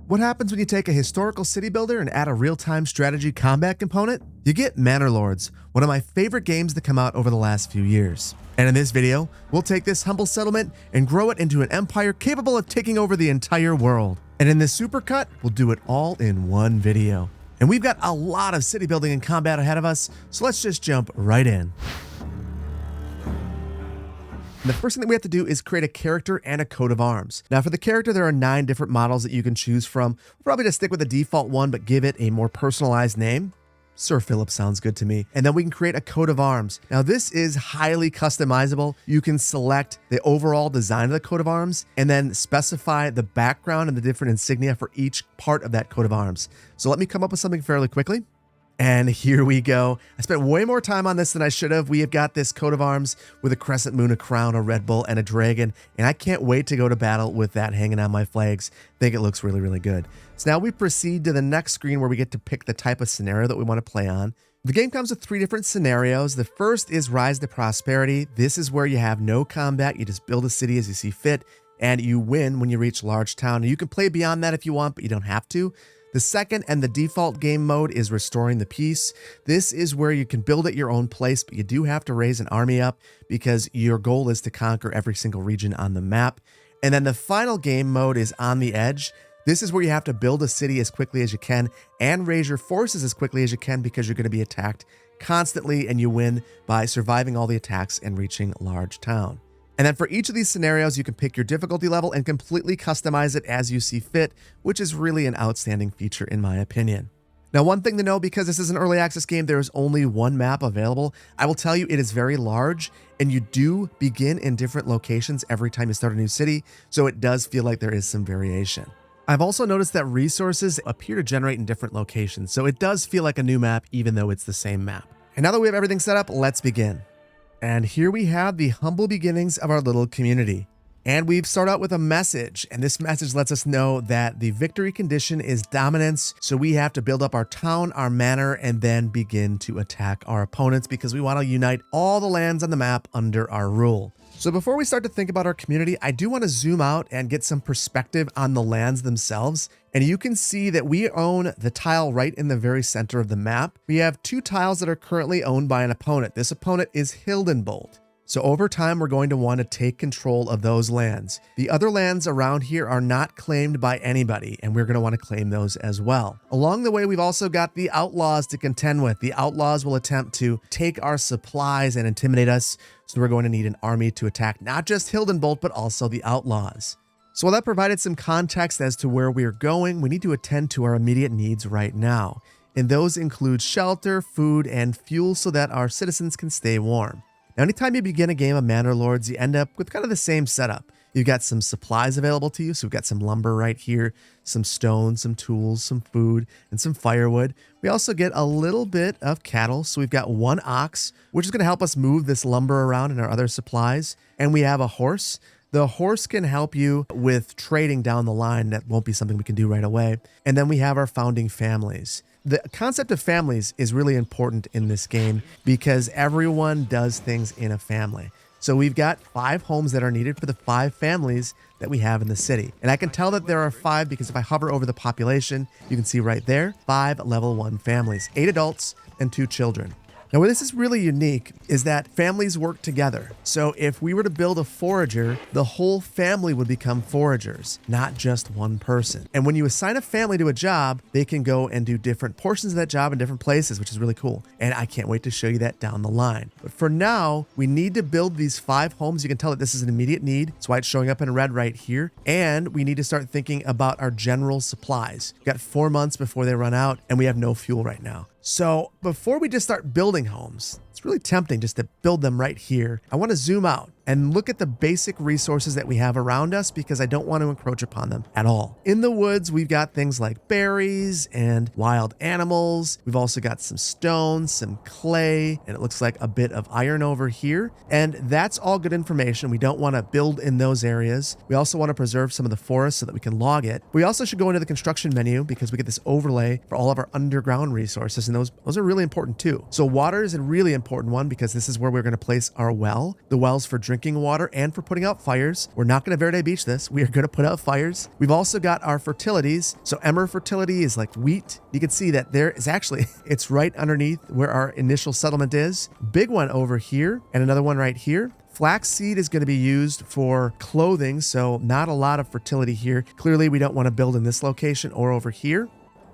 What happens when you take a historical city builder and add a real-time strategy combat component? You get Manor Lords, one of my favorite games to come out over the last few years. And in this video, we'll take this humble settlement and grow it into an empire capable of taking over the entire world. And in this supercut, we'll do it all in one video. And we've got a lot of city building and combat ahead of us, so let's just jump right in. The first thing that we have to do is create a character and a coat of arms. Now for the character, there are 9 different models that you can choose from. We'll probably just stick with the default one, but give it a more personalized name. Sir Philip sounds good to me. And then we can create a coat of arms. Now this is highly customizable. You can select the overall design of the coat of arms and then specify the background and the different insignia for each part of that coat of arms. So let me come up with something fairly quickly. And here we go. I spent way more time on this than I should have. We have got this coat of arms with a crescent moon, a crown, a Red Bull, and a dragon. And I can't wait to go to battle with that hanging on my flags. I think it looks really, really good. So now we proceed to the next screen where we get to pick the type of scenario that we want to play on. The game comes with 3 different scenarios. The first is Rise to Prosperity. This is where you have no combat. You just build a city as you see fit, and you win when you reach large town. And you can play beyond that if you want, but you don't have to. The second and the default game mode is Restoring the Peace. This is where you can build at your own place, but you do have to raise an army up because your goal is to conquer every single region on the map. And then the final game mode is On the Edge. This is where you have to build a city as quickly as you can and raise your forces as quickly as you can because you're going to be attacked constantly, and you win by surviving all the attacks and reaching large town. And then for each of these scenarios, you can pick your difficulty level and completely customize it as you see fit, which is really an outstanding feature in my opinion. Now, one thing to know, because this is an early access game, there is only one map available. I will tell you it is very large, and you do begin in different locations every time you start a new city, so it does feel like there is some variation. I've also noticed that resources appear to generate in different locations, so it does feel like a new map even though it's the same map. And now that we have everything set up, let's begin. And here we have the humble beginnings of our little community. And we've started out with a message, and this message lets us know that the victory condition is dominance. So we have to build up our town, our manor, and then begin to attack our opponents because we want to unite all the lands on the map under our rule. So before we start to think about our community, I do want to zoom out and get some perspective on the lands themselves. And you can see that we own the tile right in the very center of the map. We have 2 tiles that are currently owned by an opponent. This opponent is Hildenbold. So over time, we're going to want to take control of those lands. The other lands around here are not claimed by anybody, and we're going to want to claim those as well. Along the way, we've also got the outlaws to contend with. The outlaws will attempt to take our supplies and intimidate us, so we're going to need an army to attack not just Hildenbold, but also the outlaws. So while that provided some context as to where we're going, we need to attend to our immediate needs right now. And those include shelter, food, and fuel so that our citizens can stay warm. Now, anytime you begin a game of Manor Lords, you end up with kind of the same setup. You've got some supplies available to you. So we've got some lumber right here, some stone, some tools, some food, and some firewood. We also get a little bit of cattle. So we've got 1 ox, which is going to help us move this lumber around and our other supplies. And we have a horse. The horse can help you with trading down the line. That won't be something we can do right away. And then we have our founding families. The concept of families is really important in this game because everyone does things in a family. So we've got 5 homes that are needed for the 5 families that we have in the city. And I can tell that there are 5 because if I hover over the population, you can see right there, 5 level 1 families, 8 adults and 2 children. Now, where this is really unique is that families work together. So if we were to build a forager, the whole family would become foragers, not just one person. And when you assign a family to a job, they can go and do different portions of that job in different places, which is really cool. And I can't wait to show you that down the line. But for now, we need to build these 5 homes. You can tell that this is an immediate need. That's why it's showing up in red right here. And we need to start thinking about our general supplies. We've got 4 months before they run out, and we have no fuel right now. So before we just start building homes, it's really tempting just to build them right here. I want to zoom out and look at the basic resources that we have around us because I don't want to encroach upon them at all. In the woods, we've got things like berries and wild animals. We've also got some stone, some clay, and it looks like a bit of iron over here. And that's all good information. We don't want to build in those areas. We also want to preserve some of the forest so that we can log it. We also should go into the construction menu because we get this overlay for all of our underground resources, and those are really important too. So water is a really important one because this is where we're going to place our well. The wells for drinking drinking water and for putting out fires. We're not going to Verde Beach this. We are going to put out fires. We've also got our fertilities. So emmer fertility is like wheat. You can see that there is actually, it's right underneath where our initial settlement is. Big one over here and another one right here. Flaxseed is going to be used for clothing, so not a lot of fertility here. Clearly, we don't want to build in this location or over here.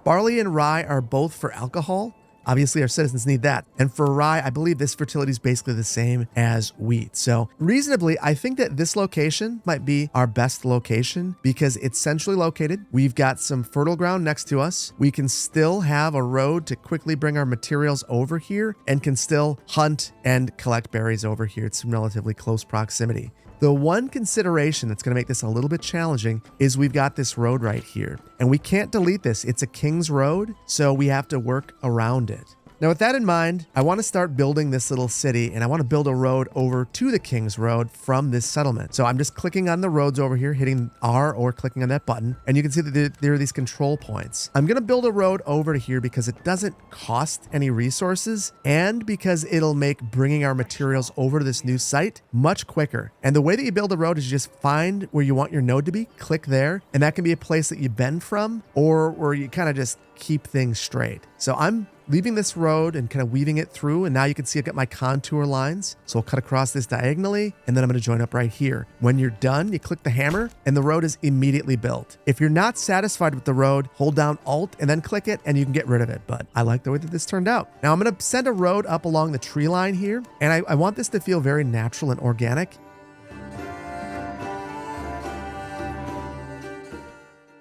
Barley and rye are both for alcohol. Obviously, our citizens need that. And for rye, I believe this fertility is basically the same as wheat. So reasonably, I think that this location might be our best location because it's centrally located. We've got some fertile ground next to us. We can still have a road to quickly bring our materials over here and can still hunt and collect berries over here. It's in relatively close proximity. The one consideration that's going to make this a little bit challenging is we've got this road right here, and we can't delete this. It's a King's Road, so we have to work around it. Now, with that in mind, I want to start building this little city, and I want to build a road over to the King's Road from this settlement. So I'm just clicking on the roads over here, hitting R or clicking on that button, and you can see that there are these control points. I'm going to build a road over to here because it doesn't cost any resources and because it'll make bringing our materials over to this new site much quicker. And the way that you build a road is you just find where you want your node to be, click there, and that can be a place that you bend from or where you kind of just keep things straight. So I'm leaving this road and kind of weaving it through, and now you can see I've got my contour lines. So I'll cut across this diagonally, and then I'm going to join up right here. When you're done, you click the hammer, and the road is immediately built. If you're not satisfied with the road, hold down Alt and then click it, and you can get rid of it. But I like the way that this turned out. Now I'm going to send a road up along the tree line here, and I want this to feel very natural and organic.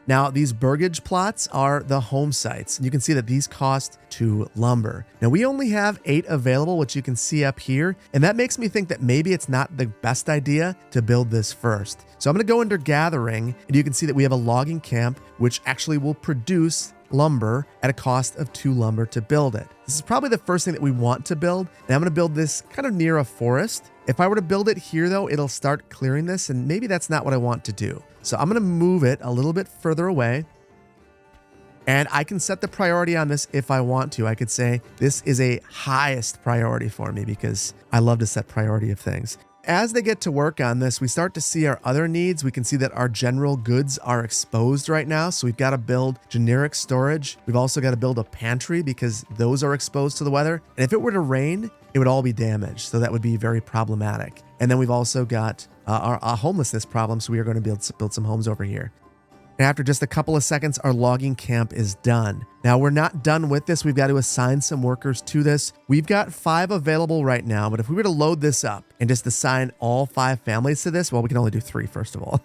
Now, these Burgage plots are the home sites, and you can see that these cost 2 lumber. Now, we only have 8 available, which you can see up here, and that makes me think that maybe it's not the best idea to build this first. So I'm going to go under Gathering, and you can see that we have a logging camp, which actually will produce lumber at a cost of 2 lumber to build it. This is probably the first thing that we want to build. Now I'm going to build this kind of near a forest. If I were to build it here though, it'll start clearing this, and maybe that's not what I want to do. So I'm going to move it a little bit further away. And I can set the priority on this if I want to. I could say this is a highest priority for me because I love to set priority of things. As they get to work on this, we start to see our other needs. We can see that our general goods are exposed right now. So we've got to build generic storage. We've also got to build a pantry because those are exposed to the weather. And if it were to rain, it would all be damaged. So that would be very problematic. And then we've also got our homelessness problem. So we are going to be able to build some homes over here. And after just a couple of seconds, our logging camp is done. Now, we're not done with this. We've got to assign some workers to this. We've got 5 available right now, but if we were to load this up and just assign all 5 families to this, well, we can only do 3, first of all.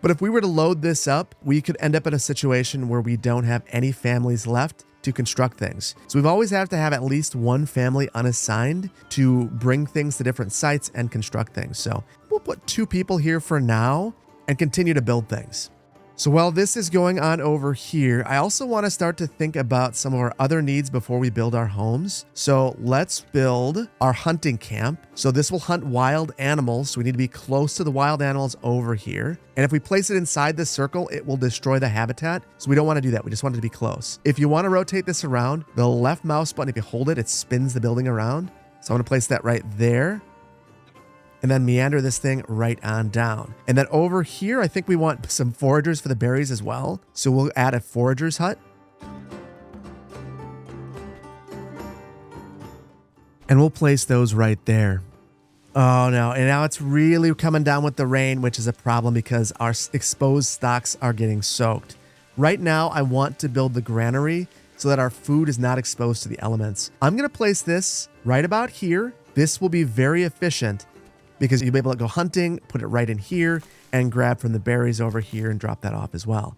But if we were to load this up, we could end up in a situation where we don't have any families left to construct things. So we've always have to have at least 1 family unassigned to bring things to different sites and construct things. So we'll put 2 people here for now and continue to build things. So while this is going on over here, I also want to start to think about some of our other needs before we build our homes. So let's build our hunting camp. So this will hunt wild animals. So we need to be close to the wild animals over here. And if we place it inside this circle, it will destroy the habitat. So we don't want to do that. We just want it to be close. If you want to rotate this around, the left mouse button, if you hold it, it spins the building around. So I'm going to place that right there. And then meander this thing right on down. And then over here, I think we want some foragers for the berries as well. So we'll add a forager's hut. And we'll place those right there. Oh no, and now it's really coming down with the rain, which is a problem because our exposed stocks are getting soaked. Right now, I want to build the granary so that our food is not exposed to the elements. I'm gonna place this right about here. This will be very efficient because you'll be able to go hunting, put it right in here, and grab from the berries over here and drop that off as well.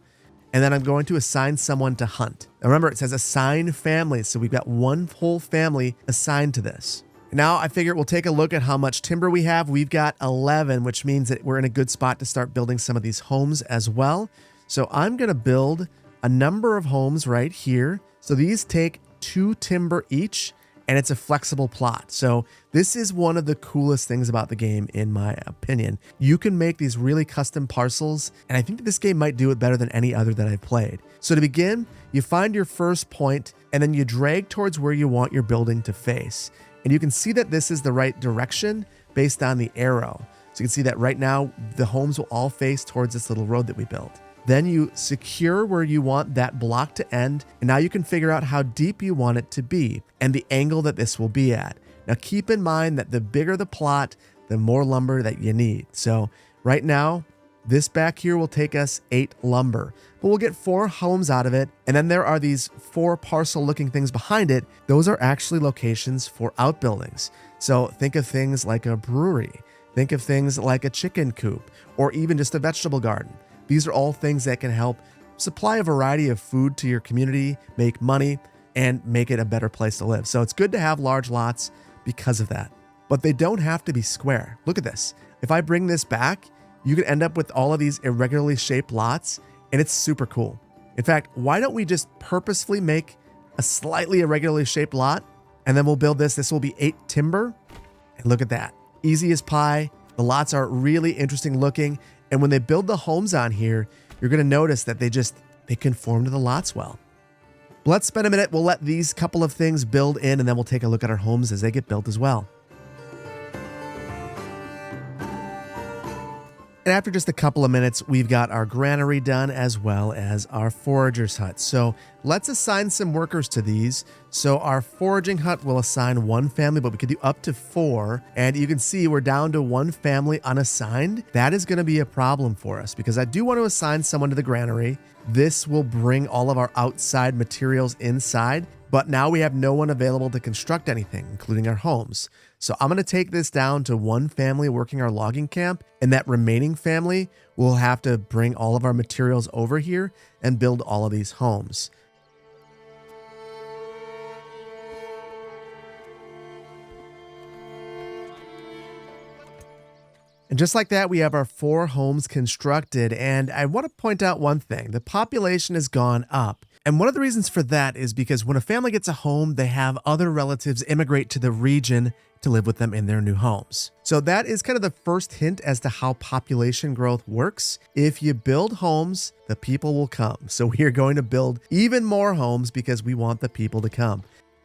And then I'm going to assign someone to hunt. Now remember, it says assign families, so we've got 1 whole family assigned to this. Now I figure we'll take a look at how much timber we have. We've got 11, which means that we're in a good spot to start building some of these homes as well. So I'm gonna build a number of homes right here. So these take 2 timber each, and it's a flexible plot. So this is one of the coolest things about the game, in my opinion. You can make these really custom parcels, and I think that this game might do it better than any other that I've played. So to begin, you find your first point, and then you drag towards where you want your building to face. And you can see that this is the right direction based on the arrow. So you can see that right now, the homes will all face towards this little road that we built. Then you secure where you want that block to end. And now you can figure out how deep you want it to be and the angle that this will be at. Now keep in mind that the bigger the plot, the more lumber that you need. So right now, this back here will take us 8 lumber, but we'll get 4 homes out of it. And then there are these 4 parcel looking things behind it. Those are actually locations for outbuildings. So think of things like a brewery. Think of things like a chicken coop or even just a vegetable garden. These are all things that can help supply a variety of food to your community, make money, and make it a better place to live. So it's good to have large lots because of that. But they don't have to be square. Look at this. If I bring this back, you can end up with all of these irregularly shaped lots, and it's super cool. In fact, why don't we just purposefully make a slightly irregularly shaped lot, and then we'll build this. This will be 8 timber, and look at that. Easy as pie. The lots are really interesting looking, and when they build the homes on here, you're going to notice that they conform to the lots well. But let's spend a minute. We'll let these couple of things build in, and then we'll take a look at our homes as they get built as well. And after just a couple of minutes, we've got our granary done as well as our forager's hut. So let's assign some workers to these. So our foraging hut will assign 1 family, but we could do up to 4. And you can see we're down to 1 family unassigned. That is going to be a problem for us because I do want to assign someone to the granary. This will bring all of our outside materials inside, but now we have no one available to construct anything, including our homes. So I'm going to take this down to 1 family working our logging camp, and that remaining family will have to bring all of our materials over here and build all of these homes. And just like that, we have our 4 homes constructed. And I want to point out one thing. The population has gone up. And one of the reasons for that is because when a family gets a home, they have other relatives immigrate to the region to live with them in their new homes. So that is kind of the first hint as to how population growth works. If you build homes, the people will come. So we are going to build even more homes because we want the people to come.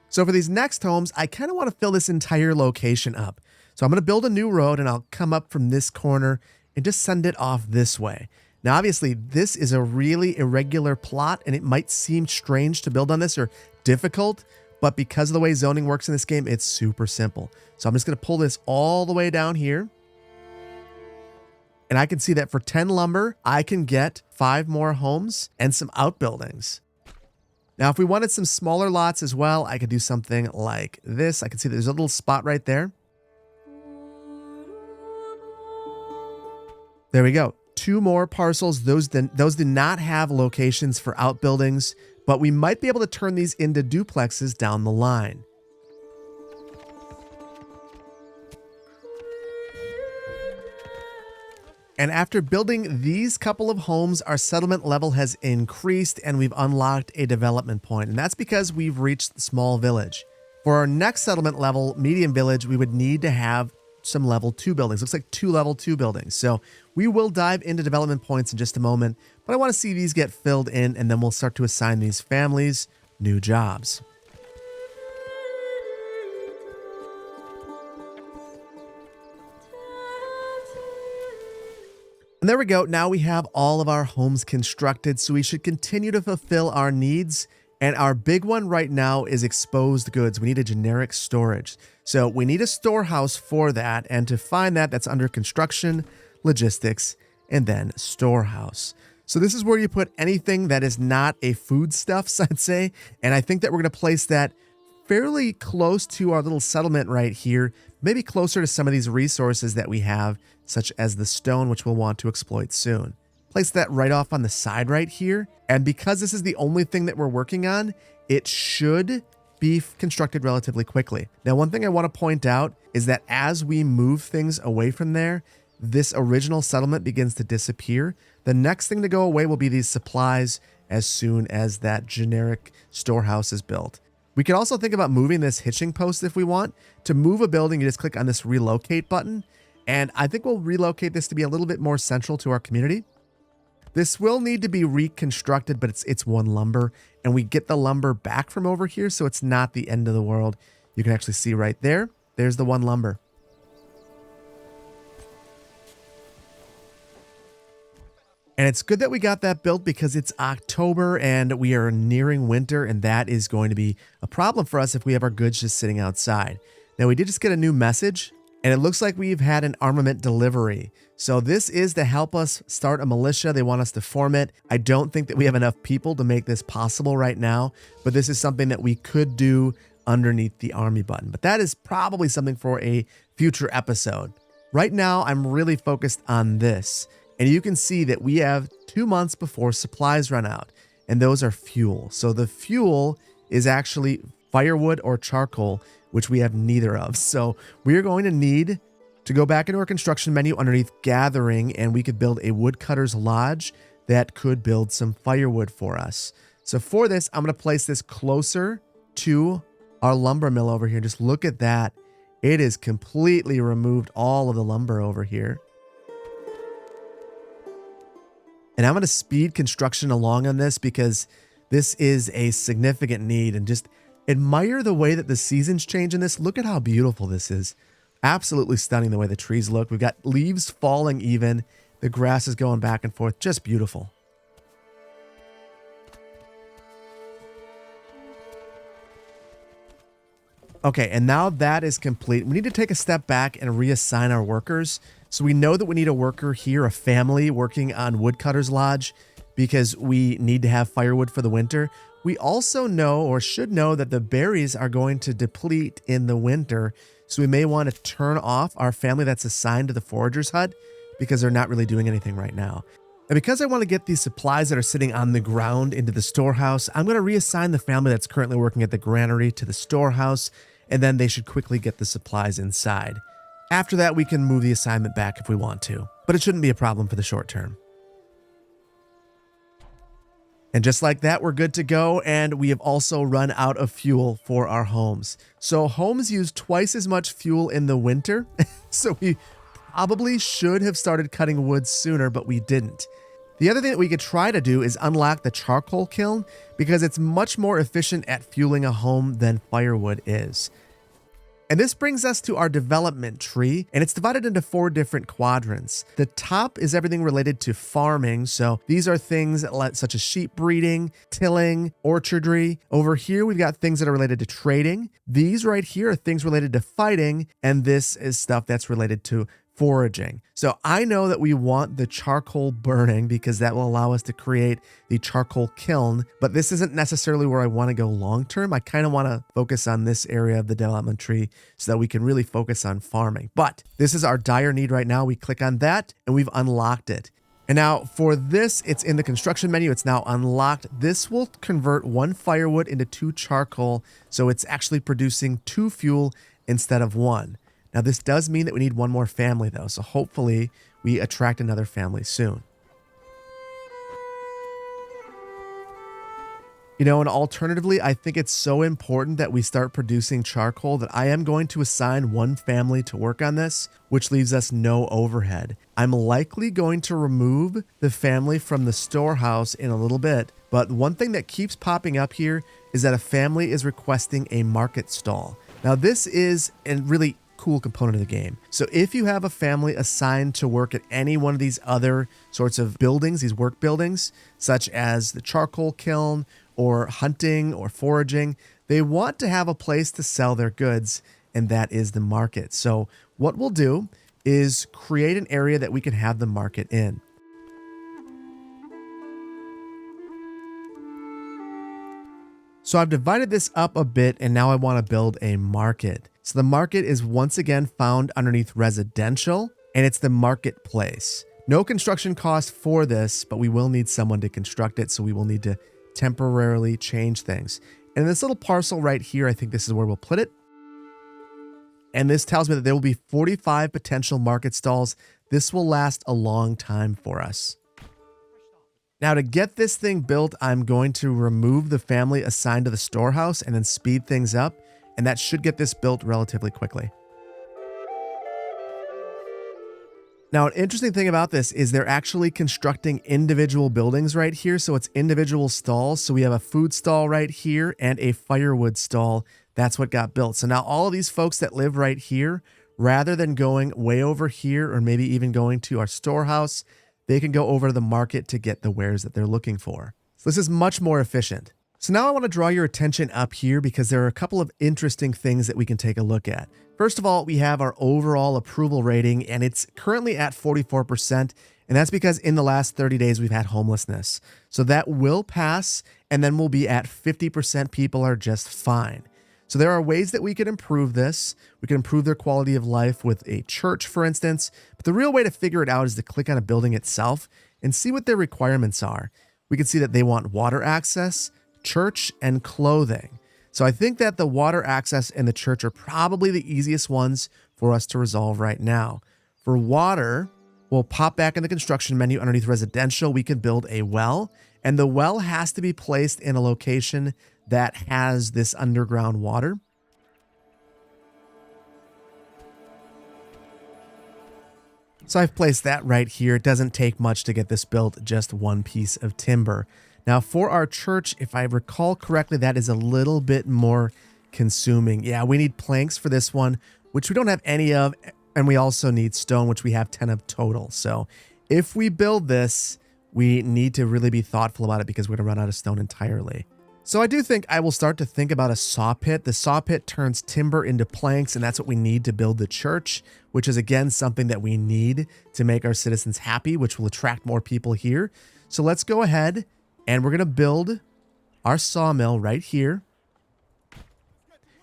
So for these next homes, I kind of want to fill this entire location up. So I'm going to build a new road and I'll come up from this corner and just send it off this way. Now, obviously, this is a really irregular plot and it might seem strange to build on this or difficult, but because of the way zoning works in this game, it's super simple. So I'm just going to pull this all the way down here. And I can see that for 10 lumber, I can get 5 more homes and some outbuildings. Now, if we wanted some smaller lots as well, I could do something like this. I can see there's a little spot right there. There we go. 2 more parcels. Those do not have locations for outbuildings, but we might be able to turn these into duplexes down the line. And after building these couple of homes, our settlement level has increased and we've unlocked a development point. And that's because we've reached the small village. For our next settlement level, medium village, we would need to have some level 2 buildings. Looks like 2 level 2 buildings. So we will dive into development points in just a moment, but I want to see these get filled in and then we'll start to assign these families new jobs. And there we go. Now we have all of our homes constructed, so we should continue to fulfill our needs. And our big one right now is exposed goods. We need a generic storage. So we need a storehouse for that. And to find that, that's under construction, logistics, and then storehouse. So this is where you put anything that is not a foodstuffs, I'd say. And I think that we're going to place that fairly close to our little settlement right here, maybe closer to some of these resources that we have, such as the stone, which we'll want to exploit soon. Place that right off on the side right here. And because this is the only thing that we're working on, it should be constructed relatively quickly. Now, one thing I want to point out is that as we move things away from there, this original settlement begins to disappear. The next thing to go away will be these supplies as soon as that generic storehouse is built. We could also think about moving this hitching post if we want. To move a building, you just click on this relocate button. And I think we'll relocate this to be a little bit more central to our community. This will need to be reconstructed, but it's 1 lumber, and we get the lumber back from over here, so it's not the end of the world. You can actually see right there. There's the one lumber. And it's good that we got that built because it's October and we are nearing winter, and that is going to be a problem for us if we have our goods just sitting outside. Now, we did just get a new message, and it looks like we've had an armament delivery. So this is to help us start a militia. They want us to form it. I don't think that we have enough people to make this possible right now, but this is something that we could do underneath the army button. But that is probably something for a future episode. Right now, I'm really focused on this. And you can see that we have 2 months before supplies run out, and those are fuel. So the fuel is actually firewood or charcoal, which we have neither of. So we are going to need to go back into our construction menu underneath gathering, and we could build a woodcutter's lodge that could build some firewood for us. So for this, I'm going to place this closer to our lumber mill over here. Just look at that. It is completely removed all of the lumber over here. And I'm going to speed construction along on this because this is a significant need, and just admire the way that the seasons change in this. Look at how beautiful this is. Absolutely stunning the way the trees look. We've got leaves falling even. The grass is going back and forth. Just beautiful. Okay, and now that is complete. We need to take a step back and reassign our workers. So we know that we need a worker here, a family working on Woodcutter's Lodge, because we need to have firewood for the winter. We also know, or should know, that the berries are going to deplete in the winter. So we may want to turn off our family that's assigned to the forager's hut because they're not really doing anything right now. And because I want to get these supplies that are sitting on the ground into the storehouse, I'm going to reassign the family that's currently working at the granary to the storehouse, and then they should quickly get the supplies inside. After that, we can move the assignment back if we want to, but it shouldn't be a problem for the short term. And just like that, we're good to go, and we have also run out of fuel for our homes. So homes use twice as much fuel in the winter, so we probably should have started cutting wood sooner, but we didn't. The other thing that we could try to do is unlock the charcoal kiln because it's much more efficient at fueling a home than firewood is. And this brings us to our development tree, and it's divided into 4 different quadrants. The top is everything related to farming, so these are things such as sheep breeding, tilling, orchardry. Over here, we've got things that are related to trading. These right here are things related to fighting, and this is stuff that's related to foraging. So I know that we want the charcoal burning because that will allow us to create the charcoal kiln, but this isn't necessarily where I want to go long term. I kind of want to focus on this area of the development tree so that we can really focus on farming. But this is our dire need right now. We click on that and we've unlocked it. And now for this, it's in the construction menu. It's now unlocked. This will convert 1 firewood into 2 charcoal. So it's actually producing 2 fuel instead of 1. Now, this does mean that we need 1 more family, though, so hopefully we attract another family soon. You know, and alternatively, I think it's so important that we start producing charcoal that I am going to assign 1 family to work on this, which leaves us no overhead. I'm likely going to remove the family from the storehouse in a little bit, but one thing that keeps popping up here is that a family is requesting a market stall. Now, this is a really cool component of the game. So if you have a family assigned to work at any one of these other sorts of buildings, these work buildings, such as the charcoal kiln or hunting or foraging, they want to have a place to sell their goods, and that is the market. So what we'll do is create an area that we can have the market in. So I've divided this up a bit, and now I want to build a market. So the market is once again found underneath residential, and it's the marketplace. No construction cost for this, but we will need someone to construct it, so we will need to temporarily change things. And this little parcel right here, I think this is where we'll put it. And this tells me that there will be 45 potential market stalls. This will last a long time for us. Now, to get this thing built, I'm going to remove the family assigned to the storehouse and then speed things up, and that should get this built relatively quickly. Now, an interesting thing about this is they're actually constructing individual buildings right here, so it's individual stalls. So we have a food stall right here and a firewood stall That's what got built. So now all of these folks that live right here, rather than going way over here or maybe even going to our storehouse, they can go over to the market to get the wares that they're looking for. So this is much more efficient. So now I want to draw your attention up here because there are a couple of interesting things that we can take a look at. First of all, we have our overall approval rating, and it's currently at 44%. And that's because in the last 30 days, we've had homelessness. So that will pass, and then we'll be at 50% people are just fine. So there are ways that we could improve this. We can improve their quality of life with a church, for instance. But the real way to figure it out is to click on a building itself and see what their requirements are. We can see that they want water access, church, and clothing. So I think that the water access and the church are probably the easiest ones for us to resolve right now. For water, we'll pop back in the construction menu underneath residential. We can build a well, and the well has to be placed in a location that has this underground water. So I've placed that right here. It doesn't take much to get this built, just one piece of timber. Now for our church, if I recall correctly, that is a little bit more consuming. Yeah, we need planks for this one, which we don't have any of, and we also need stone, which we have 10 of total. So if we build this, we need to really be thoughtful about it because we're going to run out of stone entirely. So I do think I will start to think about a saw pit. The saw pit turns timber into planks, and that's what we need to build the church, which is again something that we need to make our citizens happy, which will attract more people here. So let's go ahead and we're going to build our sawmill right here.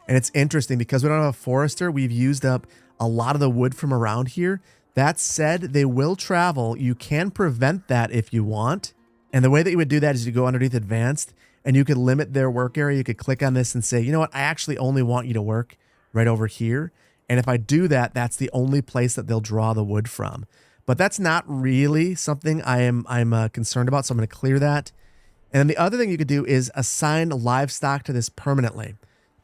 And it's interesting because we don't have a forester. We've used up a lot of the wood from around here. That said, they will travel. You can prevent that if you want. And the way that you would do that is you go underneath advanced and you could limit their work area. You could click on this and say, you know what, I actually only want you to work right over here. And if I do that, that's the only place that they'll draw the wood from. But that's not really something I'm concerned about. So I'm going to clear that. And then the other thing you could do is assign livestock to this permanently.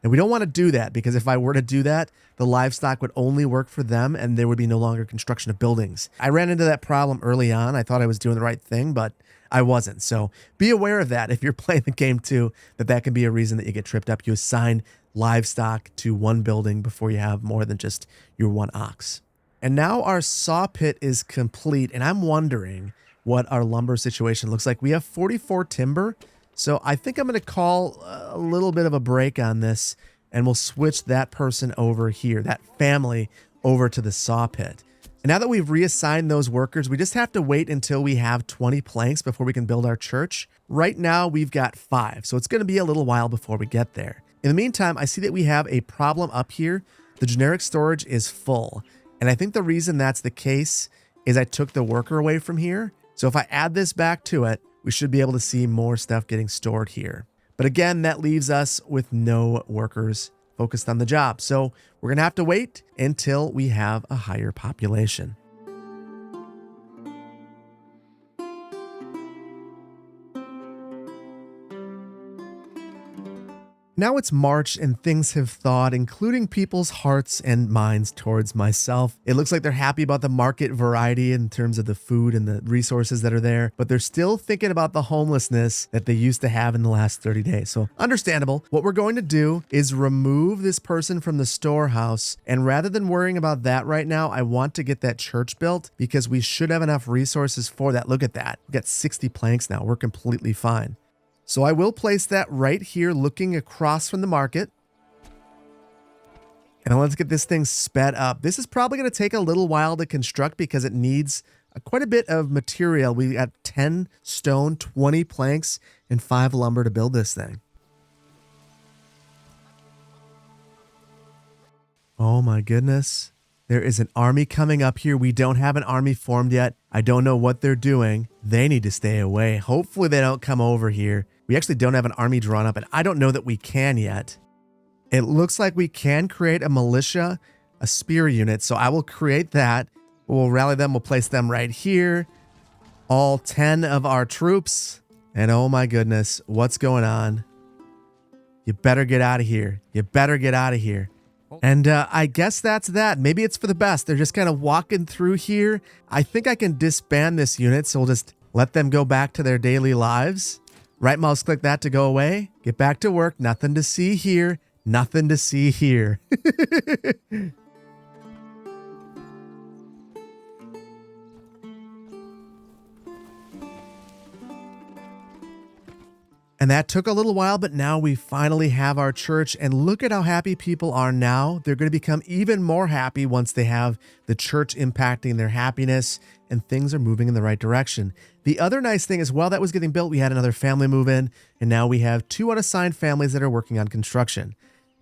And we don't want to do that because if I were to do that, the livestock would only work for them and there would be no longer construction of buildings. I ran into that problem early on. I thought I was doing the right thing, but I wasn't. So be aware of that if you're playing the game too, that can be a reason that you get tripped up. You assign livestock to one building before you have more than just your one ox. And now our saw pit is complete, and I'm wondering what our lumber situation looks like. We have 44 timber, so I think I'm going to call a little bit of a break on this, and we'll switch that person over here, that family, over to the saw pit. And now that we've reassigned those workers, we just have to wait until we have 20 planks before we can build our church. Right now, we've got 5, so it's going to be a little while before we get there. In the meantime, I see that we have a problem up here. The generic storage is full, and I think the reason that's the case is I took the worker away from here. So if I add this back to it, we should be able to see more stuff getting stored here. But again, that leaves us with no workers focused on the job. So we're going to have to wait until we have a higher population. Now it's March and things have thawed, including people's hearts and minds towards myself. It looks like they're happy about the market variety in terms of the food and the resources that are there, but they're still thinking about the homelessness that they used to have in the last 30 days. So understandable. What we're going to do is remove this person from the storehouse. And rather than worrying about that right now, I want to get that church built because we should have enough resources for that. Look at that. We've got 60 planks now. We're completely fine. So I will place that right here looking across from the market. And let's get this thing sped up. This is probably going to take a little while to construct because it needs quite a bit of material. We got 10 stone, 20 planks, and 5 lumber to build this thing. Oh my goodness. There is an army coming up here. We don't have an army formed yet. I don't know what they're doing. They need to stay away. Hopefully they don't come over here. We actually don't have an army drawn up, and I don't know that we can yet. It looks like we can create a militia, a spear unit, so I will create that. We'll rally them. We'll place them right here. All 10 of our troops. And oh my goodness, what's going on? You better get out of here. You better get out of here. And I guess that's that. Maybe it's for the best. They're just kind of walking through here. I think I can disband this unit, so we'll just let them go back to their daily lives. Right mouse click that to go away. Get back to work. Nothing to see here. Nothing to see here. And that took a little while, but now we finally have our church, and look at how happy people are now. They're going to become even more happy once they have the church impacting their happiness and things are moving in the right direction. The other nice thing is, while that was getting built, we had another family move in, and now we have 2 unassigned families that are working on construction.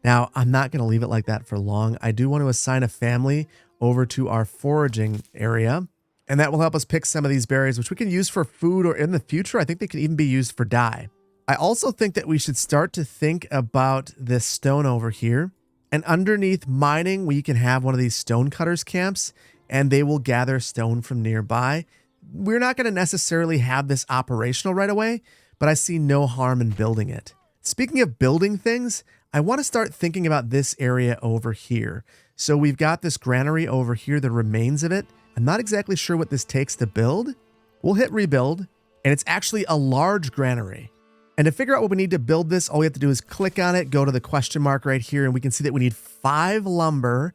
Now, I'm not going to leave it like that for long. I do want to assign a family over to our foraging area, and that will help us pick some of these berries, which we can use for food, or in the future, I think they can even be used for dye. I also think that we should start to think about this stone over here. And underneath mining, we can have one of these stone cutters camps, and they will gather stone from nearby. We're not going to necessarily have this operational right away, but I see no harm in building it. Speaking of building things, I want to start thinking about this area over here. So we've got this granary over here, the remains of it. I'm not exactly sure what this takes to build. We'll hit rebuild, and it's actually a large granary. And to figure out what we need to build this, all we have to do is click on it, go to the question mark right here, and we can see that we need 5 lumber,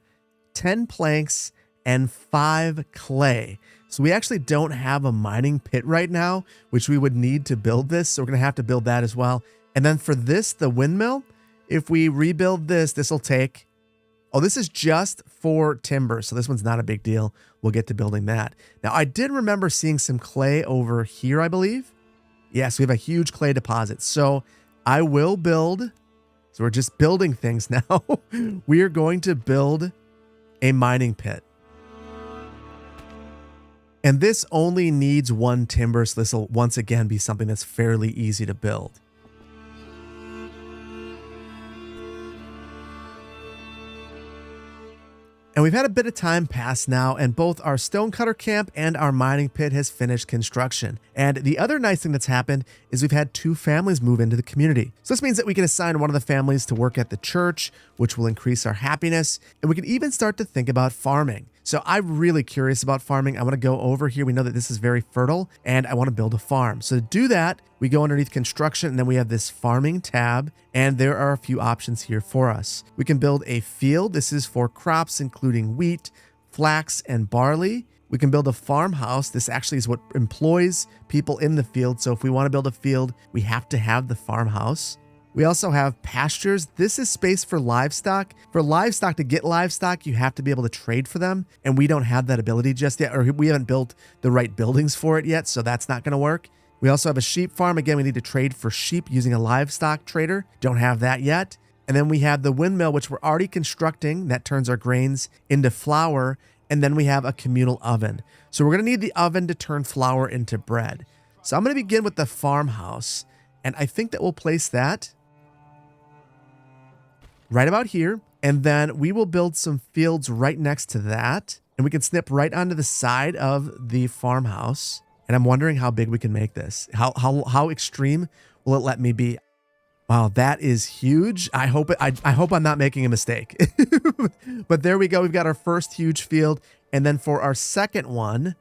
10 planks, and 5 clay. So we actually don't have a mining pit right now, which we would need to build this. So we're going to have to build that as well. And then for this, the windmill, if we rebuild this, this will take... Oh, this is just for timber, so this one's not a big deal. We'll get to building that. Now, I did remember seeing some clay over here, I believe. Yes, we have a huge clay deposit. So I will build. So we're just building things now. We are going to build a mining pit. And this only needs 1 timber. So this will once again be something that's fairly easy to build. And we've had a bit of time pass now, and both our stonecutter camp and our mining pit has finished construction. And the other nice thing that's happened is we've had 2 families move into the community. So this means that we can assign one of the families to work at the church, which will increase our happiness. And we can even start to think about farming. So I'm really curious about farming. I want to go over here. We know that this is very fertile, and I want to build a farm. So to do that, we go underneath construction, and then we have this farming tab, and there are a few options here for us. We can build a field. This is for crops, including wheat, flax, and barley. We can build a farmhouse. This actually is what employs people in the field. So if we want to build a field, we have to have the farmhouse. We also have pastures. This is space for livestock. For livestock, to get livestock, you have to be able to trade for them. And we don't have that ability just yet, or we haven't built the right buildings for it yet. So that's not going to work. We also have a sheep farm. Again, we need to trade for sheep using a livestock trader. Don't have that yet. And then we have the windmill, which we're already constructing. That turns our grains into flour. And then we have a communal oven. So we're going to need the oven to turn flour into bread. So I'm going to begin with the farmhouse. And I think that we'll place that right about here. And then we will build some fields right next to that. And we can snip right onto the side of the farmhouse. And I'm wondering how big we can make this. How extreme will it let me be? Wow, that is huge. I hope I'm not making a mistake. But there we go. We've got our first huge field. And then for our second one,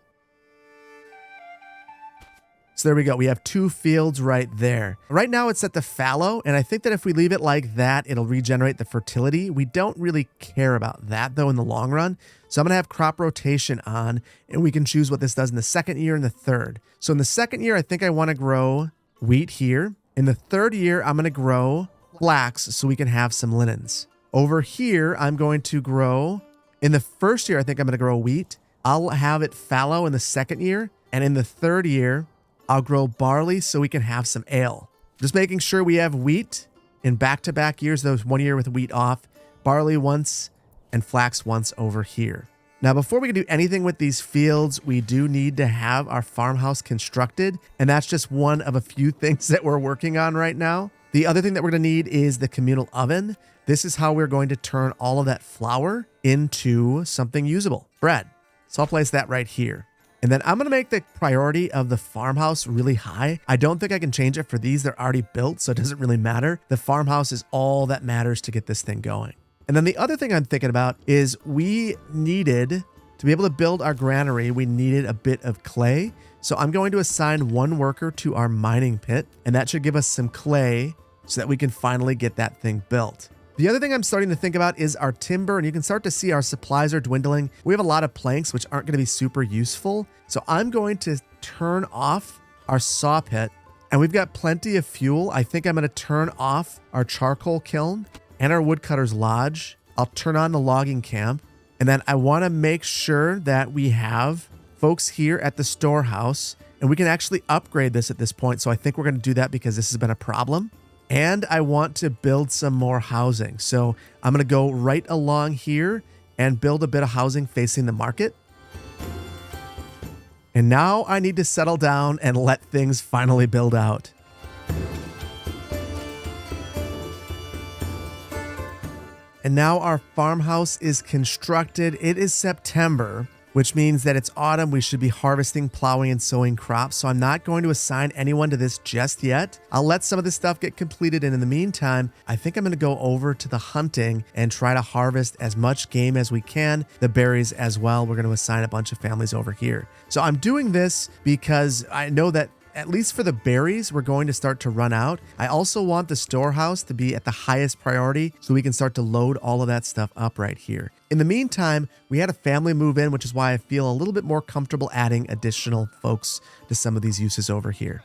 so there we go. We have 2 fields right there. Right now it's at the fallow, and I think that if we leave it like that, it'll regenerate the fertility. We don't really care about that though in the long run. So I'm going to have crop rotation on, and we can choose what this does in the second year and the third. So in the second year, I think I want to grow wheat here. In the third year, I'm going to grow flax so we can have some linens. Over here, I'm going to grow, in the first year, I think I'm going to grow wheat. I'll have it fallow in the second year. And in the third year, I'll grow barley so we can have some ale. Just making sure we have wheat in back-to-back years. Those 1 year with wheat off, barley once, and flax once over here. Now, before we can do anything with these fields, we do need to have our farmhouse constructed. And that's just one of a few things that we're working on right now. The other thing that we're going to need is the communal oven. This is how we're going to turn all of that flour into something usable, bread. So I'll place that right here. And then I'm going to make the priority of the farmhouse really high. I don't think I can change it for these. They're already built, so it doesn't really matter. The farmhouse is all that matters to get this thing going. And then the other thing I'm thinking about is we needed, to be able to build our granary, we needed a bit of clay. So I'm going to assign 1 worker to our mining pit, and that should give us some clay so that we can finally get that thing built. The other thing I'm starting to think about is our timber, and you can start to see our supplies are dwindling. We have a lot of planks, which aren't going to be super useful. So I'm going to turn off our saw pit, and we've got plenty of fuel. I think I'm going to turn off our charcoal kiln and our woodcutter's lodge. I'll turn on the logging camp, and then I want to make sure that we have folks here at the storehouse, and we can actually upgrade this at this point. So I think we're going to do that because this has been a problem. And I want to build some more housing. So I'm going to go right along here and build a bit of housing facing the market. And now I need to settle down and let things finally build out. And now our farmhouse is constructed. It is September, which means that it's autumn. We should be harvesting, plowing, and sowing crops. So I'm not going to assign anyone to this just yet. I'll let some of this stuff get completed. And in the meantime, I think I'm going to go over to the hunting and try to harvest as much game as we can, the berries as well. We're going to assign a bunch of families over here. So I'm doing this because I know that at least for the berries, we're going to start to run out. I also want the storehouse to be at the highest priority so we can start to load all of that stuff up right here. In the meantime, we had a family move in, which is why I feel a little bit more comfortable adding additional folks to some of these uses over here.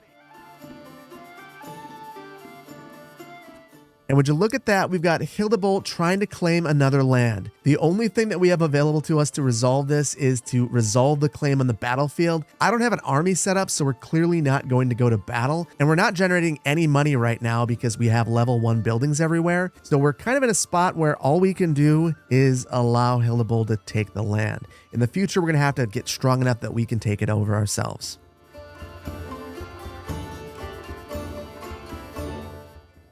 And would you look at that, we've got Hildebolt trying to claim another land. The only thing that we have available to us to resolve this is to resolve the claim on the battlefield. I don't have an army set up, so we're clearly not going to go to battle. And we're not generating any money right now because we have level 1 buildings everywhere. So we're kind of in a spot where all we can do is allow Hildebolt to take the land. In the future, we're going to have to get strong enough that we can take it over ourselves.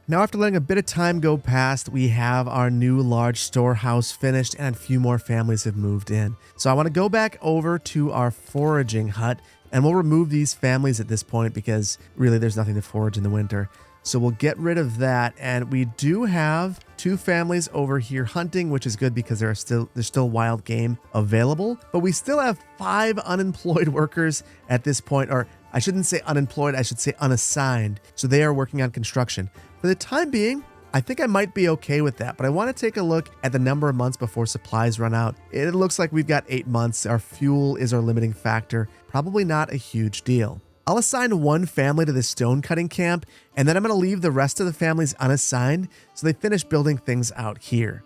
Now, after letting a bit of time go past, we have our new large storehouse finished and a few more families have moved in. So I want to go back over to our foraging hut, and we'll remove these families at this point because really there's nothing to forage in the winter. So we'll get rid of that, and we do have 2 families over here hunting, which is good because there's still wild game available, but we still have 5 unemployed workers at this point, or I shouldn't say unemployed, I should say unassigned. So they are working on construction. For the time being, I think I might be okay with that, but I want to take a look at the number of months before supplies run out. It looks like we've got 8 months. Our fuel is our limiting factor. Probably not a huge deal. I'll assign 1 family to the stone cutting camp, and then I'm going to leave the rest of the families unassigned so they finish building things out here.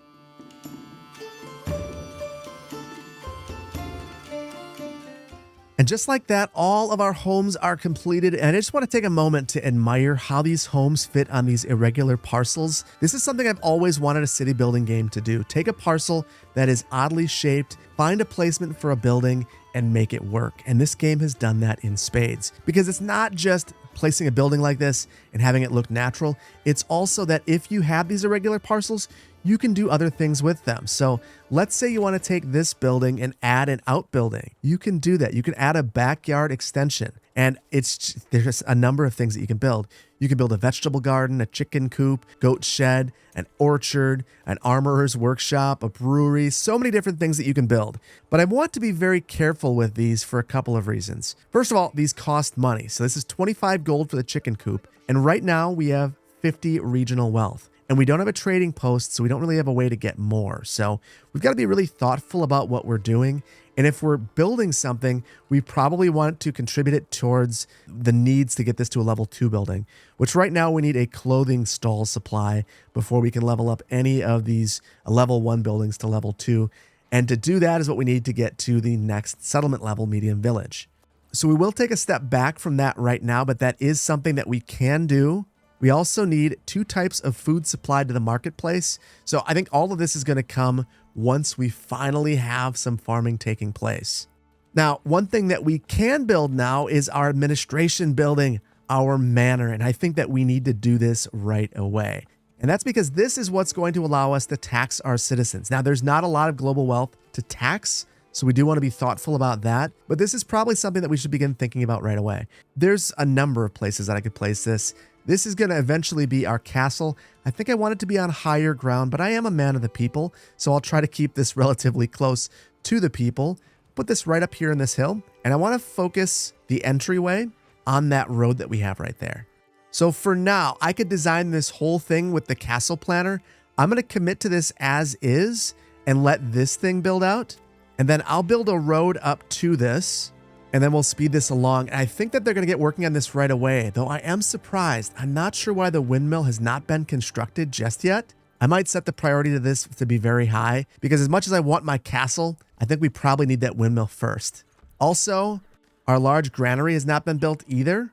And just like that, all of our homes are completed. And I just want to take a moment to admire how these homes fit on these irregular parcels. This is something I've always wanted a city building game to do. Take a parcel that is oddly shaped, find a placement for a building, and make it work. And this game has done that in spades. Because it's not just placing a building like this and having it look natural. It's also that if you have these irregular parcels, you can do other things with them. So let's say you want to take this building and add an outbuilding. You can do that. You can add a backyard extension. And there's a number of things that you can build. You can build a vegetable garden, a chicken coop, goat shed, an orchard, an armorer's workshop, a brewery, so many different things that you can build. But I want to be very careful with these for a couple of reasons. First of all, these cost money. So this is 25 gold for the chicken coop. And right now we have 50 regional wealth. And we don't have a trading post, so we don't really have a way to get more. So we've got to be really thoughtful about what we're doing. And if we're building something, we probably want to contribute it towards the needs to get this to a level 2 building, which right now we need a clothing stall supply before we can level up any of these level 1 buildings to level 2. And to do that is what we need to get to the next settlement level, medium village. So we will take a step back from that right now, but that is something that we can do. We also need 2 types of food supplied to the marketplace. So I think all of this is going to come once we finally have some farming taking place. Now, one thing that we can build now is our administration building, our manor. And I think that we need to do this right away. And that's because this is what's going to allow us to tax our citizens. Now, there's not a lot of global wealth to tax, so we do want to be thoughtful about that. But this is probably something that we should begin thinking about right away. There's a number of places that I could place this. This is going to eventually be our castle. I think I want it to be on higher ground, but I am a man of the people, so I'll try to keep this relatively close to the people. Put this right up here in this hill, and I want to focus the entryway on that road that we have right there. So for now, I could design this whole thing with the castle planner. I'm going to commit to this as is and let this thing build out. And then I'll build a road up to this, and then we'll speed this along. And I think that they're going to get working on this right away, though I am surprised. I'm not sure why the windmill has not been constructed just yet. I might set the priority to this to be very high, because as much as I want my castle, I think we probably need that windmill first. Also, our large granary has not been built either.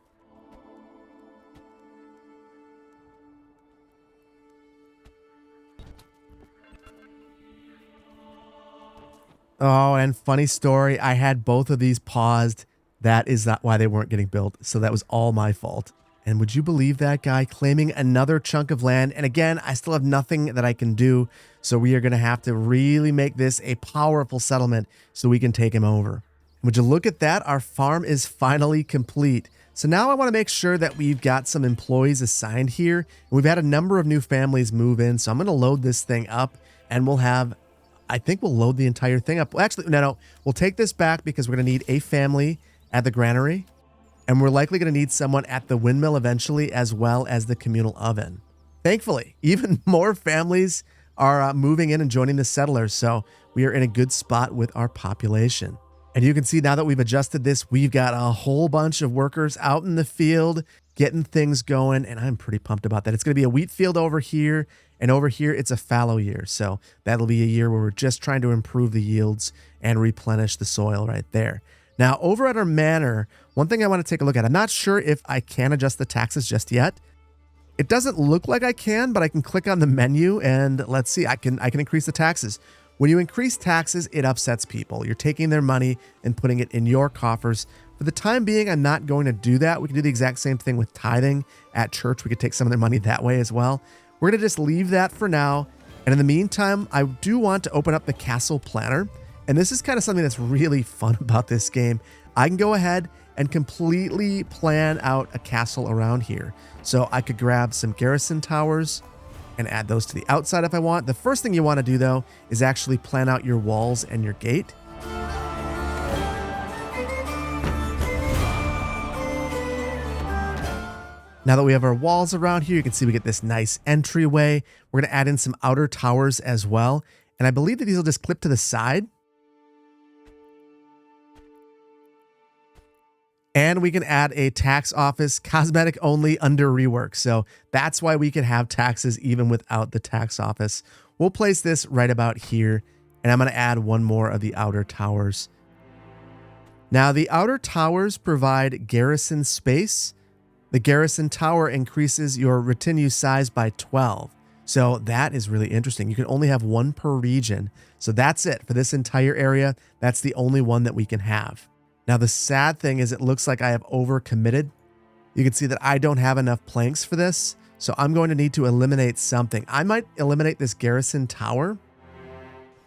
Oh, and funny story, I had both of these paused. That is not why they weren't getting built, so that was all my fault. And would you believe that guy claiming another chunk of land? And again, I still have nothing that I can do, so we are going to have to really make this a powerful settlement so we can take him over. Would you look at that? Our farm is finally complete. So now I want to make sure that we've got some employees assigned here. We've had a number of new families move in, so I'm going to load this thing up, and we'll have... I think we'll load the entire thing up. Well, actually, no. We'll take this back because we're going to need a family at the granary. And we're likely going to need someone at the windmill eventually, as well as the communal oven. Thankfully, even more families are moving in and joining the settlers. So we are in a good spot with our population. And you can see now that we've adjusted this, we've got a whole bunch of workers out in the field getting things going. And I'm pretty pumped about that. It's going to be a wheat field over here. And over here, it's a fallow year. So that'll be a year where we're just trying to improve the yields and replenish the soil right there. Now, over at our manor, one thing I want to take a look at, I'm not sure if I can adjust the taxes just yet. It doesn't look like I can, but I can click on the menu and let's see, I can increase the taxes. When you increase taxes, it upsets people. You're taking their money and putting it in your coffers. For the time being, I'm not going to do that. We can do the exact same thing with tithing at church. We could take some of their money that way as well. We're going to just leave that for now. And in the meantime, I do want to open up the castle planner. And this is kind of something that's really fun about this game. I can go ahead and completely plan out a castle around here. So I could grab some garrison towers and add those to the outside if I want. The first thing you want to do, though, is actually plan out your walls and your gate. Now that we have our walls around here, you can see we get this nice entryway. We're going to add in some outer towers as well. And I believe that these will just clip to the side. And we can add a tax office, cosmetic only, under rework. So that's why we can have taxes even without the tax office. We'll place this right about here. And I'm going to add one more of the outer towers. Now the outer towers provide garrison space. The garrison tower increases your retinue size by 12. So that is really interesting. You can only have one per region. So that's it for this entire area. That's the only one that we can have. Now, the sad thing is it looks like I have overcommitted. You can see that I don't have enough planks for this. So I'm going to need to eliminate something. I might eliminate this garrison tower.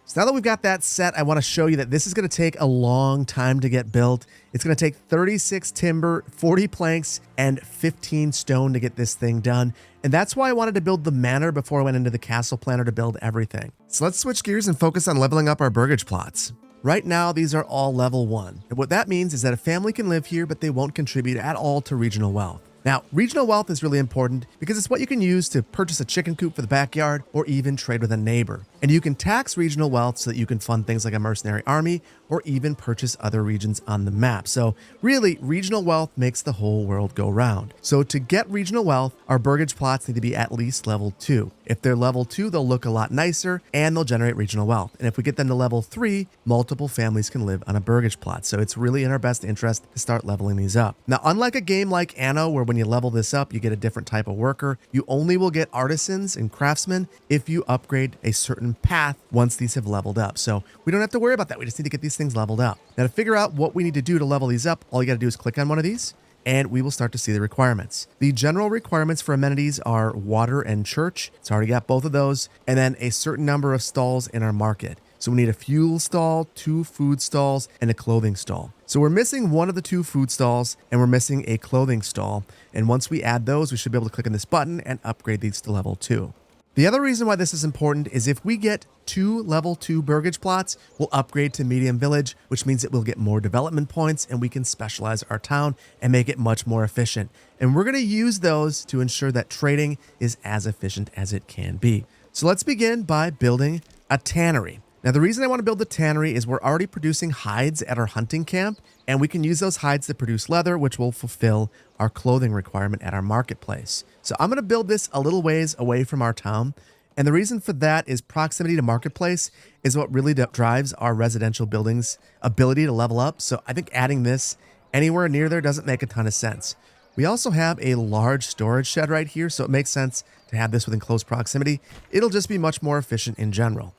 So now that we've got that set, I want to show you that this is going to take a long time to get built. It's going to take 36 timber, 40 planks, and 15 stone to get this thing done. And that's why I wanted to build the manor before I went into the castle planner to build everything. So let's switch gears and focus on leveling up our burgage plots. Right now, these are all level 1. And what that means is that a family can live here, but they won't contribute at all to regional wealth. Now, regional wealth is really important because it's what you can use to purchase a chicken coop for the backyard or even trade with a neighbor. And you can tax regional wealth so that you can fund things like a mercenary army or even purchase other regions on the map. So really, regional wealth makes the whole world go round. So to get regional wealth, our burgage plots need to be at least level 2. If they're level 2, they'll look a lot nicer and they'll generate regional wealth. And if we get them to level 3, multiple families can live on a burgage plot. So it's really in our best interest to start leveling these up. Now, unlike a game like Anno, where when you level this up, you get a different type of worker, you only will get artisans and craftsmen if you upgrade a certain path once these have leveled up. So we don't have to worry about that. We just need to get these things leveled up. Now, to figure out what we need to do to level these up, all you got to do is click on one of these and we will start to see the requirements. The general requirements for amenities are water and church. It's already got both of those. And then a certain number of stalls in our market. So we need a fuel stall, 2 food stalls, and a clothing stall. So we're missing one of the 2 food stalls and we're missing a clothing stall. And once we add those, we should be able to click on this button and upgrade these to level 2. The other reason why this is important is if we get 2 level 2 Burgage plots, we'll upgrade to medium village, which means that we'll get more development points and we can specialize our town and make it much more efficient. And we're going to use those to ensure that trading is as efficient as it can be. So let's begin by building a tannery. Now, the reason I want to build the tannery is we're already producing hides at our hunting camp, and we can use those hides to produce leather, which will fulfill our clothing requirement at our marketplace. So I'm going to build this a little ways away from our town. And the reason for that is proximity to marketplace is what really drives our residential buildings' ability to level up. So I think adding this anywhere near there doesn't make a ton of sense. We also have a large storage shed right here, so it makes sense to have this within close proximity. It'll just be much more efficient in general.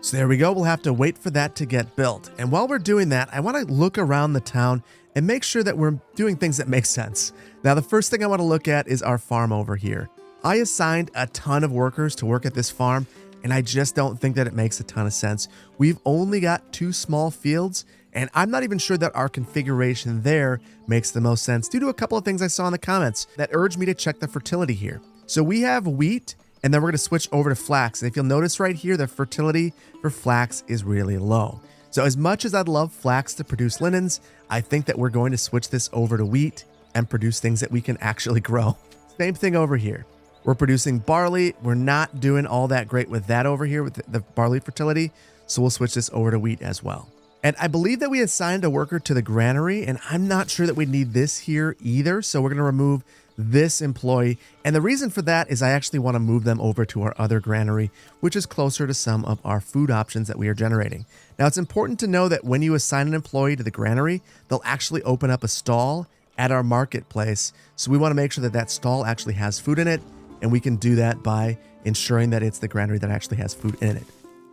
So there we go. We'll have to wait for that to get built. And while we're doing that, I want to look around the town and make sure that we're doing things that make sense. Now, the first thing I want to look at is our farm over here. I assigned a ton of workers to work at this farm, and I just don't think that it makes a ton of sense. We've only got 2 small fields, and I'm not even sure that our configuration there makes the most sense due to a couple of things I saw in the comments that urged me to check the fertility here. So we have wheat, and then we're going to switch over to flax. And if you'll notice right here, the fertility for flax is really low. So as much as I'd love flax to produce linens, I think that we're going to switch this over to wheat and produce things that we can actually grow. Same thing over here. We're producing barley. We're not doing all that great with that over here with the barley fertility. So we'll switch this over to wheat as well. And I believe that we assigned a worker to the granary, and I'm not sure that we need this here either. So we're going to remove this employee. And the reason for that is I actually want to move them over to our other granary, which is closer to some of our food options that we are generating. Now, it's important to know that when you assign an employee to the granary, they'll actually open up a stall at our marketplace. So we want to make sure that that stall actually has food in it. And we can do that by ensuring that it's the granary that actually has food in it.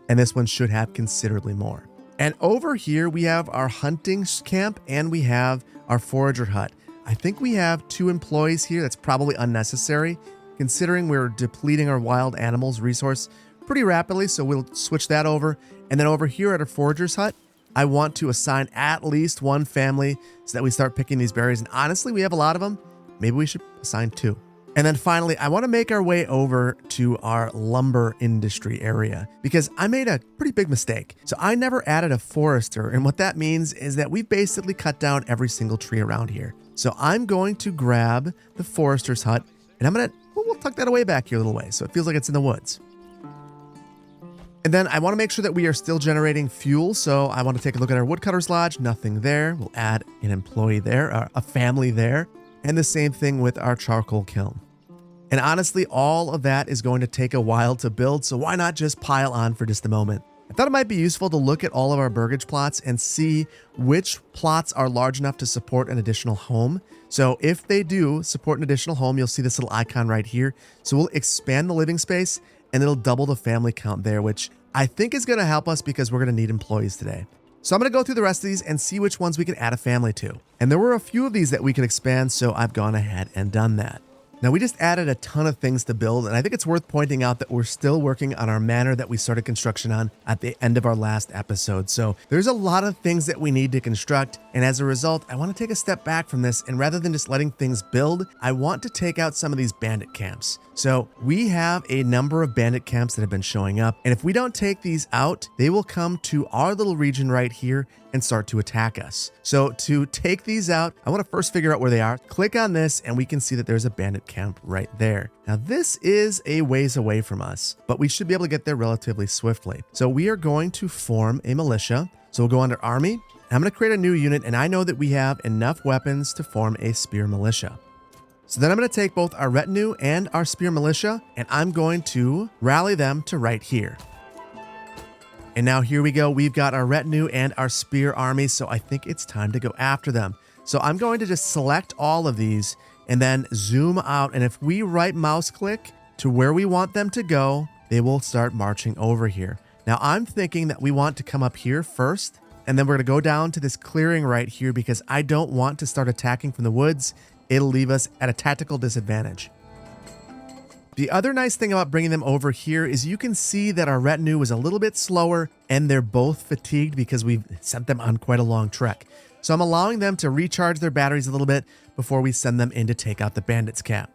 And this one should have considerably more. And over here, we have our hunting camp and we have our forager hut. I think we have 2 employees here. That's probably unnecessary considering we're depleting our wild animals resource pretty rapidly. So we'll switch that over. And then over here at our forager's hut, I want to assign at least 1 family so that we start picking these berries. And honestly, we have a lot of them. Maybe we should assign 2. And then finally, I want to make our way over to our lumber industry area because I made a pretty big mistake. So I never added a forester. And what that means is that we basically cut down every single tree around here. So I'm going to grab the forester's hut and I'm going to, we'll tuck that away back here a little way. So it feels like it's in the woods. And then I want to make sure that we are still generating fuel. So I want to take a look at our woodcutter's lodge. Nothing there. We'll add an employee there, or a family there. And the same thing with our charcoal kiln. And honestly, all of that is going to take a while to build, so why not just pile on for just a moment? I thought it might be useful to look at all of our Burgage plots and see which plots are large enough to support an additional home. So if they do support an additional home, you'll see this little icon right here. So we'll expand the living space and it'll double the family count there, which I think is going to help us because we're going to need employees today. So I'm going to go through the rest of these and see which ones we can add a family to. And there were a few of these that we could expand, so I've gone ahead and done that. Now, we just added a ton of things to build, and I think it's worth pointing out that we're still working on our manor that we started construction on at the end of our last episode. So there's a lot of things that we need to construct, and as a result, I want to take a step back from this, and rather than just letting things build, I want to take out some of these bandit camps. So we have a number of bandit camps that have been showing up, and if we don't take these out, they will come to our little region right here and start to attack us. So to take these out, I want to first figure out where they are. Click on this and we can see that there's a bandit camp right there. Now this is a ways away from us, but we should be able to get there relatively swiftly. So we are going to form a militia. So we'll go under army. I'm going to create a new unit, and I know that we have enough weapons to form a spear militia. So then I'm going to take both our retinue and our spear militia, and I'm going to rally them to right here. And now here we go. We've got our retinue and our spear army, so I think it's time to go after them. So I'm going to just select all of these and then zoom out. And if we right mouse click to where we want them to go, they will start marching over here. Now I'm thinking that we want to come up here first, and then we're going to go down to this clearing right here because I don't want to start attacking from the woods. It'll leave us at a tactical disadvantage. The other nice thing about bringing them over here is you can see that our retinue was a little bit slower and they're both fatigued because we've sent them on quite a long trek. So I'm allowing them to recharge their batteries a little bit before we send them in to take out the bandits camp.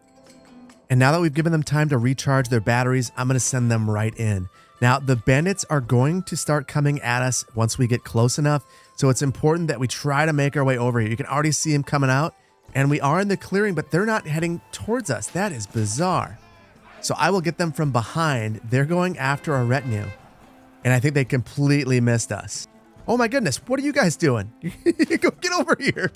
And now that we've given them time to recharge their batteries, I'm going to send them right in. Now, the bandits are going to start coming at us once we get close enough, so it's important that we try to make our way over here. You can already see them coming out, and we are in the clearing, but they're not heading towards us. That is bizarre. So I will get them from behind. They're going after our retinue, and I think they completely missed us. Oh my goodness, what are you guys doing? Go get over here.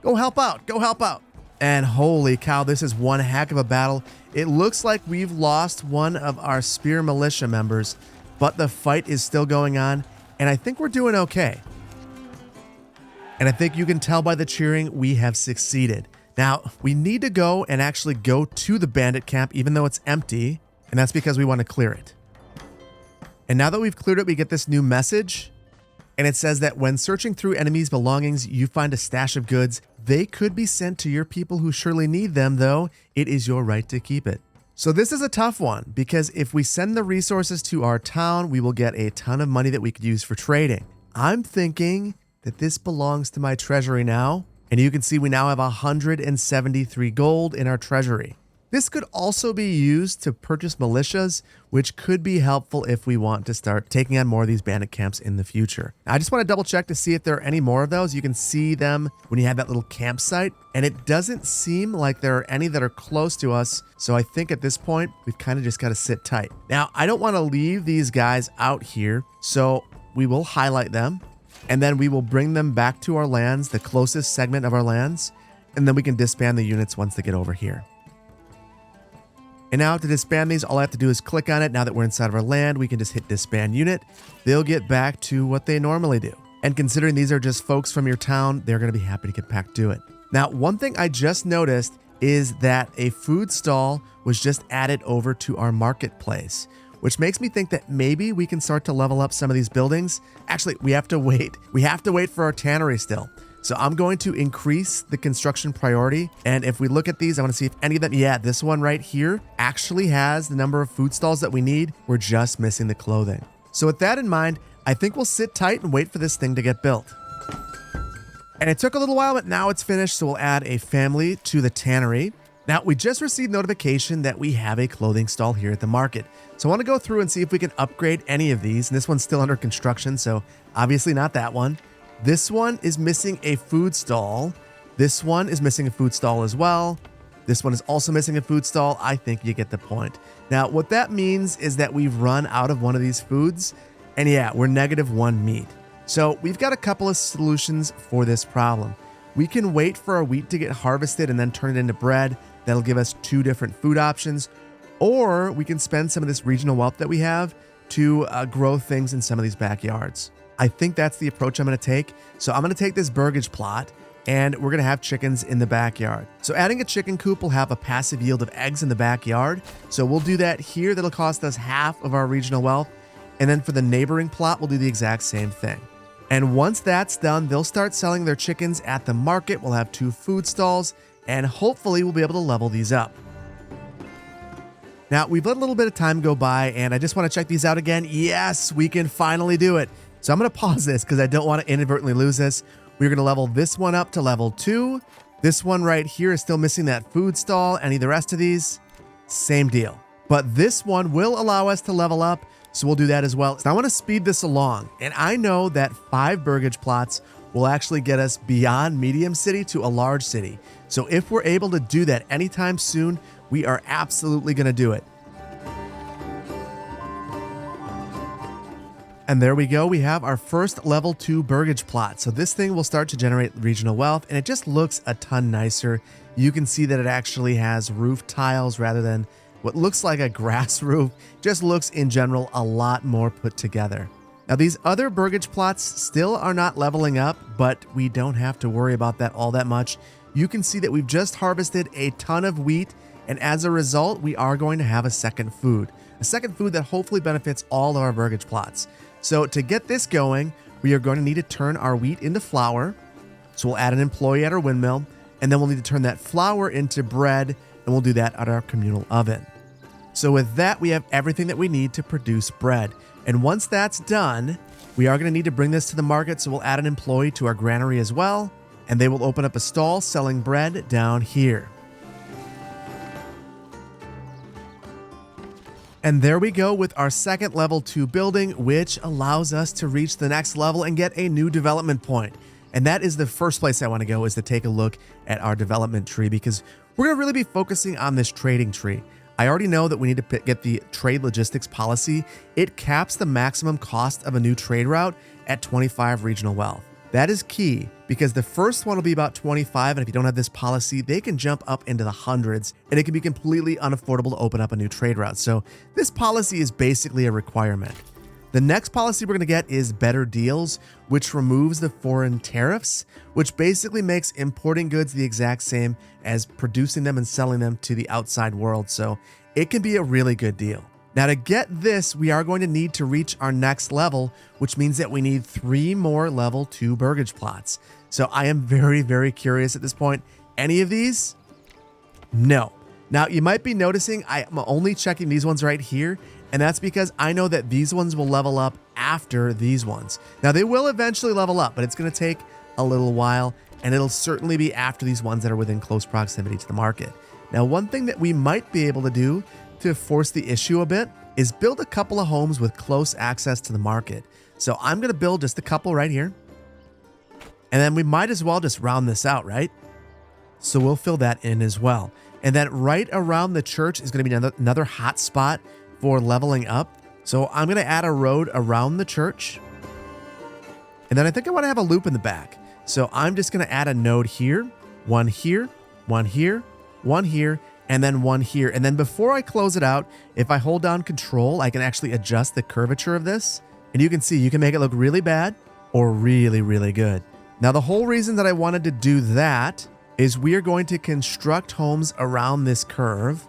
Go help out. Go help out. And holy cow, this is one heck of a battle. It looks like we've lost one of our spear militia members, but the fight is still going on, and I think we're doing okay. And I think you can tell by the cheering, we have succeeded. Now, we need to go and actually go to the bandit camp, even though it's empty, and that's because we want to clear it. And now that we've cleared it, we get this new message, and it says that when searching through enemies' belongings, you find a stash of goods. They could be sent to your people who surely need them, though it is your right to keep it. So this is a tough one, because if we send the resources to our town, we will get a ton of money that we could use for trading. I'm thinking that this belongs to my treasury now, and you can see we now have 173 gold in our treasury. This could also be used to purchase militias, which could be helpful if we want to start taking on more of these bandit camps in the future. Now, I just want to double check to see if there are any more of those. You can see them when you have that little campsite, and it doesn't seem like there are any that are close to us. So I think at this point, we've kind of just got to sit tight. Now, I don't want to leave these guys out here, so we will highlight them, and then we will bring them back to our lands, the closest segment of our lands, and then we can disband the units once they get over here. And now to disband these, all I have to do is click on it. Now that we're inside of our land, we can just hit disband unit. They'll get back to what they normally do. And considering these are just folks from your town, they're going to be happy to get back to it. Now, one thing I just noticed is that a food stall was just added over to our marketplace, which makes me think that maybe we can start to level up some of these buildings. Actually, we have to wait. We have to wait for our tannery still. So I'm going to increase the construction priority. And if we look at these, I want to see if any of them, yeah, this one right here actually has the number of food stalls that we need. We're just missing the clothing. So with that in mind, I think we'll sit tight and wait for this thing to get built. And it took a little while, but now it's finished. So we'll add a family to the tannery. Now, we just received notification that we have a clothing stall here at the market. So I want to go through and see if we can upgrade any of these. And this one's still under construction, so obviously not that one. This one is missing a food stall. This one is missing a food stall as well. This one is also missing a food stall. I think you get the point. Now, what that means is that we've run out of one of these foods. And yeah, we're -1 meat. So we've got a couple of solutions for this problem. We can wait for our wheat to get harvested and then turn it into bread. That'll give us 2 different food options. Or we can spend some of this regional wealth that we have to grow things in some of these backyards. I think that's the approach I'm going to take. So I'm going to take this Burgage plot, and we're going to have chickens in the backyard. So adding a chicken coop will have a passive yield of eggs in the backyard. So we'll do that here. That'll cost us half of our regional wealth. And then for the neighboring plot, we'll do the exact same thing. And once that's done, they'll start selling their chickens at the market. We'll have 2 food stalls, and hopefully we'll be able to level these up. Now, we've let a little bit of time go by, and I just want to check these out again. Yes, we can finally do it. So I'm going to pause this because I don't want to inadvertently lose this. We're going to level this one up to level 2. This one right here is still missing that food stall. Any of the rest of these, same deal. But this one will allow us to level up, so we'll do that as well. So I want to speed this along, and I know that 5 Burgage plots will actually get us beyond medium city to a large city. So if we're able to do that anytime soon, we are absolutely going to do it. And there we go. We have our first level 2 Burgage plot. So this thing will start to generate regional wealth, and it just looks a ton nicer. You can see that it actually has roof tiles rather than what looks like a grass roof. Just looks in general a lot more put together. Now these other Burgage plots still are not leveling up, but we don't have to worry about that all that much. You can see that we've just harvested a ton of wheat, and as a result, we are going to have a second food that hopefully benefits all of our Burgage plots. So to get this going, we are going to need to turn our wheat into flour. So we'll add an employee at our windmill, and then we'll need to turn that flour into bread, and we'll do that at our communal oven. So with that, we have everything that we need to produce bread. And once that's done, we are going to need to bring this to the market. So we'll add an employee to our granary as well, and they will open up a stall selling bread down here. And there we go with our second level 2 building, which allows us to reach the next level and get a new development point. And that is the first place I want to go, is to take a look at our development tree, because we're going to really be focusing on this trading tree. I already know that we need to get the trade logistics policy. It caps the maximum cost of a new trade route at 25 regional wealth. That is key, because the first one will be about 25, and if you don't have this policy, they can jump up into the hundreds, and it can be completely unaffordable to open up a new trade route. So this policy is basically a requirement. The next policy we're going to get is better deals, which removes the foreign tariffs, which basically makes importing goods the exact same as producing them and selling them to the outside world. So it can be a really good deal. Now, to get this, we are going to need to reach our next level, which means that we need 3 more level 2 Burgage plots. So I am very, very curious at this point. Any of these? No. Now, you might be noticing I'm only checking these ones right here, and that's because I know that these ones will level up after these ones. Now, they will eventually level up, but it's going to take a little while, and it'll certainly be after these ones that are within close proximity to the market. Now, one thing that we might be able to do to force the issue a bit is build a couple of homes with close access to the market. So I'm going to build just a couple right here. And then we might as well just round this out, right? So we'll fill that in as well. And then right around the church is going to be another hot spot for leveling up. So I'm going to add a road around the church. And then I think I want to have a loop in the back. So I'm just going to add a node here, one here, one here, one here, and then one here. And then before I close it out, if I hold down control, I can actually adjust the curvature of this. And you can see, you can make it look really bad or really, really good. Now, the whole reason that I wanted to do that is we are going to construct homes around this curve.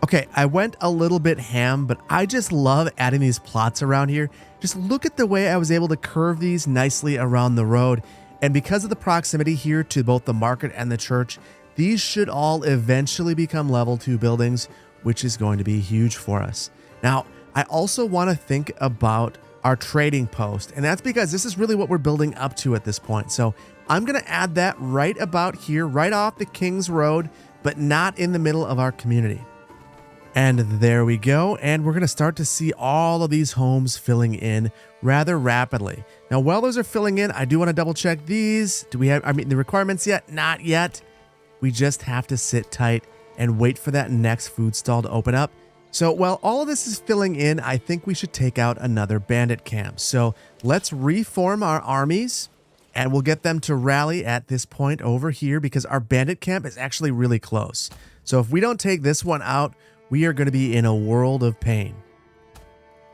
Okay, I went a little bit ham, but I just love adding these plots around here. Just look at the way I was able to curve these nicely around the road. And because of the proximity here to both the market and the church, these should all eventually become level 2 buildings, which is going to be huge for us. Now, I also want to think about our trading post, and that's because this is really what we're building up to at this point. So I'm going to add that right about here, right off the King's Road, but not in the middle of our community. And there we go. And we're going to start to see all of these homes filling in rather rapidly. Now, while those are filling in, I do want to double check these. Do we have, the requirements yet? Not yet. We just have to sit tight and wait for that next food stall to open up. So while all of this is filling in, I think we should take out another bandit camp. So let's reform our armies, and we'll get them to rally at this point over here, because our bandit camp is actually really close. So if we don't take this one out, we are going to be in a world of pain.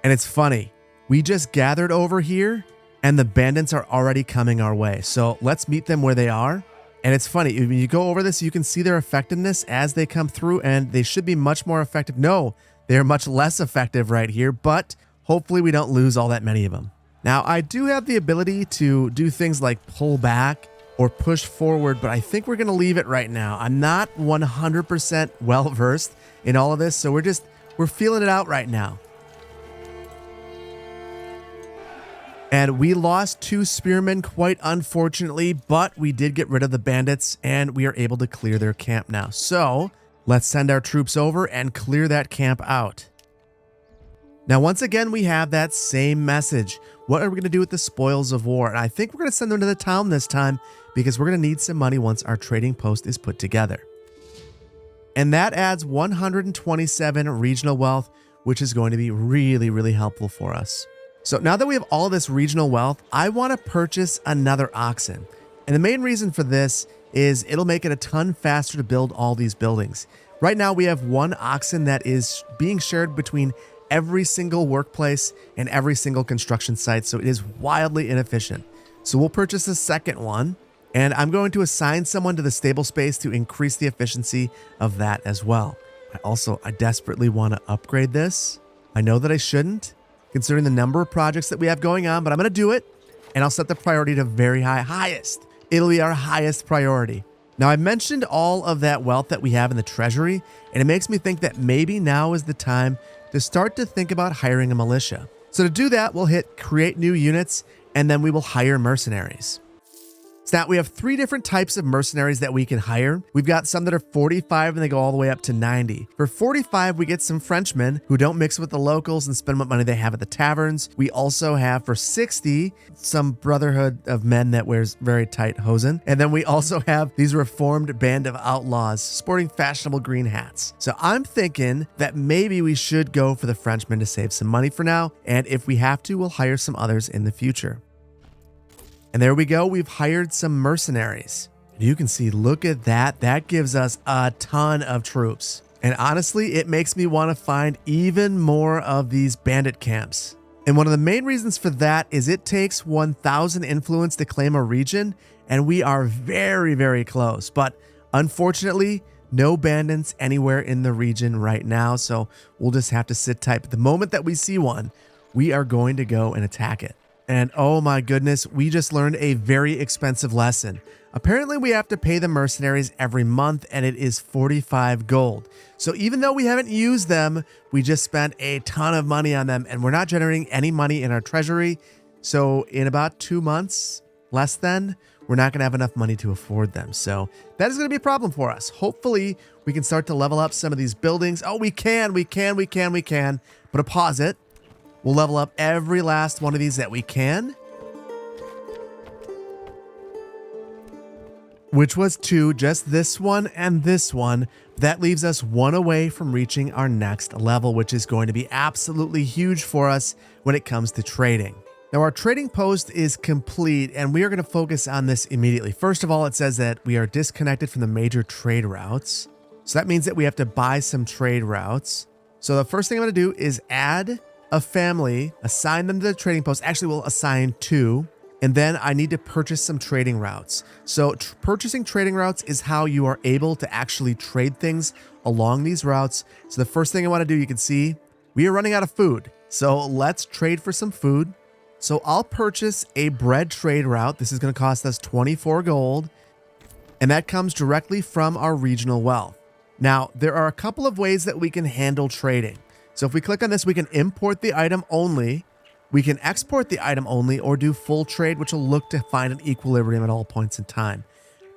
And it's funny, we just gathered over here and the bandits are already coming our way. So let's meet them where they are. And it's funny, when you go over this, you can see their effectiveness as they come through, and they should be much more effective. No, they're much less effective right here, but hopefully we don't lose all that many of them. Now, I do have the ability to do things like pull back or push forward, but I think we're going to leave it right now. I'm not 100% well-versed in all of this, so we're feeling it out right now. And we lost 2 spearmen, quite unfortunately, but we did get rid of the bandits, and we are able to clear their camp now. So let's send our troops over and clear that camp out. Now, once again, we have that same message. What are we going to do with the spoils of war? And I think we're going to send them to the town this time, because we're going to need some money once our trading post is put together. And that adds 127 regional wealth, which is going to be really, really helpful for us. So now that we have all of this regional wealth, I want to purchase another oxen. And the main reason for this is it'll make it a ton faster to build all these buildings. Right now, we have 1 oxen that is being shared between every single workplace and every single construction site, so it is wildly inefficient. So we'll purchase a second one, and I'm going to assign someone to the stable space to increase the efficiency of that as well. I desperately want to upgrade this. I know that I shouldn't, considering the number of projects that we have going on, but I'm going to do it, and I'll set the priority to very highest. It'll be our highest priority. Now, I mentioned all of that wealth that we have in the treasury, and it makes me think that maybe now is the time to start to think about hiring a militia. So to do that, we'll hit create new units, and then we will hire mercenaries. So now we have 3 different types of mercenaries that we can hire. We've got some that are 45 and they go all the way up to 90. For 45, we get some Frenchmen who don't mix with the locals and spend what money they have at the taverns. We also have for 60, some brotherhood of men that wears very tight hosen. And then we also have these reformed band of outlaws sporting fashionable green hats. So I'm thinking that maybe we should go for the Frenchmen to save some money for now. And if we have to, we'll hire some others in the future. And there we go. We've hired some mercenaries. And you can see, look at that. That gives us a ton of troops. And honestly, it makes me want to find even more of these bandit camps. And one of the main reasons for that is it takes 1,000 influence to claim a region. And we are very, very close. But unfortunately, no bandits anywhere in the region right now. So we'll just have to sit tight. But the moment that we see one, we are going to go and attack it. And oh my goodness, we just learned a very expensive lesson. Apparently we have to pay the mercenaries every month and it is 45 gold. So even though we haven't used them, we just spent a ton of money on them and we're not generating any money in our treasury. So in about 2 months, less than, we're not going to have enough money to afford them. So that is going to be a problem for us. Hopefully we can start to level up some of these buildings. Oh, we can. But pause it. We'll level up every last one of these that we can. Which was 2, just this one and this one. That leaves us 1 away from reaching our next level, which is going to be absolutely huge for us when it comes to trading. Now our trading post is complete and we are going to focus on this immediately. First of all, it says that we are disconnected from the major trade routes. So that means that we have to buy some trade routes. So the first thing I'm going to do is add a family, assign them to the trading post. Actually, we'll assign 2. And then I need to purchase some trading routes. So purchasing trading routes is how you are able to actually trade things along these routes. So the first thing I want to do, you can see we are running out of food. So let's trade for some food. So I'll purchase a bread trade route. This is going to cost us 24 gold. And that comes directly from our regional wealth. Now, there are a couple of ways that we can handle trading. So if we click on this, we can import the item only, we can export the item only, or do full trade, which will look to find an equilibrium at all points in time.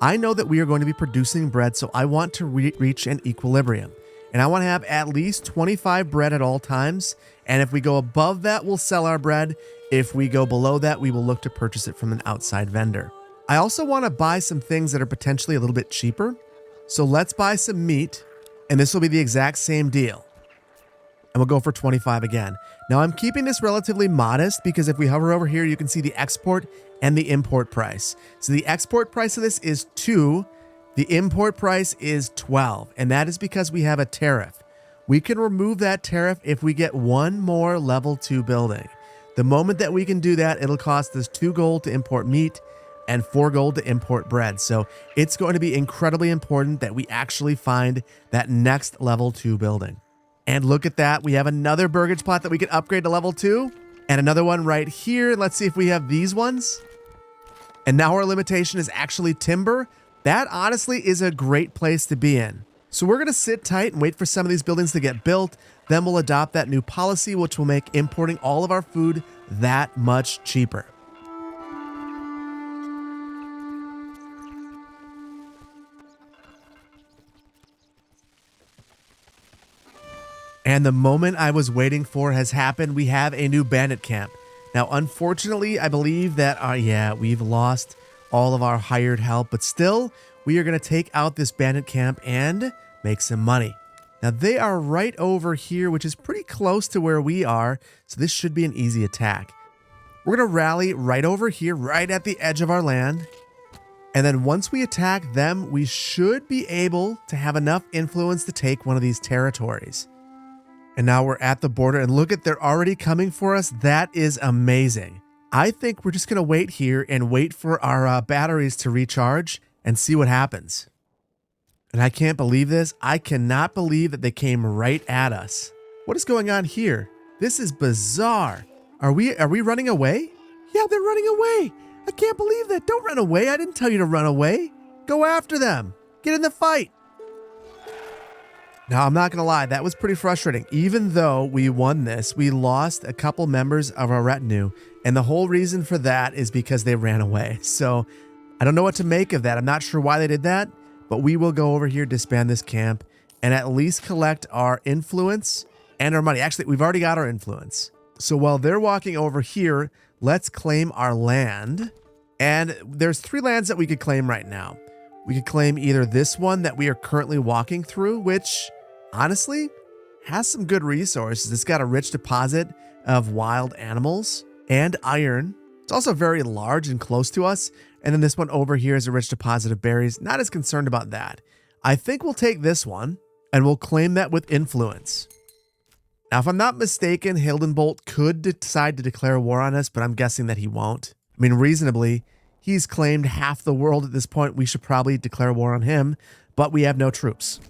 I know that we are going to be producing bread, so I want to reach an equilibrium. And I want to have at least 25 bread at all times. And if we go above that, we'll sell our bread. If we go below that, we will look to purchase it from an outside vendor. I also want to buy some things that are potentially a little bit cheaper. So let's buy some meat, and this will be the exact same deal. And we'll go for 25 again. Now I'm keeping this relatively modest because if we hover over here, you can see the export and the import price. So the export price of this is 2. The import price is 12. And that is because we have a tariff. We can remove that tariff if we get 1 more level 2 building. The moment that we can do that, it'll cost us 2 gold to import meat and 4 gold to import bread. So it's going to be incredibly important that we actually find that next level 2 building. And look at that. We have another Burgage plot that we can upgrade to level 2. And another one right here. Let's see if we have these ones. And now our limitation is actually timber. That honestly is a great place to be in. So we're going to sit tight and wait for some of these buildings to get built. Then we'll adopt that new policy, which will make importing all of our food that much cheaper. And the moment I was waiting for has happened. We have a new bandit camp. Now, unfortunately, I believe that, we've lost all of our hired help, but still, we are going to take out this bandit camp and make some money. Now, they are right over here, which is pretty close to where we are, so this should be an easy attack. We're going to rally right over here, right at the edge of our land. And then once we attack them, we should be able to have enough influence to take one of these territories. And now we're at the border and look at, they're already coming for us. That is amazing. I think we're just going to wait here and wait for our batteries to recharge and see what happens. And I can't believe this. I cannot believe that they came right at us. What is going on here? This is bizarre. Are we running away? Yeah, they're running away. I can't believe that. Don't run away. I didn't tell you to run away. Go after them. Get in the fight. Now, I'm not going to lie, that was pretty frustrating. Even though we won this, we lost a couple members of our retinue. And the whole reason for that is because they ran away. So I don't know what to make of that. I'm not sure why they did that, but we will go over here, disband this camp, and at least collect our influence and our money. Actually, we've already got our influence. So while they're walking over here, let's claim our land. And there's 3 lands that we could claim right now. We could claim either this one that we are currently walking through, which honestly has some good resources. It's got a rich deposit of wild animals and iron. It's also very large and close to us. And then this one over here is a rich deposit of berries. Not as concerned about that. I think we'll take this one and we'll claim that with influence. Now, if I'm not mistaken, Hildenbolt could decide to declare war on us, but I'm guessing that he won't. I mean, reasonably, he's claimed half the world at this point. We should probably declare war on him, but we have no troops.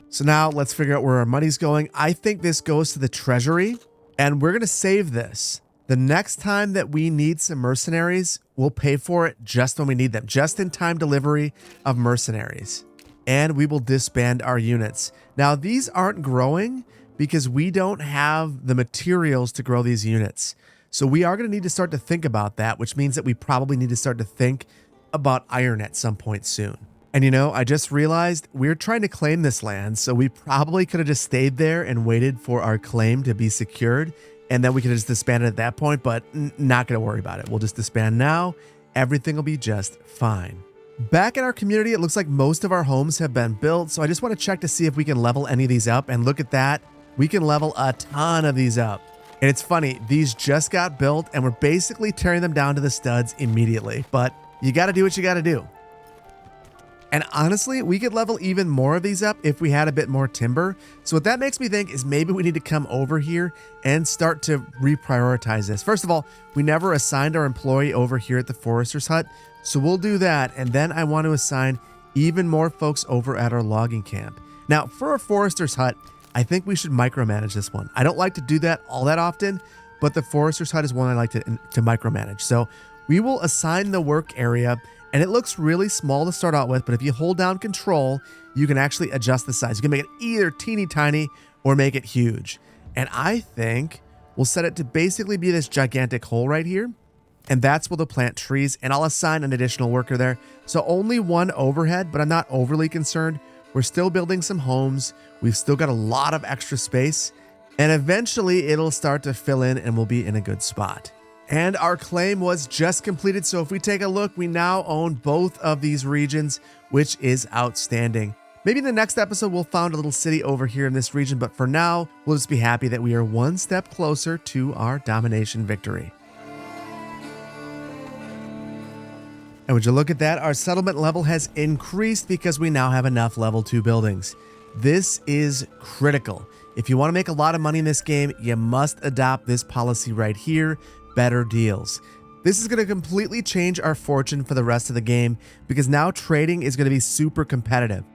So now let's figure out where our money's going. I think this goes to the treasury, and we're going to save this. The next time that we need some mercenaries, we'll pay for it just when we need them. Just-in-time delivery of mercenaries. And we will disband our units. Now, these aren't growing because we don't have the materials to grow these units. So we are going to need to start to think about that, which means that we probably need to start to think about iron at some point soon. And you know, I just realized we're trying to claim this land, so we probably could have just stayed there and waited for our claim to be secured, and then we could have just disbanded at that point, but not going to worry about it. We'll just disband now. Everything will be just fine. Back in our community, it looks like most of our homes have been built, so I just want to check to see if we can level any of these up, and look at that. We can level a ton of these up. And it's funny, these just got built, and we're basically tearing them down to the studs immediately, but you got to do what you got to do. And honestly, we could level even more of these up if we had a bit more timber. So what that makes me think is maybe we need to come over here and start to reprioritize this. First of all, we never assigned our employee over here at the Forester's Hut. So we'll do that. And then I want to assign even more folks over at our logging camp. Now, for our Forester's Hut, I think we should micromanage this one. I don't like to do that all that often, but the Forester's Hut is one I like to micromanage. So we will assign the work area. And it looks really small to start out with, but if you hold down control, you can actually adjust the size. You can make it either teeny tiny or make it huge. And I think we'll set it to basically be this gigantic hole right here. And that's where they'll plant trees, and I'll assign an additional worker there. So only one overhead, but I'm not overly concerned. We're still building some homes. We've still got a lot of extra space, and eventually it'll start to fill in and we'll be in a good spot. And our claim was just completed. So if we take a look, we now own both of these regions, which is outstanding. Maybe in the next episode, we'll found a little city over here in this region. But for now, we'll just be happy that we are one step closer to our domination victory. And would you look at that? Our settlement level has increased because we now have enough level 2 buildings. This is critical. If you want to make a lot of money in this game, you must adopt this policy right here. Better deals. This is going to completely change our fortune for the rest of the game because now trading is going to be super competitive.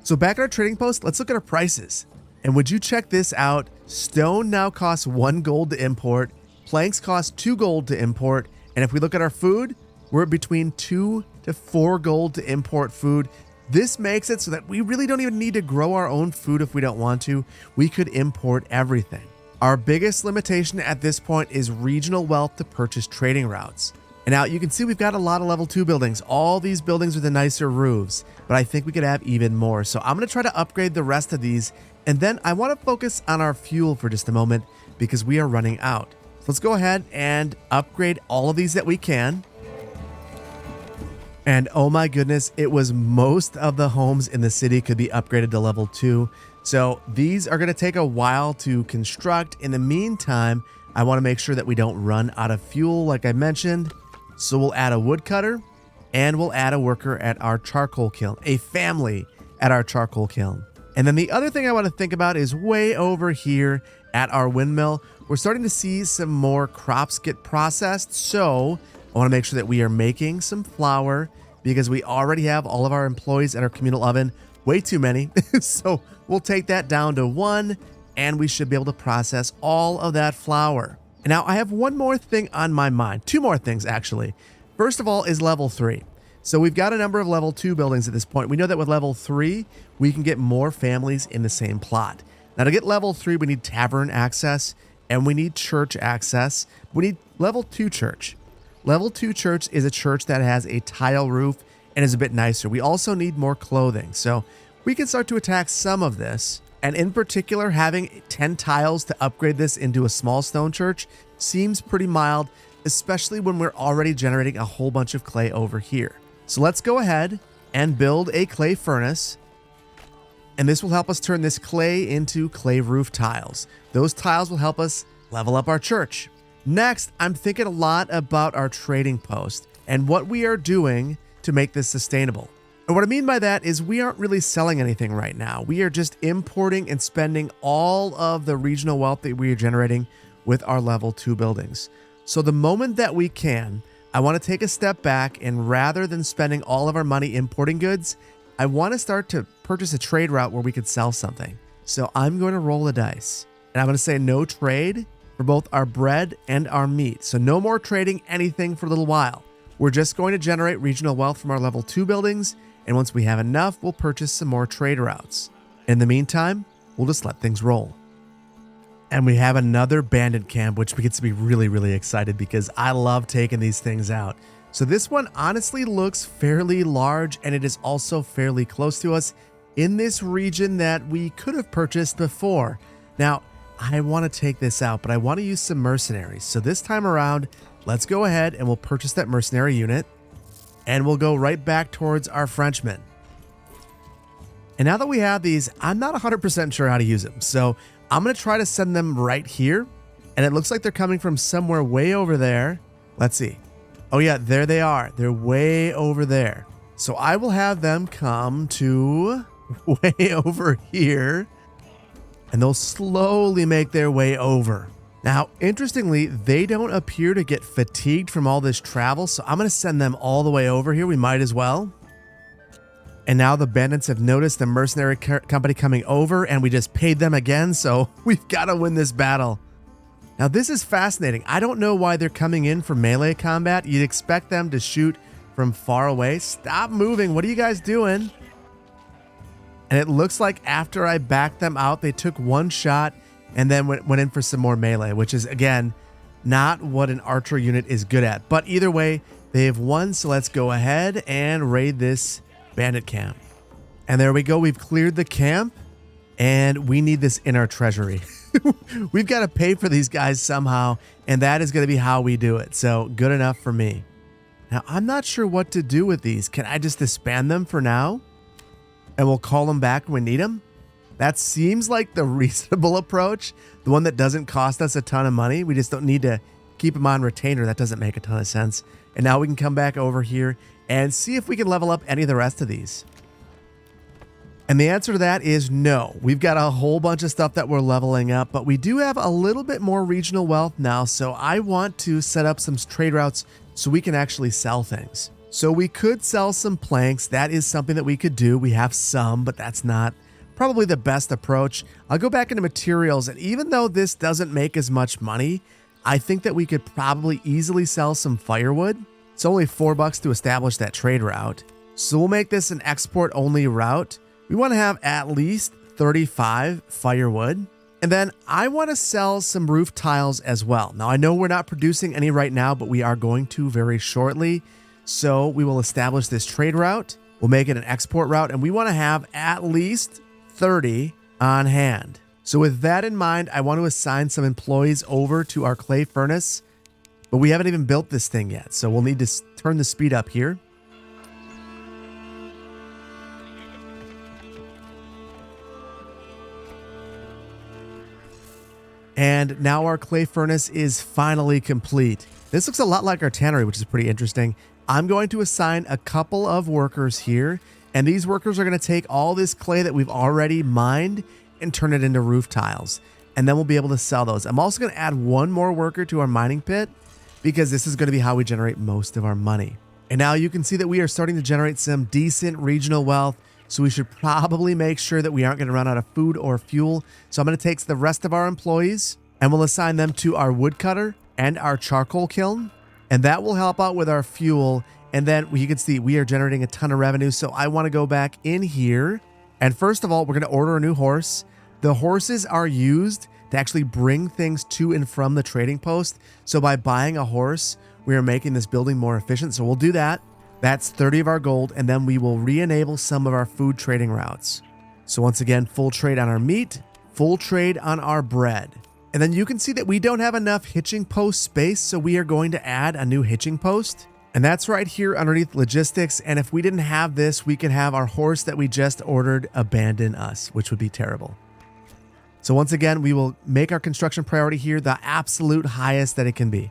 So back at our trading post, let's look at our prices. And would you check this out? Stone now costs 1 gold to import. Planks cost 2 gold to import. And if we look at our food, we're between 2 to 4 gold to import food. This makes it so that we really don't even need to grow our own food if we don't want to. We could import everything. Our biggest limitation at this point is regional wealth to purchase trading routes. And now you can see we've got a lot of level 2 buildings. All these buildings with the nicer roofs, but I think we could have even more. So I'm going to try to upgrade the rest of these. And then I want to focus on our fuel for just a moment because we are running out. So let's go ahead and upgrade all of these that we can. And oh my goodness, it was most of the homes in the city could be upgraded to level 2. So these are going to take a while to construct. In the meantime, I want to make sure that we don't run out of fuel like I mentioned. So we'll add a woodcutter and we'll add a worker at our charcoal kiln, a family at our charcoal kiln. And then the other thing I want to think about is way over here at our windmill. We're starting to see some more crops get processed. So I want to make sure that we are making some flour because we already have all of our employees at our communal oven. Way too many. So we'll take that down to 1 and we should be able to process all of that flour. And now I have one more thing on my mind. 2 more things actually. First of all is level 3. So we've got a number of level 2 buildings at this point. We know that with level 3, we can get more families in the same plot. Now to get level 3, we need tavern access and we need church access. We need level 2 church. Level 2 church is a church that has a tile roof and is a bit nicer. We also need more clothing, so we can start to attack some of this. And in particular, having 10 tiles to upgrade this into a small stone church seems pretty mild, especially when we're already generating a whole bunch of clay over here. So let's go ahead and build a clay furnace. And this will help us turn this clay into clay roof tiles. Those tiles will help us level up our church. Next, I'm thinking a lot about our trading post and what we are doing to make this sustainable. And what I mean by that is we aren't really selling anything right now. We are just importing and spending all of the regional wealth that we are generating with our level 2 buildings. So the moment that we can, I want to take a step back, and rather than spending all of our money importing goods, I want to start to purchase a trade route where we could sell something. So I'm going to roll the dice, and I'm going to say no trade for both our bread and our meat. So no more trading anything for a little while. We're just going to generate regional wealth from our level 2 buildings, and once we have enough, we'll purchase some more trade routes. In the meantime, we'll just let things roll. And we have another bandit camp, which gets to be really, really excited because I love taking these things out. So this one honestly looks fairly large, and it is also fairly close to us in this region that we could have purchased before. Now, I want to take this out, but I want to use some mercenaries. So this time around, let's go ahead and we'll purchase that mercenary unit, and we'll go right back towards our Frenchmen. And now that we have these, I'm not 100% sure how to use them. So I'm going to try to send them right here. And it looks like they're coming from somewhere way over there. Let's see. Oh yeah, there they are. They're way over there. So I will have them come to way over here, and they'll slowly make their way over. Now, interestingly, they don't appear to get fatigued from all this travel, so I'm going to send them all the way over here. We might as well. And now the bandits have noticed the mercenary company coming over, and we just paid them again, so we've got to win this battle. Now, this is fascinating. I don't know why they're coming in for melee combat. You'd expect them to shoot from far away. Stop moving. What are you guys doing? And it looks like after I backed them out, they took one shot and then went in for some more melee, which is, again, not what an archer unit is good at. But either way, they have won, so let's go ahead and raid this bandit camp. And there we go. We've cleared the camp, and we need this in our treasury. We've got to pay for these guys somehow, and that is going to be how we do it. So good enough for me. Now, I'm not sure what to do with these. Can I just disband them for now? And we'll call them back when we need them? That seems like the reasonable approach, the one that doesn't cost us a ton of money. We just don't need to keep them on retainer. That doesn't make a ton of sense. And now we can come back over here and see if we can level up any of the rest of these. And the answer to that is no. We've got a whole bunch of stuff that we're leveling up, but we do have a little bit more regional wealth now. So I want to set up some trade routes so we can actually sell things. So we could sell some planks. That is something that we could do. We have some, but that's not probably the best approach. I'll go back into materials, and even though this doesn't make as much money, I think that we could probably easily sell some firewood. It's only $4 to establish that trade route. So we'll make this an export only route. We want to have at least 35 firewood. And then I want to sell some roof tiles as well. Now I know we're not producing any right now, but we are going to very shortly. So we will establish this trade route. We'll make it an export route, and we want to have at least 30 on hand. So with that in mind, I want to assign some employees over to our clay furnace, but we haven't even built this thing yet. So we'll need to turn the speed up here. And now our clay furnace is finally complete. This looks a lot like our tannery, which is pretty interesting. I'm going to assign a couple of workers here, and these workers are going to take all this clay that we've already mined and turn it into roof tiles. And then we'll be able to sell those. I'm also going to add one more worker to our mining pit because this is going to be how we generate most of our money. And now you can see that we are starting to generate some decent regional wealth. So we should probably make sure that we aren't going to run out of food or fuel. So I'm going to take the rest of our employees and we'll assign them to our woodcutter and our charcoal kiln. And that will help out with our fuel. And then you can see we are generating a ton of revenue. So I want to go back in here. And first of all, we're going to order a new horse. The horses are used to actually bring things to and from the trading post. So by buying a horse, we are making this building more efficient. So we'll do that. That's 30 of our gold. And then we will re-enable some of our food trading routes. So once again, full trade on our meat, full trade on our bread. And then you can see that we don't have enough hitching post space. So we are going to add a new hitching post. And that's right here underneath logistics. And if we didn't have this, we could have our horse that we just ordered abandon us, which would be terrible. So once again, we will make our construction priority here the absolute highest that it can be.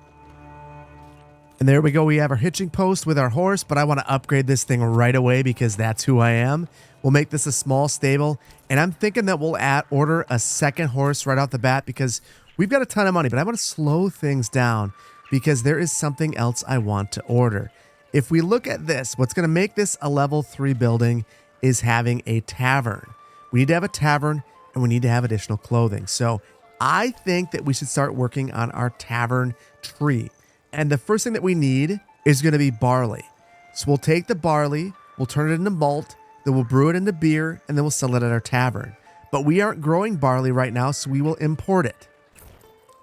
And there we go. We have our hitching post with our horse, but I want to upgrade this thing right away because that's who I am. We'll make this a small stable. And I'm thinking that we'll order a second horse right off the bat because we've got a ton of money, but I want to slow things down because there is something else I want to order. If we look at this, what's going to make this a level 3 building is having a tavern. We need to have a tavern and we need to have additional clothing. So I think that we should start working on our tavern tree. And the first thing that we need is going to be barley. So we'll take the barley, we'll turn it into malt, then we'll brew it into beer, and then we'll sell it at our tavern. But we aren't growing barley right now, so we will import it.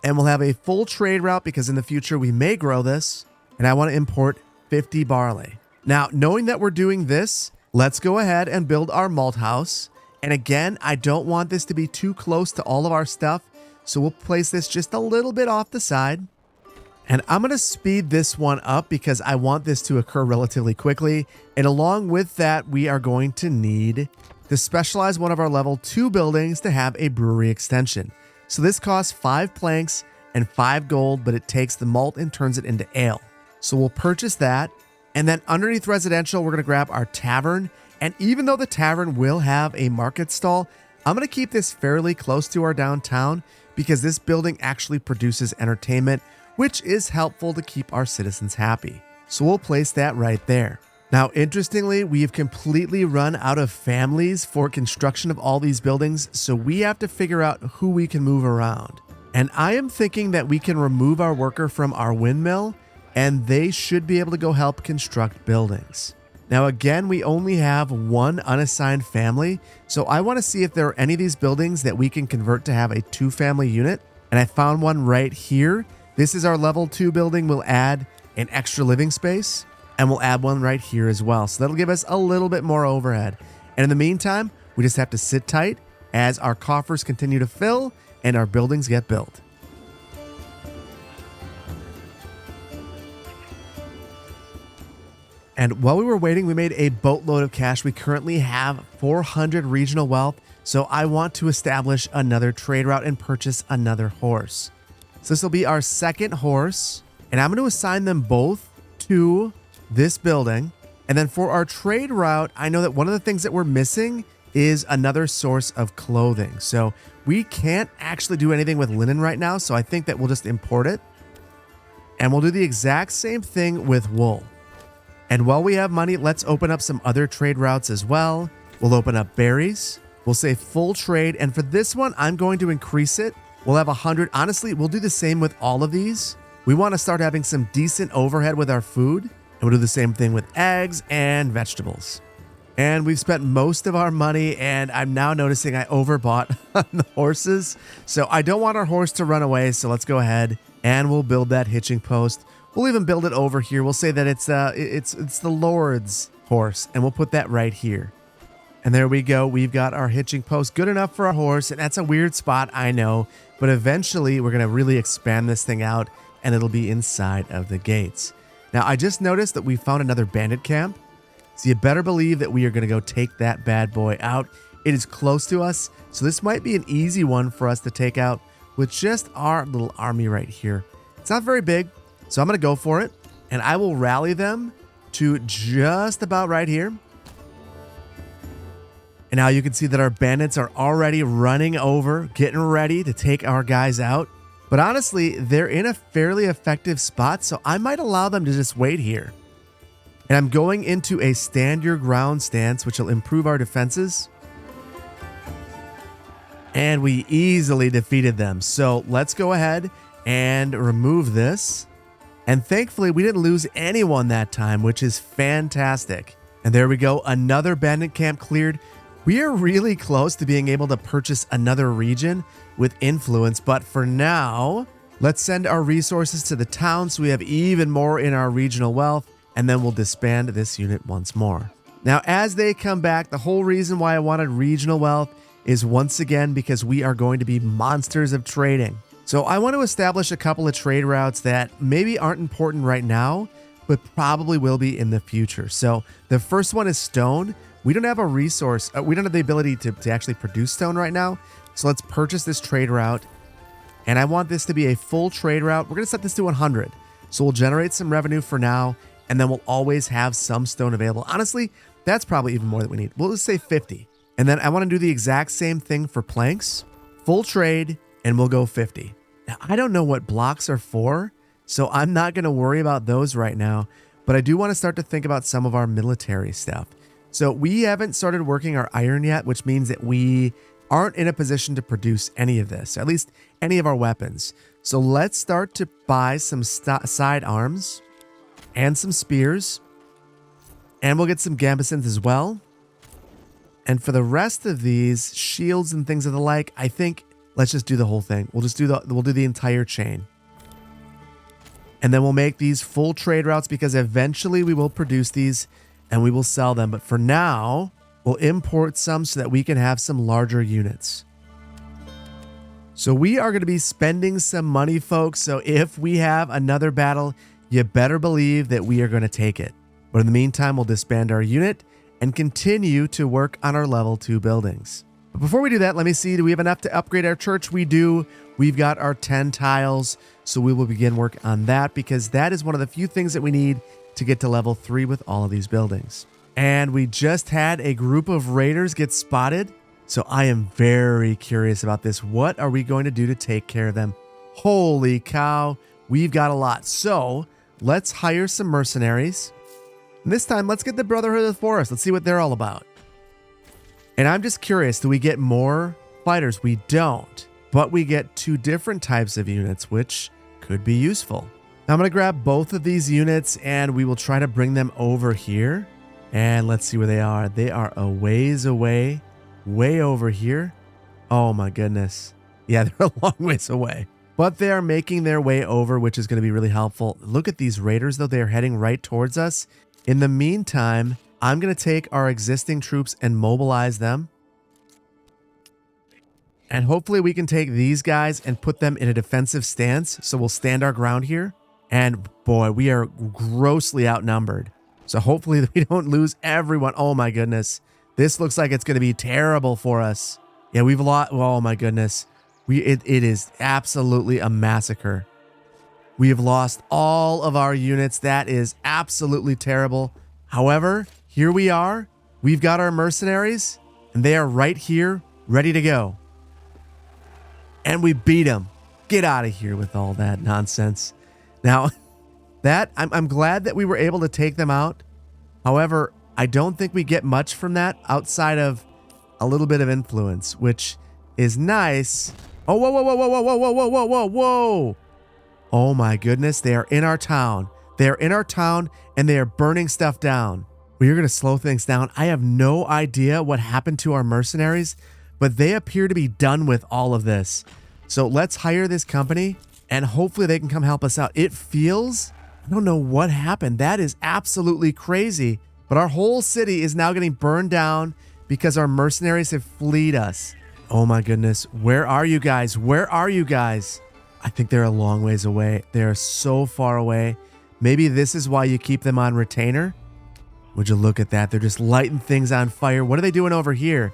And we'll have a full trade route because in the future we may grow this, and I want to import 50 barley. Now, knowing that we're doing this, let's go ahead and build our malt house. And again, I don't want this to be too close to all of our stuff, so we'll place this just a little bit off the side. And I'm going to speed this one up because I want this to occur relatively quickly. And along with that, we are going to need to specialize one of our level 2 buildings to have a brewery extension. So this costs 5 planks and 5 gold, but it takes the malt and turns it into ale. So we'll purchase that. And then underneath residential, we're going to grab our tavern. And even though the tavern will have a market stall, I'm going to keep this fairly close to our downtown because this building actually produces entertainment, which is helpful to keep our citizens happy. So we'll place that right there. Now, interestingly, we have completely run out of families for construction of all these buildings, so we have to figure out who we can move around. And I am thinking that we can remove our worker from our windmill, and they should be able to go help construct buildings. Now, again, we only have one unassigned family, so I want to see if there are any of these buildings that we can convert to have a 2-family unit. And I found one right here. This is our level 2 building. We'll add an extra living space and we'll add one right here as well. So that'll give us a little bit more overhead. And in the meantime, we just have to sit tight as our coffers continue to fill and our buildings get built. And while we were waiting, we made a boatload of cash. We currently have 400 regional wealth. So I want to establish another trade route and purchase another horse. So this will be our second horse, and I'm going to assign them both to this building. And then for our trade route, I know that one of the things that we're missing is another source of clothing. So we can't actually do anything with linen right now, so I think that we'll just import it. And we'll do the exact same thing with wool. And while we have money, let's open up some other trade routes as well. We'll open up berries. We'll say full trade, and for this one, I'm going to increase it. We'll have 100. Honestly, we'll do the same with all of these. We want to start having some decent overhead with our food. And we'll do the same thing with eggs and vegetables. And we've spent most of our money, and I'm now noticing I overbought on the horses. So I don't want our horse to run away, so let's go ahead and we'll build that hitching post. We'll even build it over here. We'll say that it's the Lord's horse, and we'll put that right here. And there we go. We've got our hitching post good enough for our horse. And that's a weird spot, I know. But eventually, we're going to really expand this thing out, and it'll be inside of the gates. Now, I just noticed that we found another bandit camp. So you better believe that we are going to go take that bad boy out. It is close to us. So this might be an easy one for us to take out with just our little army right here. It's not very big, so I'm going to go for it. And I will rally them to just about right here. And now you can see that our bandits are already running over, getting ready to take our guys out. But honestly, they're in a fairly effective spot, so I might allow them to just wait here. And I'm going into a stand your ground stance, which will improve our defenses. And we easily defeated them. So let's go ahead and remove this. And thankfully, we didn't lose anyone that time, which is fantastic. And there we go. Another bandit camp cleared. We are really close to being able to purchase another region with influence, but for now, Let's send our resources to the town so we have even more in our regional wealth, and then we'll disband this unit once more. Now, as they come back, the whole reason why I wanted regional wealth is once again because we are going to be monsters of trading. So I want to establish a couple of trade routes that maybe aren't important right now, but probably will be in the future. So the first one is stone. We don't have a resource. We don't have the ability to actually produce stone right now. So let's purchase this trade route. And I want this to be a full trade route. We're going to set this to 100. So we'll generate some revenue for now, and then we'll always have some stone available. Honestly, that's probably even more that we need. We'll just say 50. And then I want to do the exact same thing for planks. Full trade, and we'll go 50. Now, I don't know what blocks are for, so I'm not going to worry about those right now. But I do want to start to think about some of our military stuff. So we haven't started working our iron yet, which means that we aren't in a position to produce any of this, at least any of our weapons. So let's start to buy some side arms and some spears, and we'll get some gambesons as well. And for the rest of these shields and things of the like, I think let's just do the whole thing. We'll do the entire chain. And then we'll make these full trade routes because eventually we will produce these and we will sell them. But for now, we'll import some so that we can have some larger units. So we are going to be spending some money, folks. So if we have another battle, you better believe that we are going to take it. But in the meantime, we'll disband our unit and continue to work on our level 2 buildings. But before we do that, let me see, do we have enough to upgrade our church? We do. We've got our 10 tiles. So we will begin work on that because that is one of the few things that we need to get to level 3 with all of these buildings. And we just had a group of raiders get spotted. So I am very curious about this. What are we going to do to take care of them? Holy cow, we've got a lot. So let's hire some mercenaries. And this time, let's get the Brotherhood of the Forest. Let's see what they're all about. And I'm just curious, do we get more fighters? We don't, but we get 2 different types of units, which could be useful. Now I'm going to grab both of these units and we will try to bring them over here. And let's see where they are. They are a ways away, way over here. Oh my goodness. Yeah, they're a long ways away. But they are making their way over, which is going to be really helpful. Look at these raiders, though. They are heading right towards us. In the meantime, I'm going to take our existing troops and mobilize them. And hopefully we can take these guys and put them in a defensive stance. So we'll stand our ground here. And boy, we are grossly outnumbered. So hopefully we don't lose everyone. Oh my goodness. This looks like it's going to be terrible for us. Yeah, we've lost. Oh my goodness. It is absolutely a massacre. We have lost all of our units. That is absolutely terrible. However, here we are. We've got our mercenaries and they are right here ready to go. And we beat them. Get out of here with all that nonsense. Now, I'm glad that we were able to take them out. However, I don't think we get much from that outside of a little bit of influence, which is nice. Oh, whoa, whoa, whoa, whoa, whoa, whoa, whoa, whoa, whoa, whoa. Oh my goodness, they are in our town. They are in our town and they are burning stuff down. We are going to slow things down. I have no idea what happened to our mercenaries, but they appear to be done with all of this. So let's hire this company and hopefully they can come help us out. It feels, I don't know what happened. That is absolutely crazy. But our whole city is now getting burned down because our mercenaries have fleed us. Oh my goodness. Where are you guys? Where are you guys? I think they're a long ways away. They're so far away. Maybe this is why you keep them on retainer. Would you look at that? They're just lighting things on fire. What are they doing over here?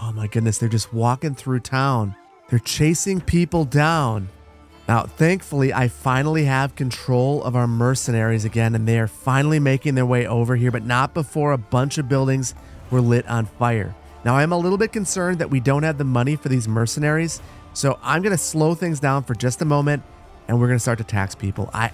Oh my goodness. They're just walking through town. They're chasing people down. Now, thankfully, I finally have control of our mercenaries again, and they are finally making their way over here, but not before a bunch of buildings were lit on fire. Now, I'm a little bit concerned that we don't have the money for these mercenaries, so I'm going to slow things down for just a moment, and we're going to start to tax people. I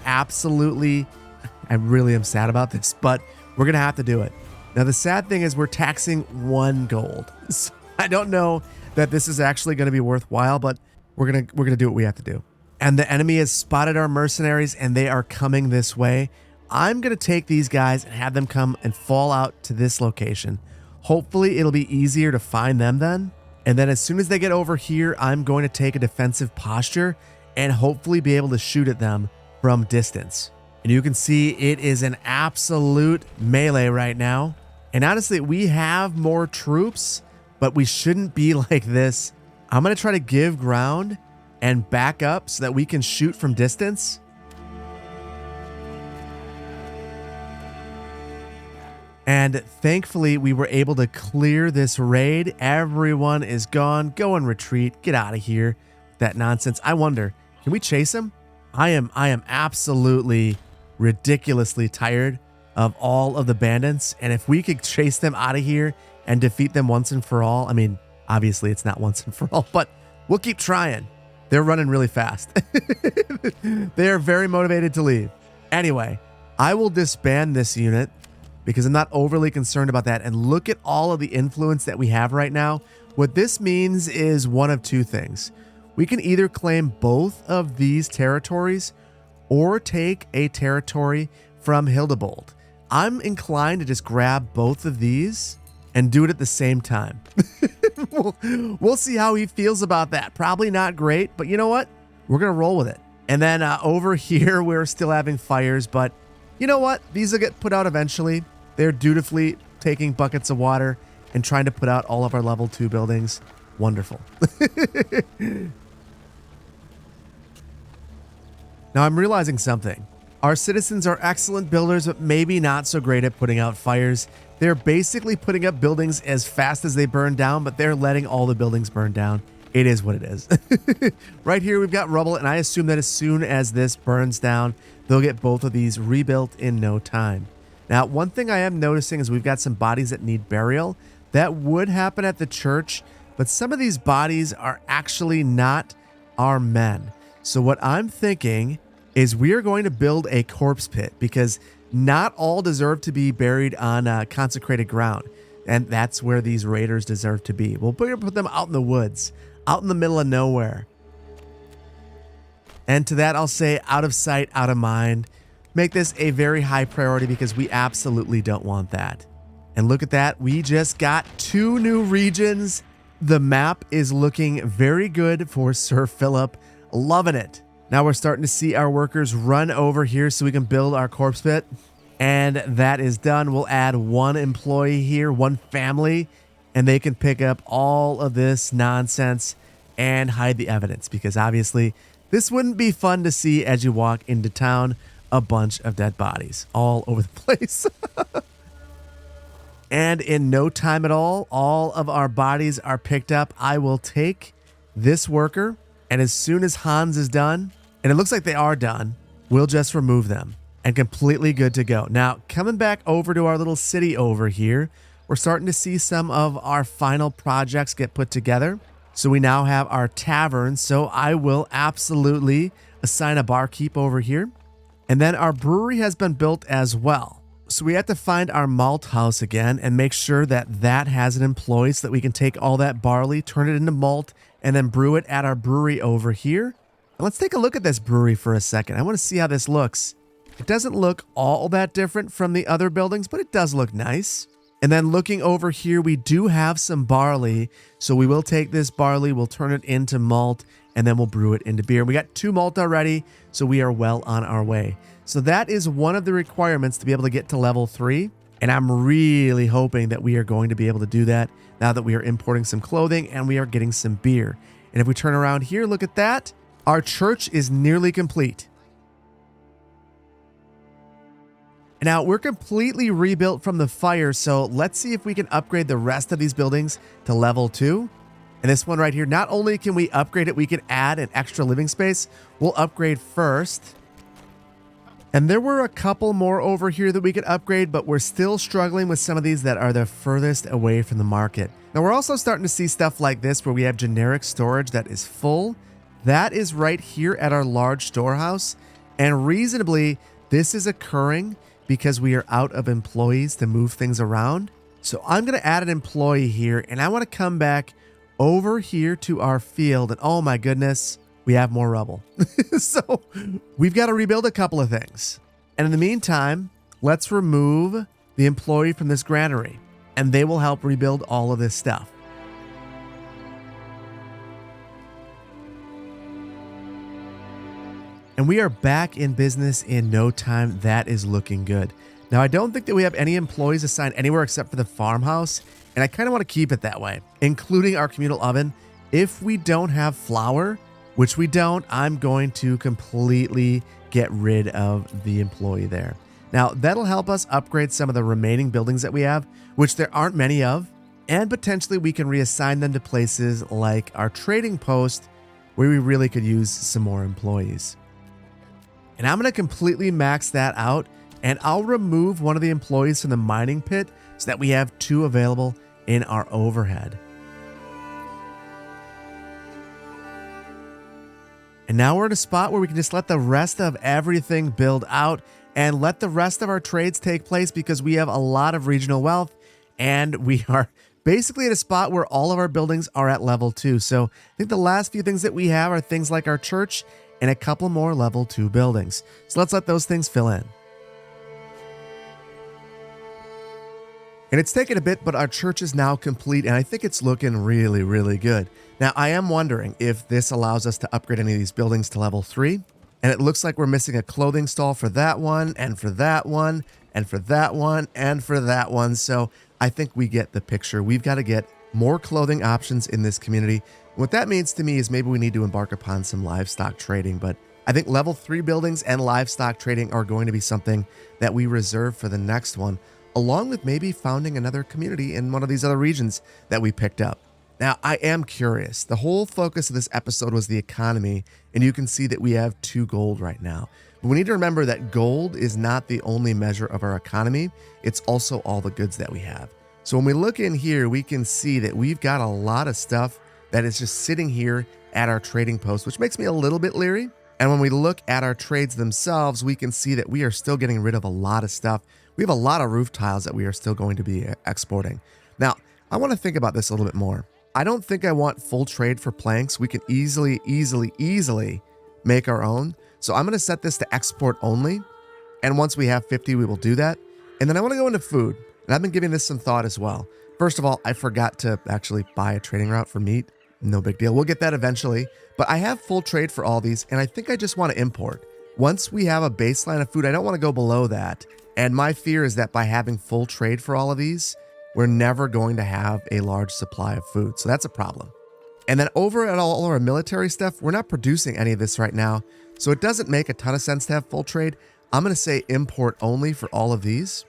really am sad about this, but we're going to have to do it. Now, the sad thing is we're taxing 1 gold. So I don't know that this is actually going to be worthwhile, but we're going to do what we have to do. And the enemy has spotted our mercenaries and they are coming this way. I'm going to take these guys and have them come and fall out to this location. Hopefully it'll be easier to find them then. And then as soon as they get over here, I'm going to take a defensive posture and hopefully be able to shoot at them from distance. And you can see it is an absolute melee right now. And honestly, we have more troops, but we shouldn't be like this. I'm going to try to give ground and back up so that we can shoot from distance. And thankfully, we were able to clear this raid. Everyone is gone. Go and retreat. Get out of here. That nonsense. I wonder, can we chase him? I am absolutely ridiculously tired of all of the bandits. And if we could chase them out of here and defeat them once and for all, I mean, obviously it's not once and for all, but we'll keep trying. They're running really fast. They are very motivated to leave. Anyway, I will disband this unit because I'm not overly concerned about that. And look at all of the influence that we have right now. What this means is one of two things. We can either claim both of these territories or take a territory from Hildebold. I'm inclined to just grab both of these and do it at the same time. We'll see how he feels about that. Probably not great, but you know what? We're going to roll with it. And then over here, we're still having fires, but you know what? These will get put out eventually. They're dutifully taking buckets of water and trying to put out all of our level 2 buildings. Wonderful. Now I'm realizing something. Our citizens are excellent builders, but maybe not so great at putting out fires. They're basically putting up buildings as fast as they burn down, but they're letting all the buildings burn down. It is what it is. Right here, we've got rubble, and I assume that as soon as this burns down, they'll get both of these rebuilt in no time. Now, one thing I am noticing is we've got some bodies that need burial. That would happen at the church, but some of these bodies are actually not our men. So what I'm thinking is we are going to build a corpse pit because not all deserve to be buried on consecrated ground. And that's where these raiders deserve to be. We'll put them out in the woods, out in the middle of nowhere. And to that, I'll say out of sight, out of mind. Make this a very high priority because we absolutely don't want that. And look at that. We just got 2 new regions. The map is looking very good for Sir Philip. Loving it. Now we're starting to see our workers run over here so we can build our corpse pit. And that is done. We'll add 1 employee here, 1 family, and they can pick up all of this nonsense and hide the evidence because obviously this wouldn't be fun to see as you walk into town. A bunch of dead bodies all over the place. And in no time at all of our bodies are picked up. I will take this worker, and as soon as Hans is done, and it looks like they are done, we'll just remove them and completely good to go. Now, coming back over to our little city over here, we're starting to see some of our final projects get put together. So we now have our tavern. So I will absolutely assign a barkeep over here. And then our brewery has been built as well. So we have to find our malt house again and make sure that that has an employee so that we can take all that barley, turn it into malt, and then brew it at our brewery over here. And let's take a look at this brewery for a second. I want to see how this looks. It doesn't look all that different from the other buildings, but it does look nice. And then looking over here, we do have some barley. So we will take this barley, we'll turn it into malt, and then we'll brew it into beer. We got 2 malt already, so we are well on our way. So that is one of the requirements to be able to get to level 3. And I'm really hoping that we are going to be able to do that now that we are importing some clothing and we are getting some beer. And if we turn around here, look at that. Our church is nearly complete. Now, we're completely rebuilt from the fire, so let's see if we can upgrade the rest of these buildings to level 2. And this one right here, not only can we upgrade it, we can add an extra living space. We'll upgrade first. And there were a couple more over here that we could upgrade, but we're still struggling with some of these that are the furthest away from the market. Now, we're also starting to see stuff like this where we have generic storage that is full. That is right here at our large storehouse. And reasonably, this is occurring because we are out of employees to move things around. So I'm going to add an employee here, and I want to come back over here to our field. And oh my goodness, we have more rubble. So we've got to rebuild a couple of things. And in the meantime, let's remove the employee from this granary, and they will help rebuild all of this stuff. And we are back in business in no time. That is looking good. Now, I don't think that we have any employees assigned anywhere except for the farmhouse, and I kind of want to keep it that way, including our communal oven. If we don't have flour, which we don't, I'm going to completely get rid of the employee there. Now, that'll help us upgrade some of the remaining buildings that we have, which there aren't many of, and potentially we can reassign them to places like our trading post where we really could use some more employees. And I'm going to completely max that out, and I'll remove one of the employees from the mining pit so that we have 2 available in our overhead. And now we're at a spot where we can just let the rest of everything build out and let the rest of our trades take place because we have a lot of regional wealth and we are basically at a spot where all of our buildings are at level 2. So I think the last few things that we have are things like our church and a couple more level 2 buildings. So let's let those things fill in. And it's taken a bit, but our church is now complete, and I think it's looking really, really good. Now, I am wondering if this allows us to upgrade any of these buildings to level 3. And it looks like we're missing a clothing stall for that one, and for that one, and for that one, and for that one. So I think we get the picture. We've got to get more clothing options in this community. What that means to me is maybe we need to embark upon some livestock trading, but I think level 3 buildings and livestock trading are going to be something that we reserve for the next one, along with maybe founding another community in one of these other regions that we picked up. Now, I am curious. The whole focus of this episode was the economy, and you can see that we have 2 gold right now. But we need to remember that gold is not the only measure of our economy. It's also all the goods that we have. So when we look in here, we can see that we've got a lot of stuff that is just sitting here at our trading post, which makes me a little bit leery. And when we look at our trades themselves, we can see that we are still getting rid of a lot of stuff. We have a lot of roof tiles that we are still going to be exporting. Now, I want to think about this a little bit more. I don't think I want full trade for planks. We can easily make our own. So I'm going to set this to export only. And once we have 50, we will do that. And then I want to go into food. And I've been giving this some thought as well. First of all, I forgot to actually buy a trading route for meat. No big deal. We'll get that eventually. But I have full trade for all these, and I think I just want to import. Once we have a baseline of food, I don't want to go below that. And my fear is that by having full trade for all of these, we're never going to have a large supply of food. So that's a problem. And then over at all our military stuff, we're not producing any of this right now. So it doesn't make a ton of sense to have full trade. I'm going to say import only for all of these.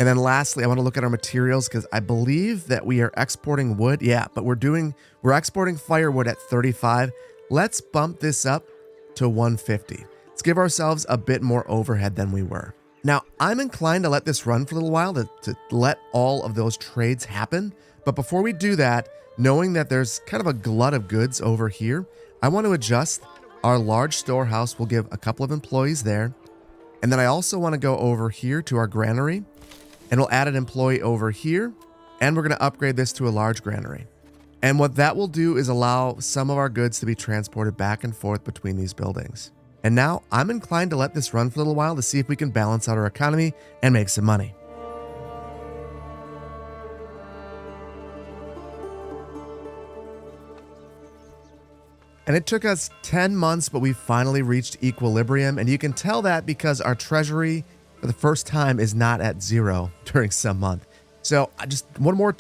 And then lastly, I want to look at our materials because I believe that we are exporting wood. Yeah, but we're exporting firewood at 35. Let's bump this up to 150. Let's give ourselves a bit more overhead than we were. Now, I'm inclined to let this run for a little while to let all of those trades happen. But before we do that, knowing that there's kind of a glut of goods over here, I want to adjust our large storehouse. We'll give a couple of employees there. And then I also want to go over here to our granary. And we'll add an employee over here, and we're going to upgrade this to a large granary. And what that will do is allow some of our goods to be transported back and forth between these buildings. And now I'm inclined to let this run for a little while to see if we can balance out our economy and make some money. And it took us 10 months, but we finally reached equilibrium. And you can tell that because our treasury for the first time is not at 0 during some month. So I just one more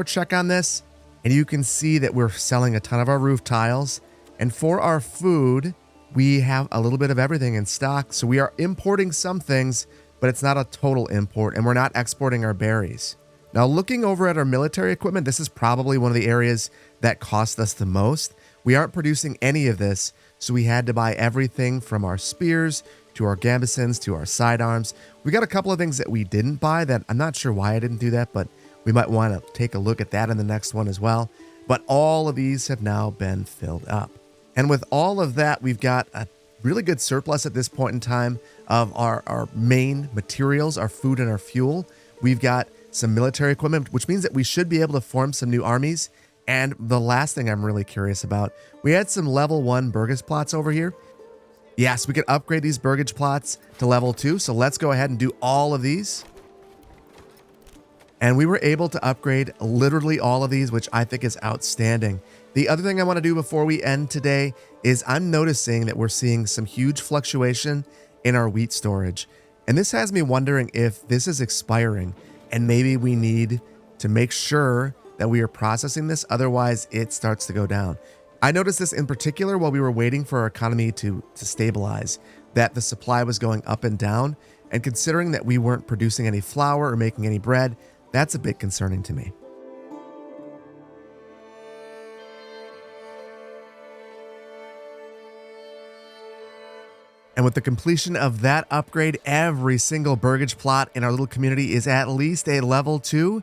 check on this, and you can see that we're selling a ton of our roof tiles. And for our food, we have a little bit of everything in stock. So we are importing some things, but it's not a total import, and we're not exporting our berries. Now, looking over at our military equipment, this is probably one of the areas that cost us the most. We aren't producing any of this, so we had to buy everything from our spears to our gambesons, to our sidearms. We got a couple of things that we didn't buy that I'm not sure why I didn't do that, but we might want to take a look at that in the next one as well. But all of these have now been filled up. And with all of that, we've got a really good surplus at this point in time of our main materials, our food and our fuel. We've got some military equipment, which means that we should be able to form some new armies. And the last thing I'm really curious about, we had some level 1 Burgage plots over here. Yes, we could upgrade these Burgage plots to level 2. So let's go ahead and do all of these. And we were able to upgrade literally all of these, which I think is outstanding. The other thing I want to do before we end today is I'm noticing that we're seeing some huge fluctuation in our wheat storage. And this has me wondering if this is expiring and maybe we need to make sure that we are processing this, otherwise it starts to go down. I noticed this in particular while we were waiting for our economy to stabilize, that the supply was going up and down, and considering that we weren't producing any flour or making any bread, that's a bit concerning to me. And with the completion of that upgrade, every single Burgage plot in our little community is at least a level 2,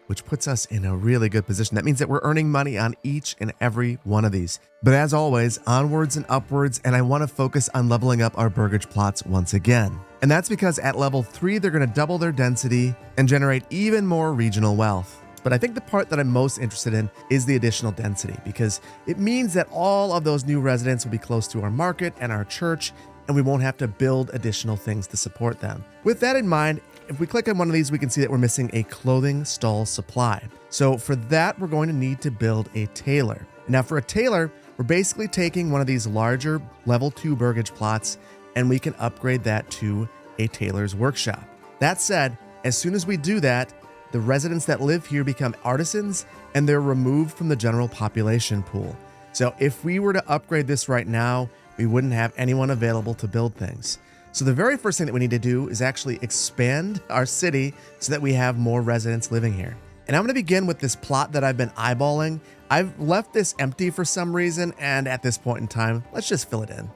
which puts us in a really good position. That means that we're earning money on each and every one of these. But as always, onwards and upwards, and I want to focus on leveling up our Burgage plots once again. And that's because at level 3, they're going to double their density and generate even more regional wealth. But I think the part that I'm most interested in is the additional density, because it means that all of those new residents will be close to our market and our church, and we won't have to build additional things to support them. With that in mind, if we click on one of these, we can see that we're missing a clothing stall supply. So for that, we're going to need to build a tailor. Now for a tailor, we're basically taking one of these larger level 2 Burgage plots, and we can upgrade that to a tailor's workshop. That said, as soon as we do that, the residents that live here become artisans and they're removed from the general population pool. So if we were to upgrade this right now, we wouldn't have anyone available to build things. So the very first thing that we need to do is actually expand our city so that we have more residents living here. And I'm going to begin with this plot that I've been eyeballing. I've left this empty for some reason, and at this point in time, let's just fill it in.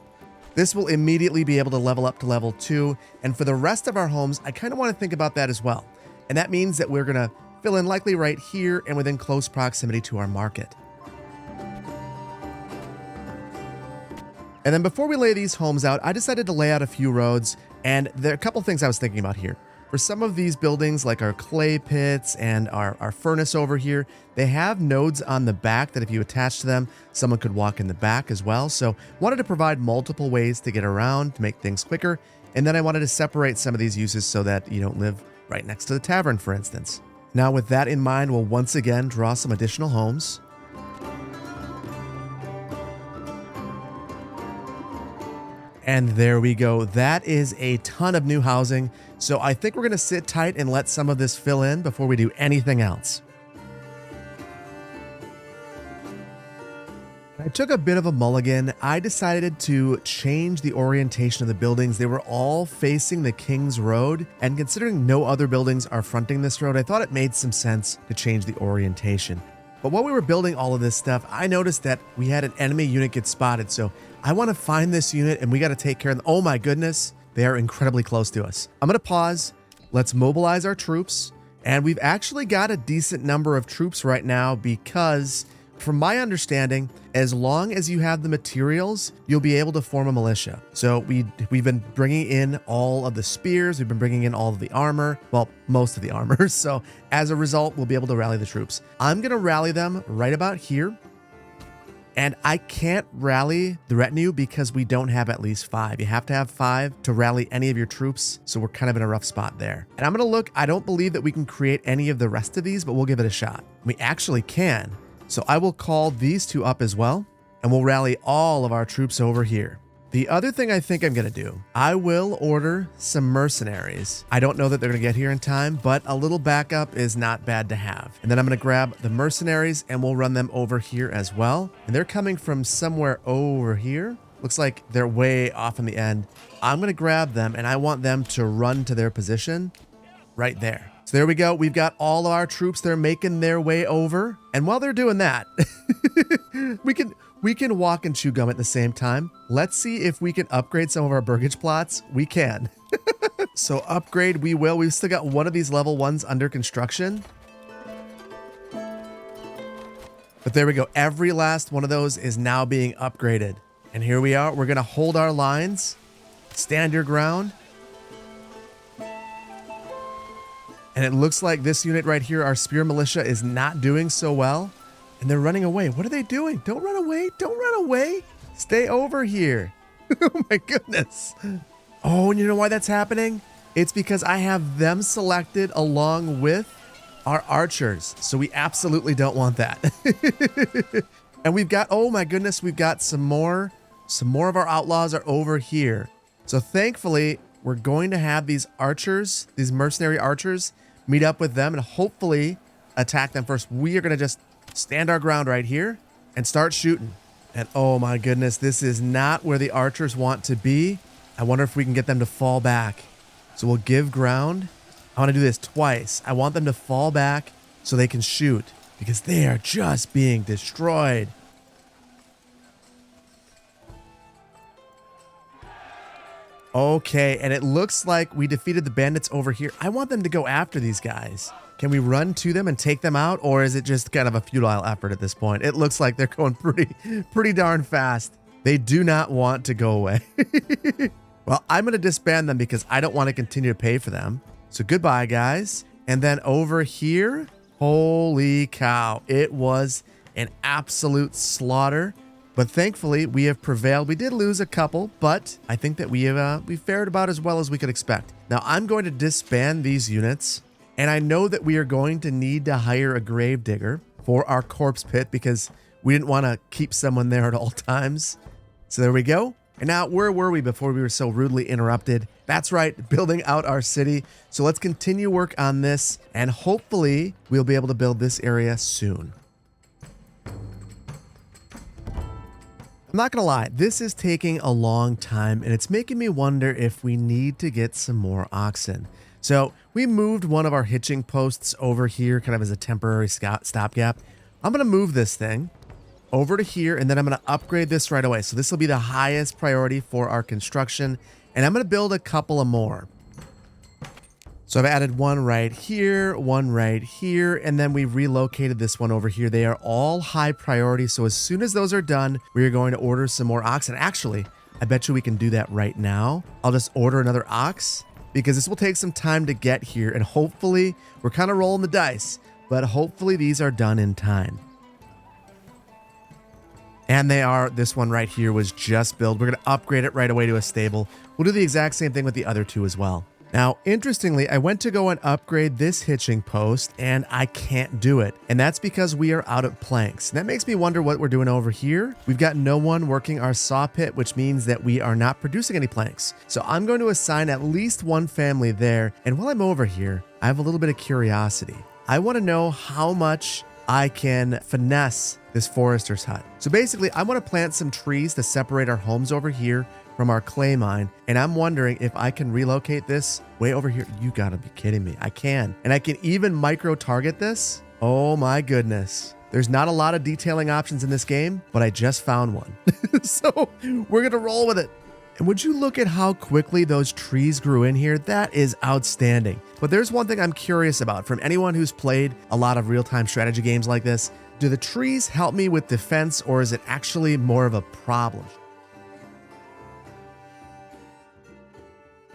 This will immediately be able to level up to level 2, and for the rest of our homes, I kind of want to think about that as well. And that means that we're going to fill in likely right here and within close proximity to our market. And then before we lay these homes out, I decided to lay out a few roads, and there are a couple things I was thinking about here. For some of these buildings, like our clay pits and our furnace over here, they have nodes on the back that if you attach to them, someone could walk in the back as well. So wanted to provide multiple ways to get around to make things quicker. And then I wanted to separate some of these uses so that you don't live right next to the tavern, for instance. Now with that in mind, we'll once again draw some additional homes. And there we go. That is a ton of new housing. So I think we're going to sit tight and let some of this fill in before we do anything else. I took a bit of a mulligan. I decided to change the orientation of the buildings. They were all facing the King's Road, and considering no other buildings are fronting this road, I thought it made some sense to change the orientation. But while we were building all of this stuff, I noticed that we had an enemy unit get spotted. So I want to find this unit and we got to take care of them. Oh my goodness, they are incredibly close to us. I'm going to pause. Let's mobilize our troops. And we've actually got a decent number of troops right now because, from my understanding, as long as you have the materials, you'll be able to form a militia. So we've been bringing in all of the spears. We've been bringing in all of the armor. Well, most of the armor. So as a result, we'll be able to rally the troops. I'm going to rally them right about here. And I can't rally the retinue because we don't have at least 5. You have to have 5 to rally any of your troops. So we're kind of in a rough spot there. And I'm going to look. I don't believe that we can create any of the rest of these, but we'll give it a shot. We actually can. So I will call these 2 up as well, and we'll rally all of our troops over here. The other thing I think I'm going to do, I will order some mercenaries. I don't know that they're going to get here in time, but a little backup is not bad to have. And then I'm going to grab the mercenaries and we'll run them over here as well. And they're coming from somewhere over here. Looks like they're way off in the end. I'm going to grab them and I want them to run to their position right there. So there we go. We've got all of our troops. They're making their way over. And while they're doing that, we can walk and chew gum at the same time. Let's see if we can upgrade some of our Burgage plots. We can. So upgrade we will. We've still got one of these level 1s under construction. But there we go. Every last one of those is now being upgraded. And here we are. We're going to hold our lines. Stand your ground. And it looks like this unit right here, our spear militia, is not doing so well. And they're running away. What are they doing? Don't run away. Don't run away. Stay over here. Oh my goodness. Oh, and you know why that's happening? It's because I have them selected along with our archers. So we absolutely don't want that. And we've got, oh my goodness, we've got some more of our outlaws are over here. So thankfully, we're going to have these archers, these mercenary archers, meet up with them and hopefully attack them first. We are going to just stand our ground right here and start shooting. And oh my goodness, this is not where the archers want to be. I wonder if we can get them to fall back. So we'll give ground. I want to do this twice. I want them to fall back so they can shoot because they are just being destroyed. Okay, and it looks like we defeated the bandits over here. I want them to go after these guys. Can we run to them and take them out, or is it just kind of a futile effort at this point? It looks like they're going pretty darn fast. They do not want to go away. Well, I'm going to disband them because I don't want to continue to pay for them. So goodbye, guys. And then over here, holy cow, it was an absolute slaughter. But thankfully, we have prevailed. We did lose a couple, but I think that we fared about as well as we could expect. Now, I'm going to disband these units, and I know that we are going to need to hire a gravedigger for our corpse pit because we didn't want to keep someone there at all times. So there we go. And now, where were we before we were so rudely interrupted? That's right, building out our city. So let's continue work on this, and hopefully, we'll be able to build this area soon. I'm not gonna lie, this is taking a long time and it's making me wonder if we need to get some more oxen. So we moved one of our hitching posts over here kind of as a temporary stopgap. I'm gonna move this thing over to here and then I'm gonna upgrade this right away. So this will be the highest priority for our construction and I'm gonna build a couple of more. So I've added one right here, and then we relocated this one over here. They are all high priority. So as soon as those are done, we are going to order some more oxen. Actually, I bet you we can do that right now. I'll just order another ox because this will take some time to get here. And hopefully, we're kind of rolling the dice, but hopefully these are done in time. And they are. This one right here was just built. We're going to upgrade it right away to a stable. We'll do the exact same thing with the other two as well. Now, interestingly, I went to go and upgrade this hitching post and I can't do it. And that's because we are out of planks. And that makes me wonder what we're doing over here. We've got no one working our saw pit, which means that we are not producing any planks. So I'm going to assign at least one family there. And while I'm over here, I have a little bit of curiosity. I want to know how much I can finesse this forester's hut. So basically, I want to plant some trees to separate our homes over here from our clay mine. And I'm wondering if I can relocate this way over here. You gotta be kidding me. I can. And I can even micro target this. Oh my goodness. There's not a lot of detailing options in this game, but I just found one. So we're gonna roll with it. And would you look at how quickly those trees grew in here? That is outstanding. But there's one thing I'm curious about from anyone who's played a lot of real-time strategy games like this. Do the trees help me with defense or is it actually more of a problem?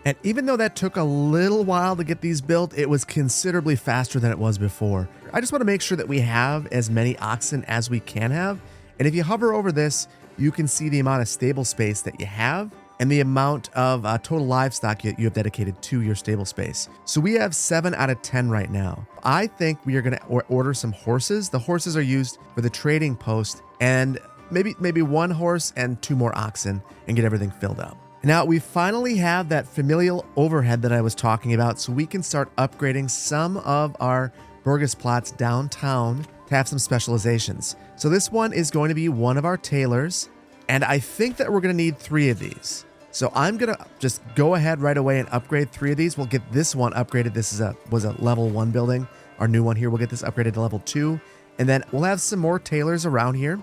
And even though that took a little while to get these built, it was considerably faster than it was before. I just want to make sure that we have as many oxen as we can have. And if you hover over this, you can see the amount of stable space that you have and the amount of total livestock you have dedicated to your stable space. So we have 7 out of 10 right now. I think we are going to order some horses. The horses are used for the trading post and maybe one horse and 2 more oxen and get everything filled up. Now we finally have that familial overhead that I was talking about, so we can start upgrading some of our Burgage plots downtown to have some specializations. So this one is going to be one of our tailors, and I think that we're going to need 3 of these. So I'm going to just go ahead right away and upgrade 3 of these. We'll get this one upgraded. This was a level 1 building. Our new one here, we'll get this upgraded to level 2, and then we'll have some more tailors around here.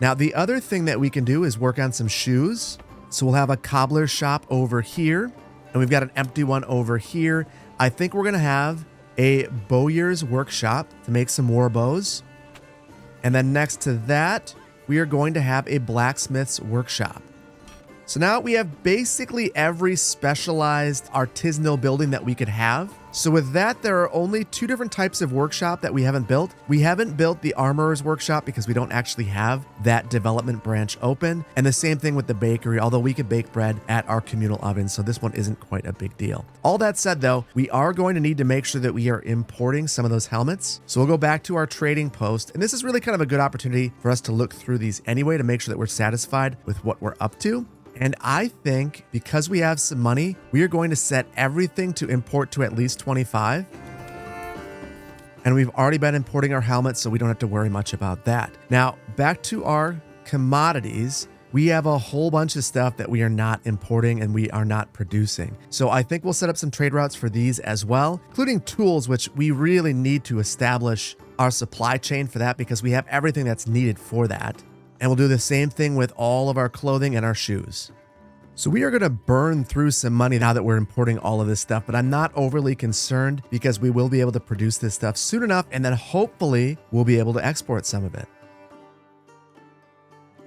Now, the other thing that we can do is work on some shoes. So we'll have a cobbler shop over here, and we've got an empty one over here. I think we're going to have a bowyer's workshop to make some war bows. And then next to that, we are going to have a blacksmith's workshop. So now we have basically every specialized artisanal building that we could have. So with that, there are only 2 different types of workshop that we haven't built. We haven't built the armorer's workshop because we don't actually have that development branch open. And the same thing with the bakery, although we could bake bread at our communal oven. So this one isn't quite a big deal. All that said though, we are going to need to make sure that we are importing some of those helmets. So we'll go back to our trading post. And this is really kind of a good opportunity for us to look through these anyway to make sure that we're satisfied with what we're up to. And I think because we have some money, we are going to set everything to import to at least 25. And we've already been importing our helmets, so we don't have to worry much about that. Now, back to our commodities. We have a whole bunch of stuff that we are not importing and we are not producing. So I think we'll set up some trade routes for these as well, including tools, which we really need to establish our supply chain for that because we have everything that's needed for that. And we'll do the same thing with all of our clothing and our shoes. So we are going to burn through some money now that we're importing all of this stuff, but I'm not overly concerned because we will be able to produce this stuff soon enough, and then hopefully we'll be able to export some of it.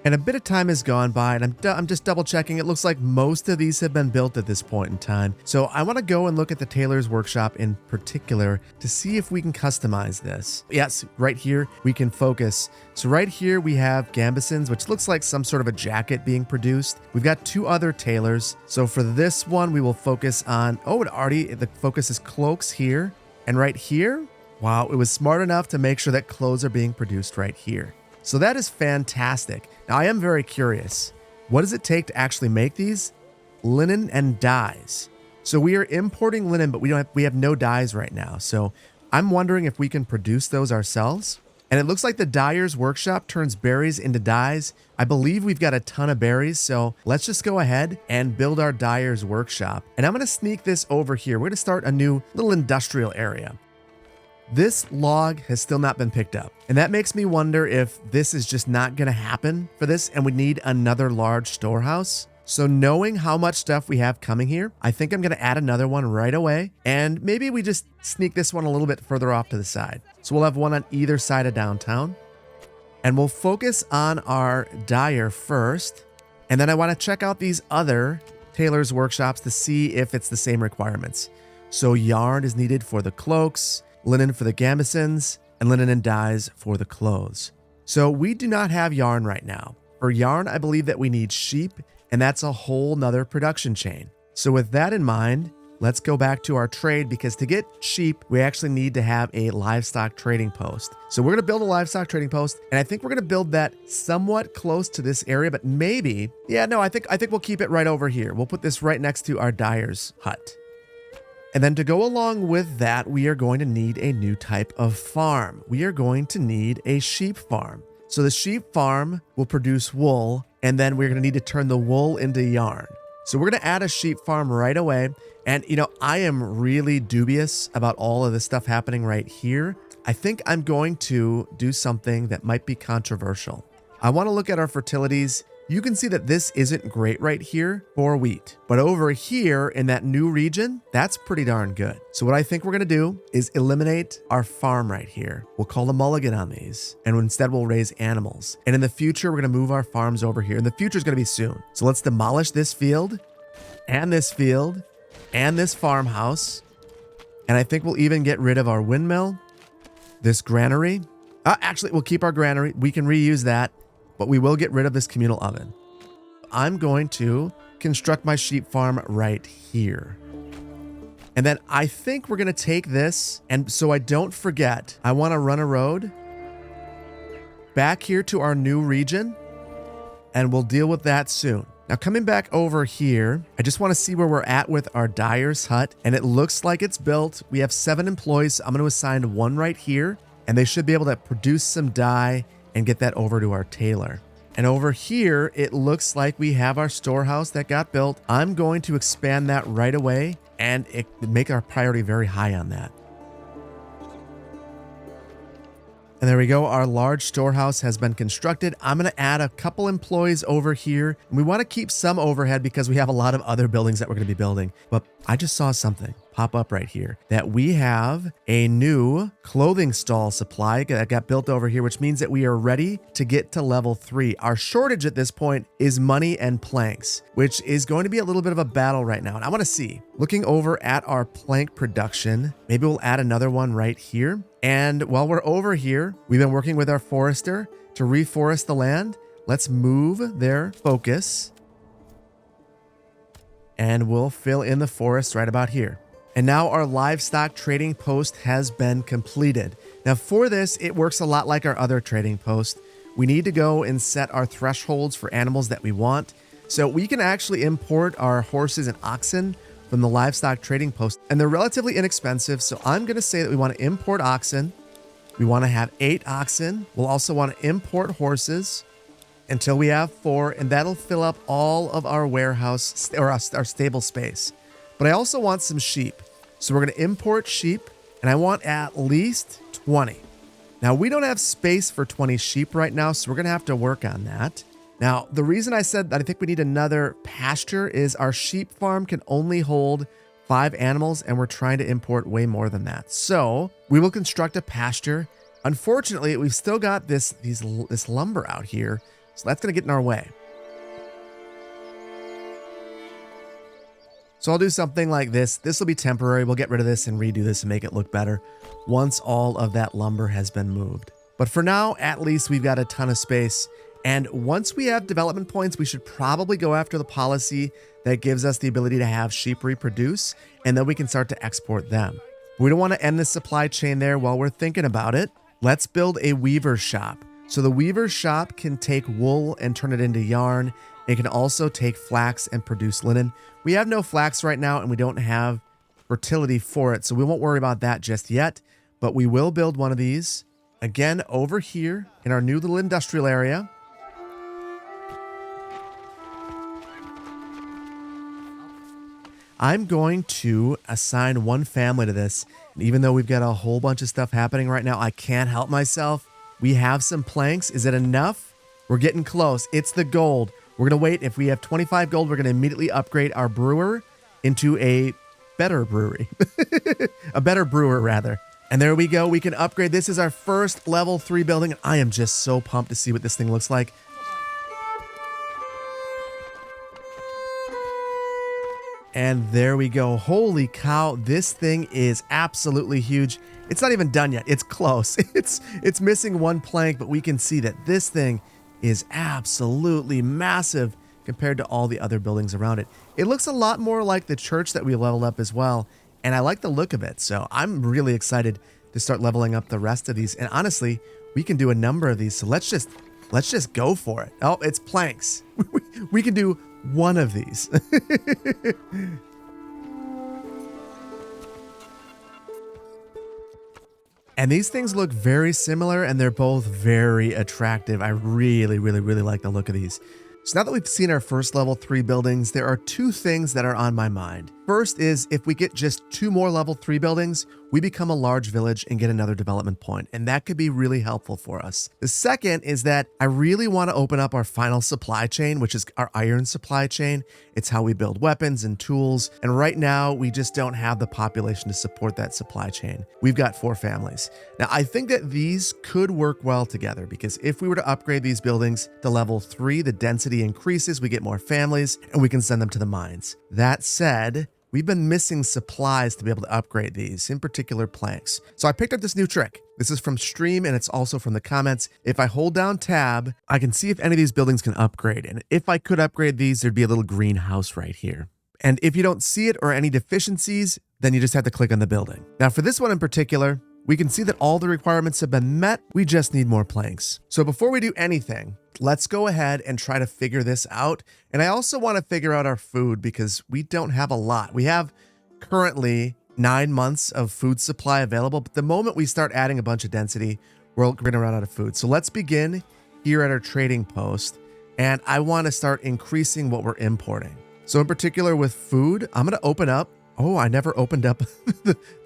And a bit of time has gone by, and I'm just double checking. It looks like most of these have been built at this point in time. So I want to go and look at the tailor's workshop in particular to see if we can customize this. Yes, right here we can focus. So right here we have gambesons, which looks like some sort of a jacket being produced. We've got 2 other tailors. So for this one, we will focus on, the focus is cloaks here. And right here, wow, it was smart enough to make sure that clothes are being produced right here. So that is fantastic. Now I am very curious. What does it take to actually make these? Linen and dyes. So we are importing linen, but we have no dyes right now. So I'm wondering if we can produce those ourselves. And it looks like the dyer's workshop turns berries into dyes. I believe we've got a ton of berries, so let's just go ahead and build our dyer's workshop. And I'm going to sneak this over here. We're going to start a new little industrial area. This log has still not been picked up, and that makes me wonder if this is just not going to happen for this and we need another large storehouse. So knowing how much stuff we have coming here, I think I'm going to add another one right away, and maybe we just sneak this one a little bit further off to the side. So we'll have one on either side of downtown, and we'll focus on our dyer first, and then I want to check out these other tailor's workshops to see if it's the same requirements. So yarn is needed for the cloaks, linen for the gambesons, and linen and dyes for the clothes. So we do not have yarn right now. For yarn, I believe that we need sheep, and that's a whole nother production chain. So with that in mind, let's go back to our trade, because to get sheep, we actually need to have a livestock trading post. So we're going to build a livestock trading post, and I think we're going to build that somewhat close to this area, but maybe, I think we'll keep it right over here. We'll put this right next to our dyer's hut. And then to go along with that, we are going to need a new type of farm. We are going to need a sheep farm. So the sheep farm will produce wool, and then we're going to need to turn the wool into yarn. So we're going to add a sheep farm right away. And, I am really dubious about all of this stuff happening right here. I think I'm going to do something that might be controversial. I want to look at our fertilities. You can see that this isn't great right here for wheat, but over here in that new region, that's pretty darn good. So what I think we're going to do is eliminate our farm right here. We'll call a mulligan on these, and instead we'll raise animals. And in the future, we're going to move our farms over here, and the future is going to be soon. So let's demolish this field and this farmhouse. And I think we'll even get rid of our windmill, this granary. Actually, we'll keep our granary. We can reuse that. But we will get rid of this communal oven. I'm going to construct my sheep farm right here. And then I think we're going to take this, and so I don't forget, I want to run a road back here to our new region, and we'll deal with that soon. Now coming back over here, I just want to see where we're at with our dyer's hut, and it looks like it's built. We have 7 employees. So I'm going to assign 1 right here, and they should be able to produce some dye and get that over to our tailor. And over here, it looks like we have our storehouse that got built. I'm going to expand that right away and make our priority very high on that. And there we go. Our large storehouse has been constructed. I'm going to add a couple employees over here. And we want to keep some overhead because we have a lot of other buildings that we're going to be building. But I just saw something. pop up right here that we have a new clothing stall supply that got built over here, which means that we are ready to get to level 3. Our shortage at this point is money and planks, which is going to be a little bit of a battle right now. And I want to see, looking over at our plank production, maybe we'll add another one right here. And while we're over here, we've been working with our forester to reforest the land. Let's move their focus and we'll fill in the forest right about here. And now our livestock trading post has been completed. Now for this, it works a lot like our other trading post. We need to go and set our thresholds for animals that we want. So we can actually import our horses and oxen from the livestock trading post, and they're relatively inexpensive. So I'm going to say that we want to import oxen. We want to have 8 oxen. We'll also want to import horses until we have 4, and that'll fill up all of our warehouse or our stable space. But I also want some sheep. So we're going to import sheep, and I want at least 20. Now we don't have space for 20 sheep right now, so we're going to have to work on that. Now, the reason I said that I think we need another pasture is our sheep farm can only hold 5 animals, and we're trying to import way more than that. So we will construct a pasture. Unfortunately, we've still got this lumber out here, so that's going to get in our way. So I'll do something like this. This will be temporary. We'll get rid of this and redo this and make it look better once all of that lumber has been moved. But for now, at least we've got a ton of space. And once we have development points, we should probably go after the policy that gives us the ability to have sheep reproduce, and then we can start to export them. We don't want to end the supply chain there while we're thinking about it. Let's build a weaver shop. So the weaver shop can take wool and turn it into yarn. It can also take flax and produce linen. We have no flax right now, and we don't have fertility for it, so we won't worry about that just yet. But we will build one of these, again, over here in our new little industrial area. I'm going to assign one family to this. And even though we've got a whole bunch of stuff happening right now, I can't help myself. We have some planks. Is it enough? We're getting close. It's the gold. We're going to wait. If we have 25 gold, we're going to immediately upgrade our brewer into a better brewery. A better brewer, rather. And there we go. We can upgrade. This is our first level 3 building. I am just so pumped to see what this thing looks like. And there we go. Holy cow. This thing is absolutely huge. It's not even done yet. It's close. It's missing one plank, but we can see that this thing is absolutely massive compared to all the other buildings around it. It looks a lot more like the church that we leveled up as well, and I like the look of it. So I'm really excited to start leveling up the rest of these. And honestly, we can do a number of these. So let's just go for it. Oh, it's planks. We can do one of these. And these things look very similar, and they're both very attractive. I really, really, really like the look of these. So now that we've seen our first level 3 buildings, there are 2 things that are on my mind. First is if we get just 2 more level 3 buildings, we become a large village and get another development point, and that could be really helpful for us. The second is that I really want to open up our final supply chain, which is our iron supply chain. It's how we build weapons and tools, and right now we just don't have the population to support that supply chain. We've got 4 families. Now I think that these could work well together, because if we were to upgrade these buildings to level 3, the density increases, we get more families, and we can send them to the mines. That said, we've been missing supplies to be able to upgrade these, in particular planks. So I picked up this new trick. This is from Stream, and it's also from the comments. If I hold down tab, I can see if any of these buildings can upgrade. And if I could upgrade these, there'd be a little greenhouse right here. And if you don't see it or any deficiencies, then you just have to click on the building. Now for this one in particular, we can see that all the requirements have been met. We just need more planks. So before we do anything, let's go ahead and try to figure this out. And I also want to figure out our food, because we don't have a lot. We have currently 9 months of food supply available, but the moment we start adding a bunch of density, we're going to run out of food. So let's begin here at our trading post, and I want to start increasing what we're importing. So in particular with food, I'm going to open up. Oh, I never opened up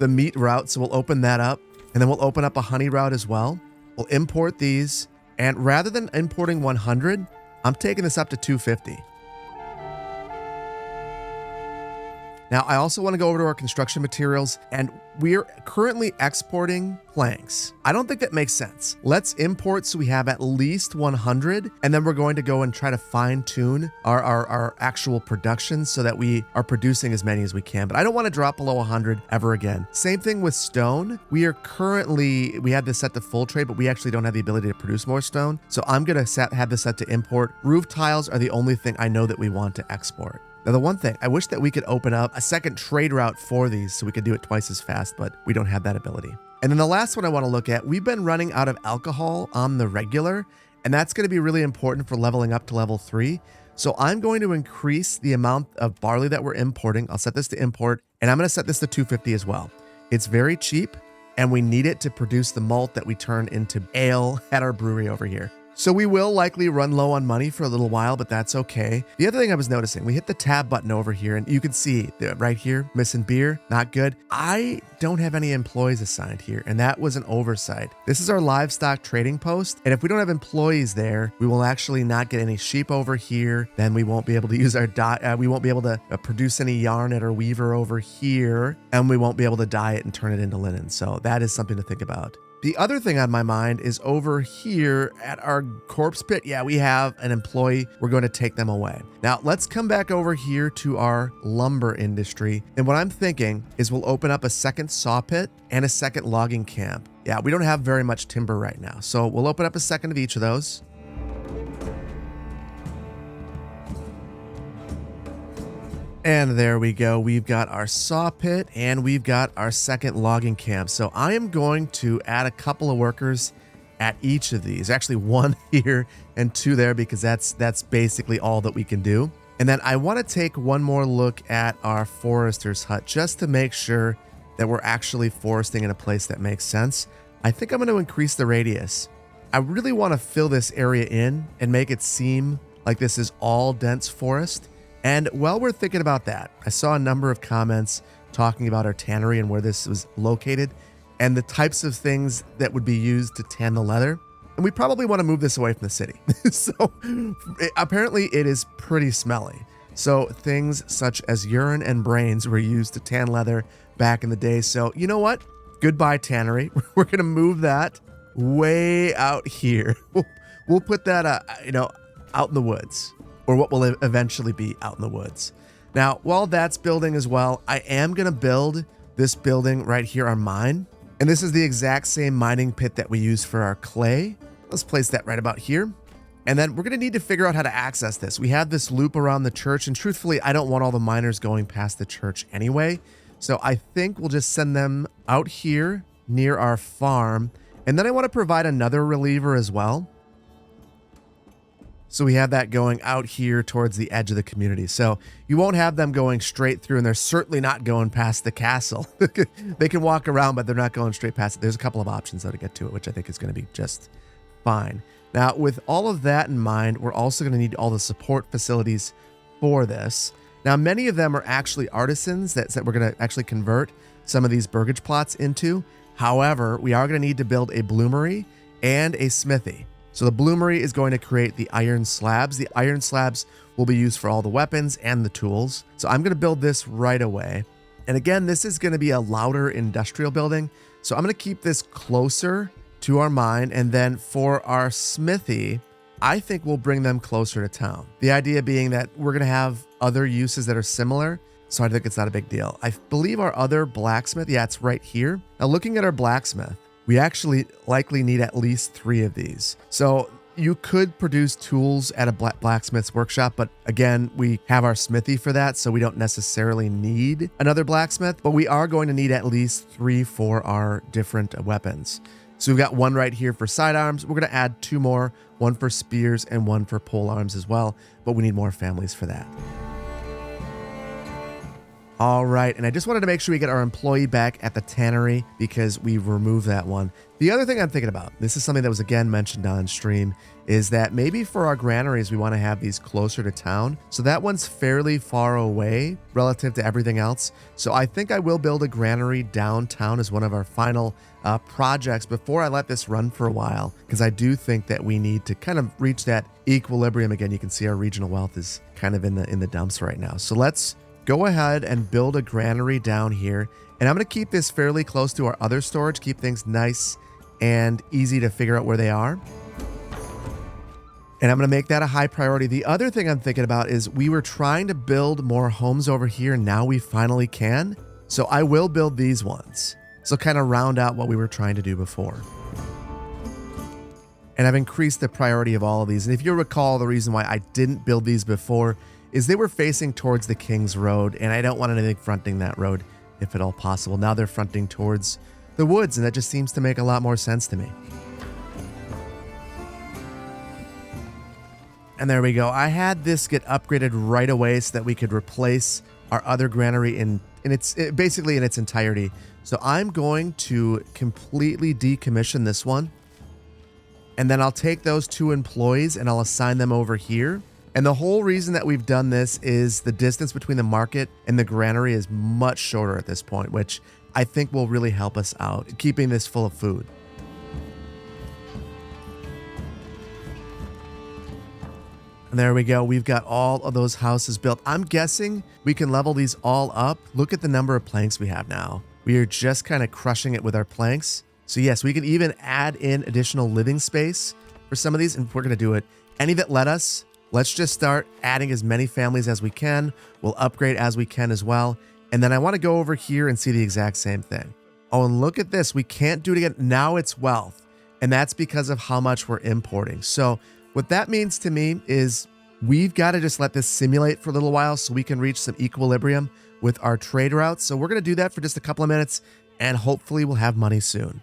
the meat route, so we'll open that up. And then we'll open up a honey route as well. We'll import these. And rather than importing 100, I'm taking this up to 250. Now, I also want to go over to our construction materials, and we're currently exporting planks. I don't think that makes sense. Let's import so we have at least 100, and then we're going to go and try to fine tune our actual production so that we are producing as many as we can. But I don't want to drop below 100 ever again. Same thing with stone. We have this set to full trade, but we actually don't have the ability to produce more stone. So I'm going to have this set to import. Roof tiles are the only thing I know that we want to export. Now, the one thing, I wish that we could open up a second trade route for these so we could do it twice as fast, but we don't have that ability. And then the last one I want to look at, we've been running out of alcohol on the regular, and that's going to be really important for leveling up to level 3. So I'm going to increase the amount of barley that we're importing. I'll set this to import, and I'm going to set this to 250 as well. It's very cheap, and we need it to produce the malt that we turn into ale at our brewery over here. So we will likely run low on money for a little while, but that's okay. The other thing I was noticing, we hit the tab button over here, and you can see right here, missing beer, not good. I don't have any employees assigned here, and that was an oversight. This is our livestock trading post, and if we don't have employees there, we will actually not get any sheep over here. Then we won't be able to use our we won't be able to produce any yarn at our weaver over here, and we won't be able to dye it and turn it into linen. So that is something to think about. The other thing on my mind is over here at our corpse pit. Yeah, we have an employee. We're going to take them away. Now, let's come back over here to our lumber industry. And what I'm thinking is we'll open up a second saw pit and a second logging camp. Yeah, we don't have very much timber right now. So we'll open up a second of each of those. And there we go. We've got our saw pit and we've got our second logging camp. So I am going to add a couple of workers at each of these. Actually, one here and two there because that's basically all that we can do. And then I want to take one more look at our forester's hut just to make sure that we're actually foresting in a place that makes sense. I think I'm going to increase the radius. I really want to fill this area in and make it seem like this is all dense forest. And while we're thinking about that, I saw a number of comments talking about our tannery and where this was located and the types of things that would be used to tan the leather. And we probably want to move this away from the city. So apparently it is pretty smelly. So things such as urine and brains were used to tan leather back in the day. So you know what? Goodbye, tannery. We're going to move that way out here. We'll put that, out in the woods. Or what will eventually be out in the woods. Now, while that's building as well, I am going to build this building right here, our mine. And this is the exact same mining pit that we use for our clay. Let's place that right about here. And then we're going to need to figure out how to access this. We have this loop around the church, and truthfully, I don't want all the miners going past the church anyway. So I think we'll just send them out here near our farm. And then I want to provide another reliever as well. So we have that going out here towards the edge of the community. So you won't have them going straight through, and they're certainly not going past the castle. They can walk around, but they're not going straight past it. There's a couple of options though to get to it, which I think is going to be just fine. Now, with all of that in mind, we're also going to need all the support facilities for this. Now, many of them are actually artisans that we're going to actually convert some of these burgage plots into. However, we are going to need to build a bloomery and a smithy. So the bloomery is going to create the iron slabs. The iron slabs will be used for all the weapons and the tools. So I'm going to build this right away. And again, this is going to be a louder industrial building. So I'm going to keep this closer to our mine. And then for our smithy, I think we'll bring them closer to town. The idea being that we're going to have other uses that are similar. So I think it's not a big deal. I believe our other blacksmith, yeah, it's right here. Now looking at our blacksmith, we actually likely need at least 3 of these. So you could produce tools at a blacksmith's workshop, but again, we have our smithy for that, so we don't necessarily need another blacksmith, but we are going to need at least 3 for our different weapons. So we've got one right here for sidearms. We're going to add 2 more, one for spears and one for pole arms as well, but we need more families for that. All right, and I just wanted to make sure we get our employee back at the tannery because we removed that one. The other thing I'm thinking about, this is something that was again mentioned on stream, is that maybe for our granaries, we want to have these closer to town. So that one's fairly far away relative to everything else. So I think I will build a granary downtown as one of our final projects before I let this run for a while, because I do think that we need to kind of reach that equilibrium again. You can see our regional wealth is kind of in the dumps right now. So let's go ahead and build a granary down here. And I'm going to keep this fairly close to our other storage, keep things nice and easy to figure out where they are. And I'm going to make that a high priority. The other thing I'm thinking about is we were trying to build more homes over here. Now we finally can. So I will build these ones. So kind of round out what we were trying to do before. And I've increased the priority of all of these. And if you recall, the reason why I didn't build these before is they were facing towards the King's Road, and I don't want anything fronting that road if at all possible. Now they're fronting towards the woods, and that just seems to make a lot more sense to me. And there we go. I had this get upgraded right away so that we could replace our other granary basically in its entirety. So I'm going to completely decommission this one. And then I'll take those 2 employees and I'll assign them over here. And the whole reason that we've done this is the distance between the market and the granary is much shorter at this point, which I think will really help us out, keeping this full of food. And there we go. We've got all of those houses built. I'm guessing we can level these all up. Look at the number of planks we have now. We are just kind of crushing it with our planks. So yes, we can even add in additional living space for some of these, and we're going to do it. Any that let us, let's just start adding as many families as we can. We'll upgrade as we can as well. And then I want to go over here and see the exact same thing. Oh, and look at this. We can't do it again. Now it's wealth. And that's because of how much we're importing. So what that means to me is we've got to just let this simulate for a little while so we can reach some equilibrium with our trade routes. So we're going to do that for just a couple of minutes, and hopefully we'll have money soon.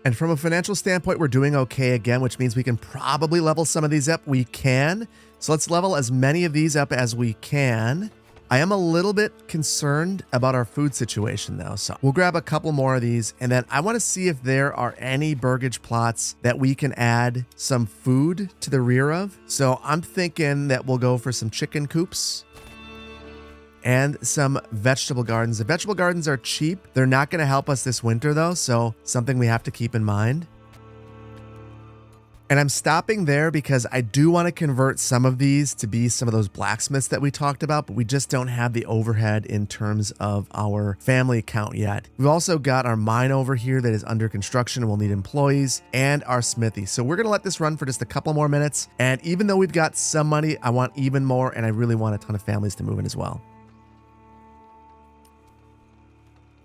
And from a financial standpoint, we're doing okay again, which means we can probably level some of these up. We can. So let's level as many of these up as we can. I am a little bit concerned about our food situation though. So we'll grab a couple more of these, and then I want to see if there are any Burgage plots that we can add some food to the rear of. So I'm thinking that we'll go for some chicken coops and some vegetable gardens. The vegetable gardens are cheap. They're not going to help us this winter though, so something we have to keep in mind. And I'm stopping there because I do want to convert some of these to be some of those blacksmiths that we talked about, but we just don't have the overhead in terms of our family count yet. We've also got our mine over here that is under construction and we'll need employees, and our smithy. So we're going to let this run for just a couple more minutes. And even though we've got some money, I want even more, and I really want a ton of families to move in as well.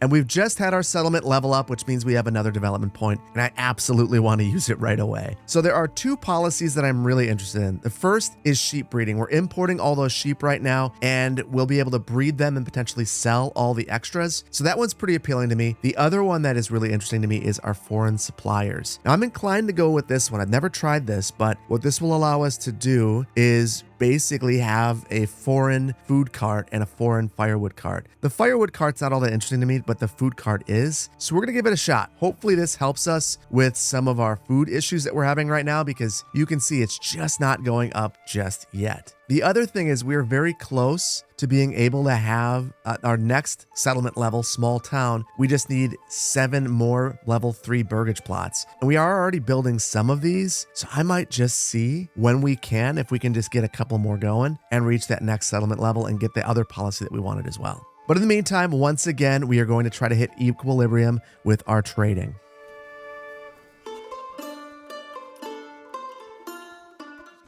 And we've just had our settlement level up, which means we have another development point, and I absolutely want to use it right away. So there are 2 policies that I'm really interested in. The first is sheep breeding. We're importing all those sheep right now, and we'll be able to breed them and potentially sell all the extras. So that one's pretty appealing to me. The other one that is really interesting to me is our foreign suppliers. Now I'm inclined to go with this one. I've never tried this, but what this will allow us to do is basically have a foreign food cart and a foreign firewood cart. The firewood cart's not all that interesting to me, but the food cart is. So we're gonna give it a shot. Hopefully this helps us with some of our food issues that we're having right now, because you can see it's just not going up just yet. The other thing is we're very close to being able to have our next settlement level, small town. We just need 7 more level 3 Burgage plots. And we are already building some of these. So I might just see when we can, if we can just get a couple more going and reach that next settlement level and get the other policy that we wanted as well. But in the meantime, once again, we are going to try to hit equilibrium with our trading.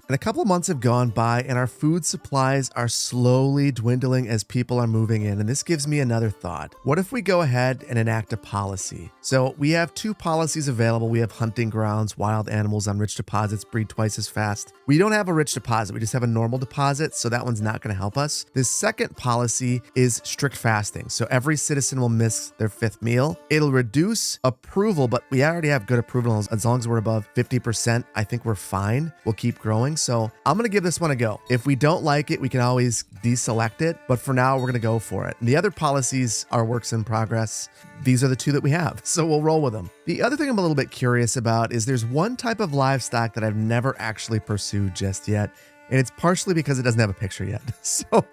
And a couple of months have gone by, and our food supplies are slowly dwindling as people are moving in. And this gives me another thought. What if we go ahead and enact a policy? So we have 2 policies available. We have hunting grounds, wild animals on rich deposits breed twice as fast. We don't have a rich deposit. We just have a normal deposit. So that one's not going to help us. This second policy is strict fasting. So every citizen will miss their 5th meal. It'll reduce approval, but we already have good approval. As long as we're above 50%, I think we're fine. We'll keep growing. So I'm going to give this one a go. If we don't like it, we can always deselect it. But for now, we're going to go for it. And the other policies are works in progress. These are the 2 that we have. So we'll roll with them. The other thing I'm a little bit curious about is there's one type of livestock that I've never actually pursued just yet. And it's partially because it doesn't have a picture yet. So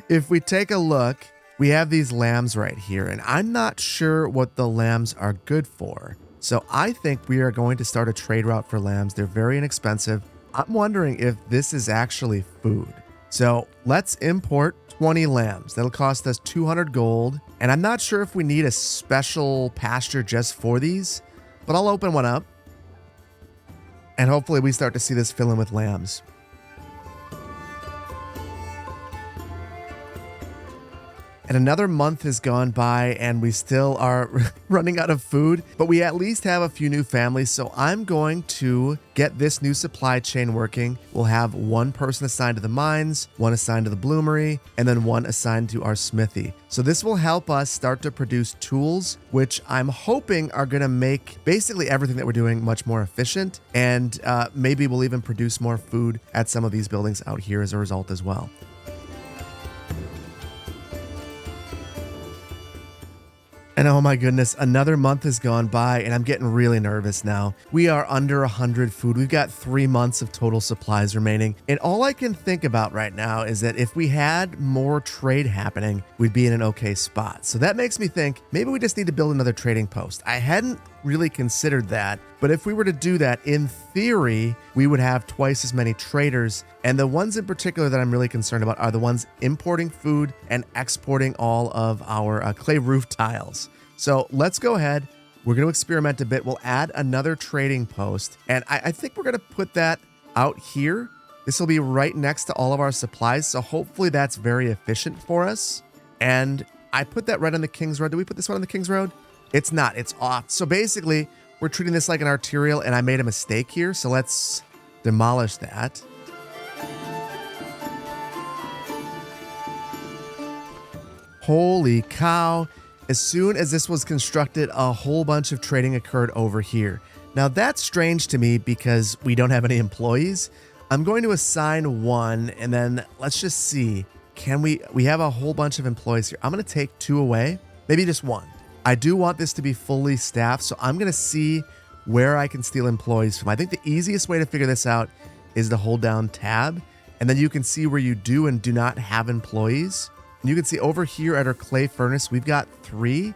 if we take a look, we have these lambs right here. And I'm not sure what the lambs are good for. So I think we are going to start a trade route for lambs. They're very inexpensive. I'm wondering if this is actually food. So let's import 20 lambs. That'll cost us 200 gold. And I'm not sure if we need a special pasture just for these, but I'll open one up. And hopefully we start to see this fill in with lambs. And another month has gone by and we still are running out of food, but we at least have a few new families. So I'm going to get this new supply chain working. We'll have one person assigned to the mines, one assigned to the bloomery, and then one assigned to our smithy. So this will help us start to produce tools, which I'm hoping are going to make basically everything that we're doing much more efficient. And maybe we'll even produce more food at some of these buildings out here as a result as well. And oh my goodness, another month has gone by and I'm getting really nervous now. We are under 100 food. We've got 3 months of total supplies remaining. And all I can think about right now is that if we had more trade happening, we'd be in an okay spot. So that makes me think maybe we just need to build another trading post. I hadn't really considered that, but if we were to do that, in theory, we would have twice as many traders. And the ones in particular that I'm really concerned about are the ones importing food and exporting all of our clay roof tiles. So let's go ahead. We're going to experiment a bit. We'll add another trading post, and I think we're going to put that out here. This will be right next to all of our supplies, so hopefully that's very efficient for us. And I put that right on the King's Road. Did we put this one on the King's Road? It's not. It's off. So basically, we're treating this like an arterial, and I made a mistake here, so let's demolish that. Holy cow. As soon as this was constructed, a whole bunch of trading occurred over here. Now that's strange to me because we don't have any employees. I'm going to assign one, and then let's just see. Can we have a whole bunch of employees here. I'm going to take 2 away, maybe just 1. I do want this to be fully staffed, so I'm going to see where I can steal employees from. I think the easiest way to figure this out is to hold down tab, and then you can see where you do and do not have employees. And you can see over here at our clay furnace, we've got 3.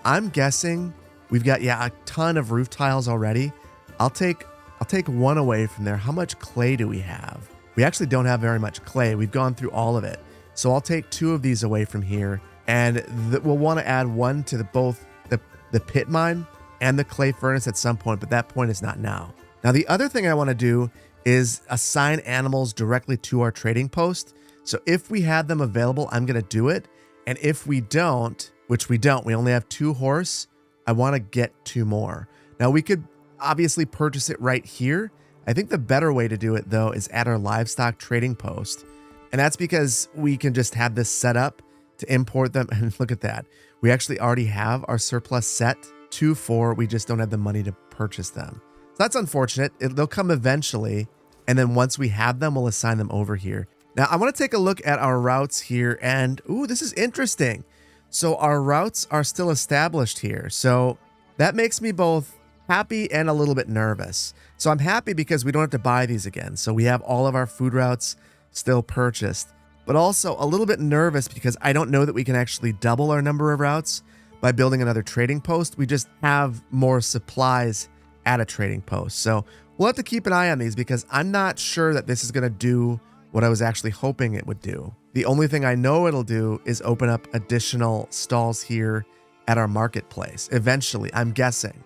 I'm guessing we've got, a ton of roof tiles already. I'll take 1 away from there. How much clay do we have? We actually don't have very much clay. We've gone through all of it. So I'll take 2 of these away from here. And we'll want to add 1 to both the pit mine and the clay furnace at some point, but that point is not now. Now, the other thing I want to do is assign animals directly to our trading post. So if we had them available, I'm going to do it. And if we don't, which we don't, we only have 2 horse, I want to get 2 more. Now, we could obviously purchase it right here. I think the better way to do it, though, is at our livestock trading post. And that's because we can just have this set up to import them. And look at that. We actually already have our surplus set to 4. We just don't have the money to purchase them. So that's unfortunate. They'll come eventually. And then once we have them, we'll assign them over here. Now, I want to take a look at our routes here. And, ooh, this is interesting. So our routes are still established here. So that makes me both happy and a little bit nervous. So I'm happy because we don't have to buy these again. So we have all of our food routes still purchased. But also a little bit nervous because I don't know that we can actually double our number of routes by building another trading post. We just have more supplies at a trading post. So we'll have to keep an eye on these because I'm not sure that this is going to do what I was actually hoping it would do. The only thing I know it'll do is open up additional stalls here at our marketplace. Eventually, I'm guessing.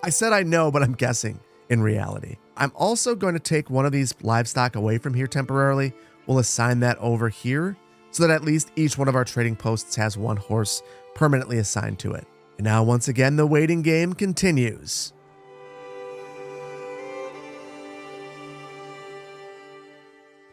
I said I know, but I'm guessing in reality. I'm also going to take one of these livestock away from here temporarily. We'll assign that over here so that at least each one of our trading posts has 1 horse permanently assigned to it. And now, once again, the waiting game continues.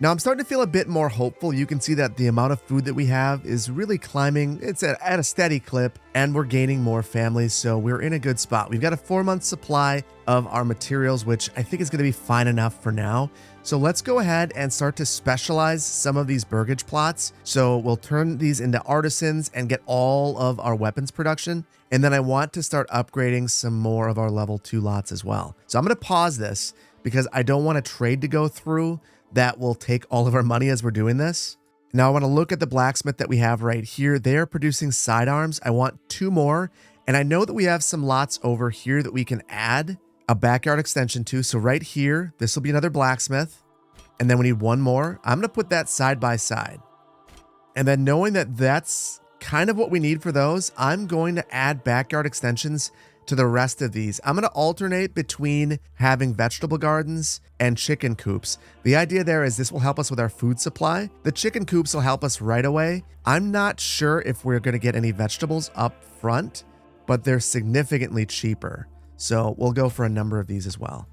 Now, I'm starting to feel a bit more hopeful. You can see that the amount of food that we have is really climbing. It's at a steady clip, and we're gaining more families, so we're in a good spot. We've got a 4-month supply of our materials, which I think is going to be fine enough for now. So let's go ahead and start to specialize some of these Burgage plots. So we'll turn these into artisans and get all of our weapons production. And then I want to start upgrading some more of our level 2 lots as well. So I'm going to pause this because I don't want a trade to go through that will take all of our money as we're doing this. Now I want to look at the blacksmith that we have right here. They are producing sidearms. I want 2 more. And I know that we have some lots over here that we can add a backyard extension too. So right here, this will be another blacksmith. And then we need one more. I'm going to put that side by side. And then knowing that that's kind of what we need for those, I'm going to add backyard extensions to the rest of these. I'm going to alternate between having vegetable gardens and chicken coops. The idea there is this will help us with our food supply. The chicken coops will help us right away. I'm not sure if we're going to get any vegetables up front, but they're significantly cheaper. So we'll go for a number of these as well.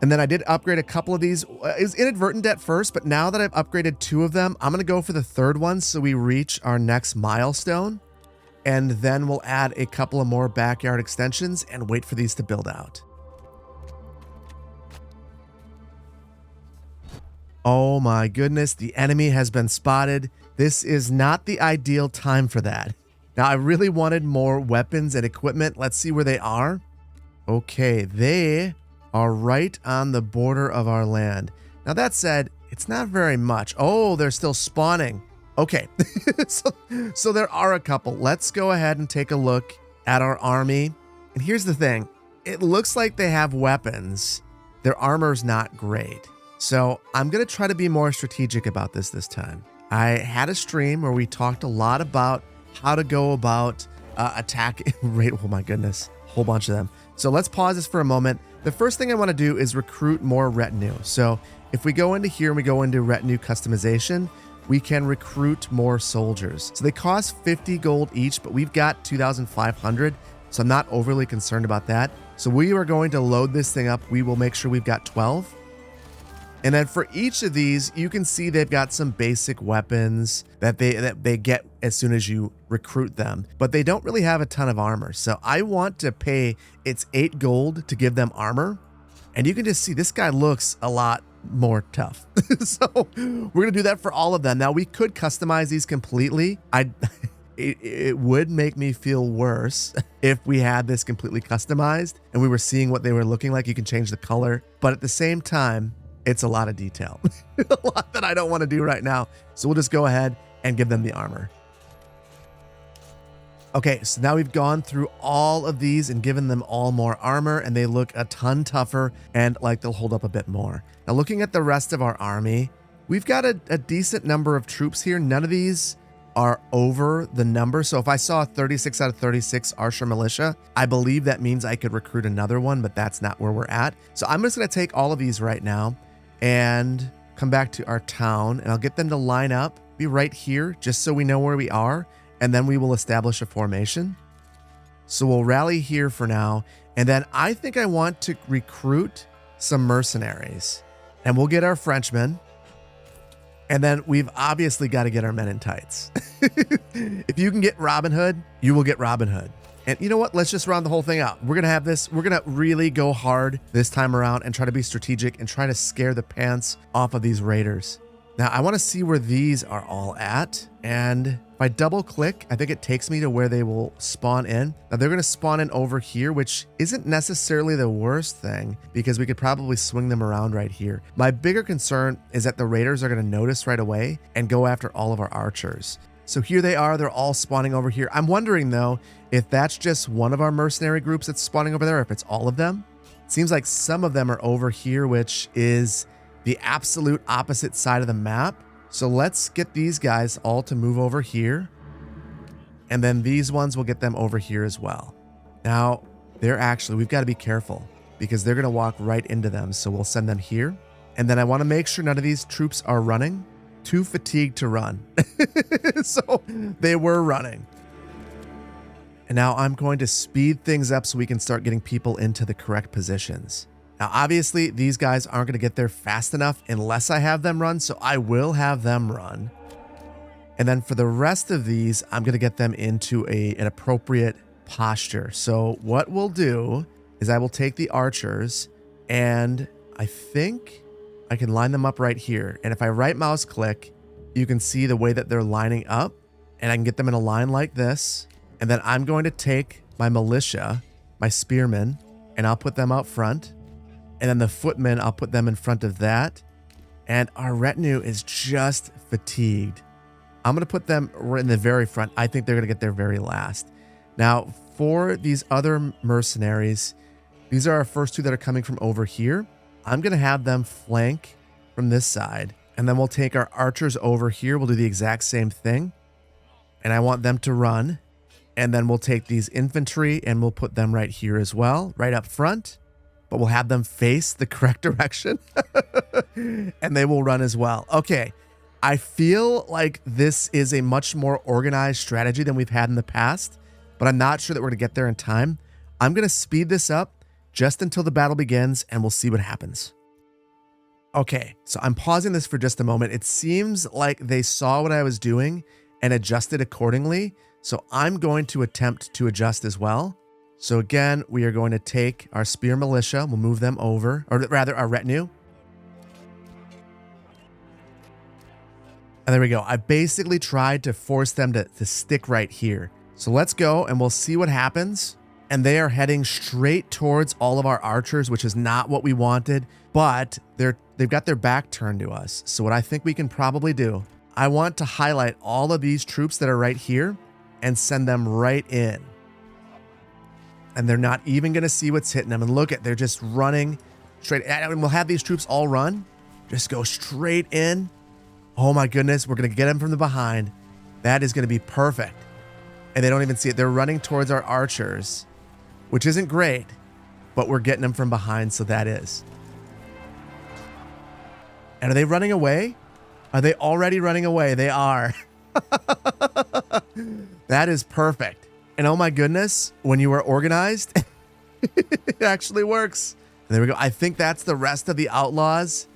And then I did upgrade a couple of these. It was inadvertent at first, but now that I've upgraded 2 of them, I'm going to go for the 3rd one so we reach our next milestone. And then we'll add a couple of more backyard extensions and wait for these to build out. Oh my goodness, the enemy has been spotted. This is not the ideal time for that. Now, I really wanted more weapons and equipment. Let's see where they are. Okay, they are right on the border of our land. Now, that said, it's not very much. Oh, they're still spawning. Okay, so there are a couple. Let's go ahead and take a look at our army. And here's the thing. It looks like they have weapons. Their armor's not great. So I'm going to try to be more strategic about this time. I had a stream where we talked a lot about how to go about attack rate. Oh my goodness, a whole bunch of them. So let's pause this for a moment. The first thing I want to do is recruit more retinue. So if we go into here and we go into retinue customization, we can recruit more soldiers. So they cost 50 gold each, but we've got 2,500. So I'm not overly concerned about that. So we are going to load this thing up. We will make sure we've got 12. And then for each of these, you can see they've got some basic weapons that they get as soon as you recruit them, but they don't really have a ton of armor. So I want to pay, it's 8 gold to give them armor. And you can just see this guy looks a lot more tough. So we're going to do that for all of them. Now we could customize these completely. It would make me feel worse if we had this completely customized and we were seeing what they were looking like. You can change the color, but at the same time, it's a lot of detail, a lot that I don't want to do right now. So we'll just go ahead and give them the armor. Okay, so now we've gone through all of these and given them all more armor, and they look a ton tougher and like they'll hold up a bit more. Now, looking at the rest of our army, we've got a decent number of troops here. None of these are over the number. So if I saw 36 out of 36 Archer Militia, I believe that means I could recruit another one, but that's not where we're at. So I'm just going to take all of these right now and come back to our town, and I'll get them to line up, be right here, just so we know where we are, and then we will establish a formation. So we'll rally here for now, and then I think I want to recruit some mercenaries, and we'll get our Frenchmen, and then we've obviously got to get our men in tights. If you can get Robin Hood, you will get Robin Hood. And you know what? Let's just round the whole thing out. We're going to have this. We're going to really go hard this time around and try to be strategic and try to scare the pants off of these raiders. Now, I want to see where these are all at. And if I double click, I think it takes me to where they will spawn in. Now, they're going to spawn in over here, which isn't necessarily the worst thing because we could probably swing them around right here. My bigger concern is that the raiders are going to notice right away and go after all of our archers. So here they are. They're all spawning over here. I'm wondering, though, if that's just one of our mercenary groups that's spawning over there, or if it's all of them. It seems like some of them are over here, which is the absolute opposite side of the map. So let's get these guys all to move over here. And then these ones will get them over here as well. Now, we've got to be careful because they're going to walk right into them. So we'll send them here. And then I want to make sure none of these troops are running. Too fatigued to run. So they were running. And now I'm going to speed things up so we can start getting people into the correct positions. Now, obviously, these guys aren't going to get there fast enough unless I have them run, so I will have them run. And then for the rest of these, I'm going to get them into an appropriate posture. So what we'll do is I will take the archers, and I think I can line them up right here. And if I right mouse click, you can see the way that they're lining up, and I can get them in a line like this. And then I'm going to take my militia, my spearmen, and I'll put them out front. And then the footmen, I'll put them in front of that. And our retinue is just fatigued. I'm going to put them in the very front. I think they're going to get there very last. Now, for these other mercenaries, These are our first two that are coming from over here. I'm going to have them flank from this side. And then we'll take our archers over here. We'll do the exact same thing. And I want them to run. And then we'll take these infantry and we'll put them right here as well, right up front. But we'll have them face the correct direction. And they will run as well. Okay. I feel like this is a much more organized strategy than we've had in the past, but I'm not sure that we're going to get there in time. I'm going to speed this up just until the battle begins, and we'll see what happens. Okay, so I'm pausing this for just a moment. It seems like they saw what I was doing and adjusted accordingly, so I'm going to attempt to adjust as well. So again, we are going to take our spear militia. We'll move them over, or rather our retinue. And there we go. I basically tried to force them to stick right here. So let's go and we'll see what happens. And they are heading straight towards all of our archers, which is not what we wanted, but they've got their back turned to us. So what I think we can probably do, I want to highlight all of these troops that are right here and send them right in. And they're not even going to see what's hitting them. And look at, they're just running straight. And we'll have these troops all run. Just go straight in. Oh my goodness, we're going to get them from the behind. That is going to be perfect. And they don't even see it. They're running towards our archers, which isn't great, but we're getting them from behind, so that is. And are they running away? Are they already running away? They are. That is perfect. And oh my goodness, when you are organized, it actually works. And there we go. I think that's the rest of the outlaws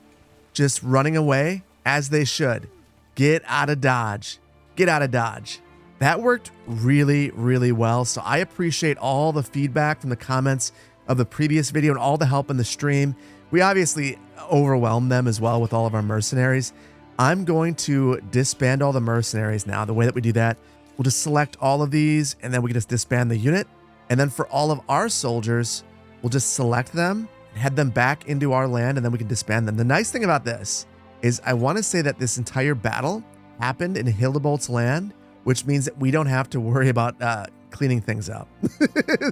just running away. As they should. Get out of Dodge. Get out of Dodge. That worked really, really well. So I appreciate all the feedback from the comments of the previous video and all the help in the stream. We obviously overwhelmed them as well with all of our mercenaries. I'm going to disband all the mercenaries now. The way that we do that, we'll just select all of these and then we can just disband the unit. And then for all of our soldiers, we'll just select them and head them back into our land and then we can disband them. The nice thing about this is I want to say that this entire battle happened in Hildebolt's land, which means that we don't have to worry about cleaning things up.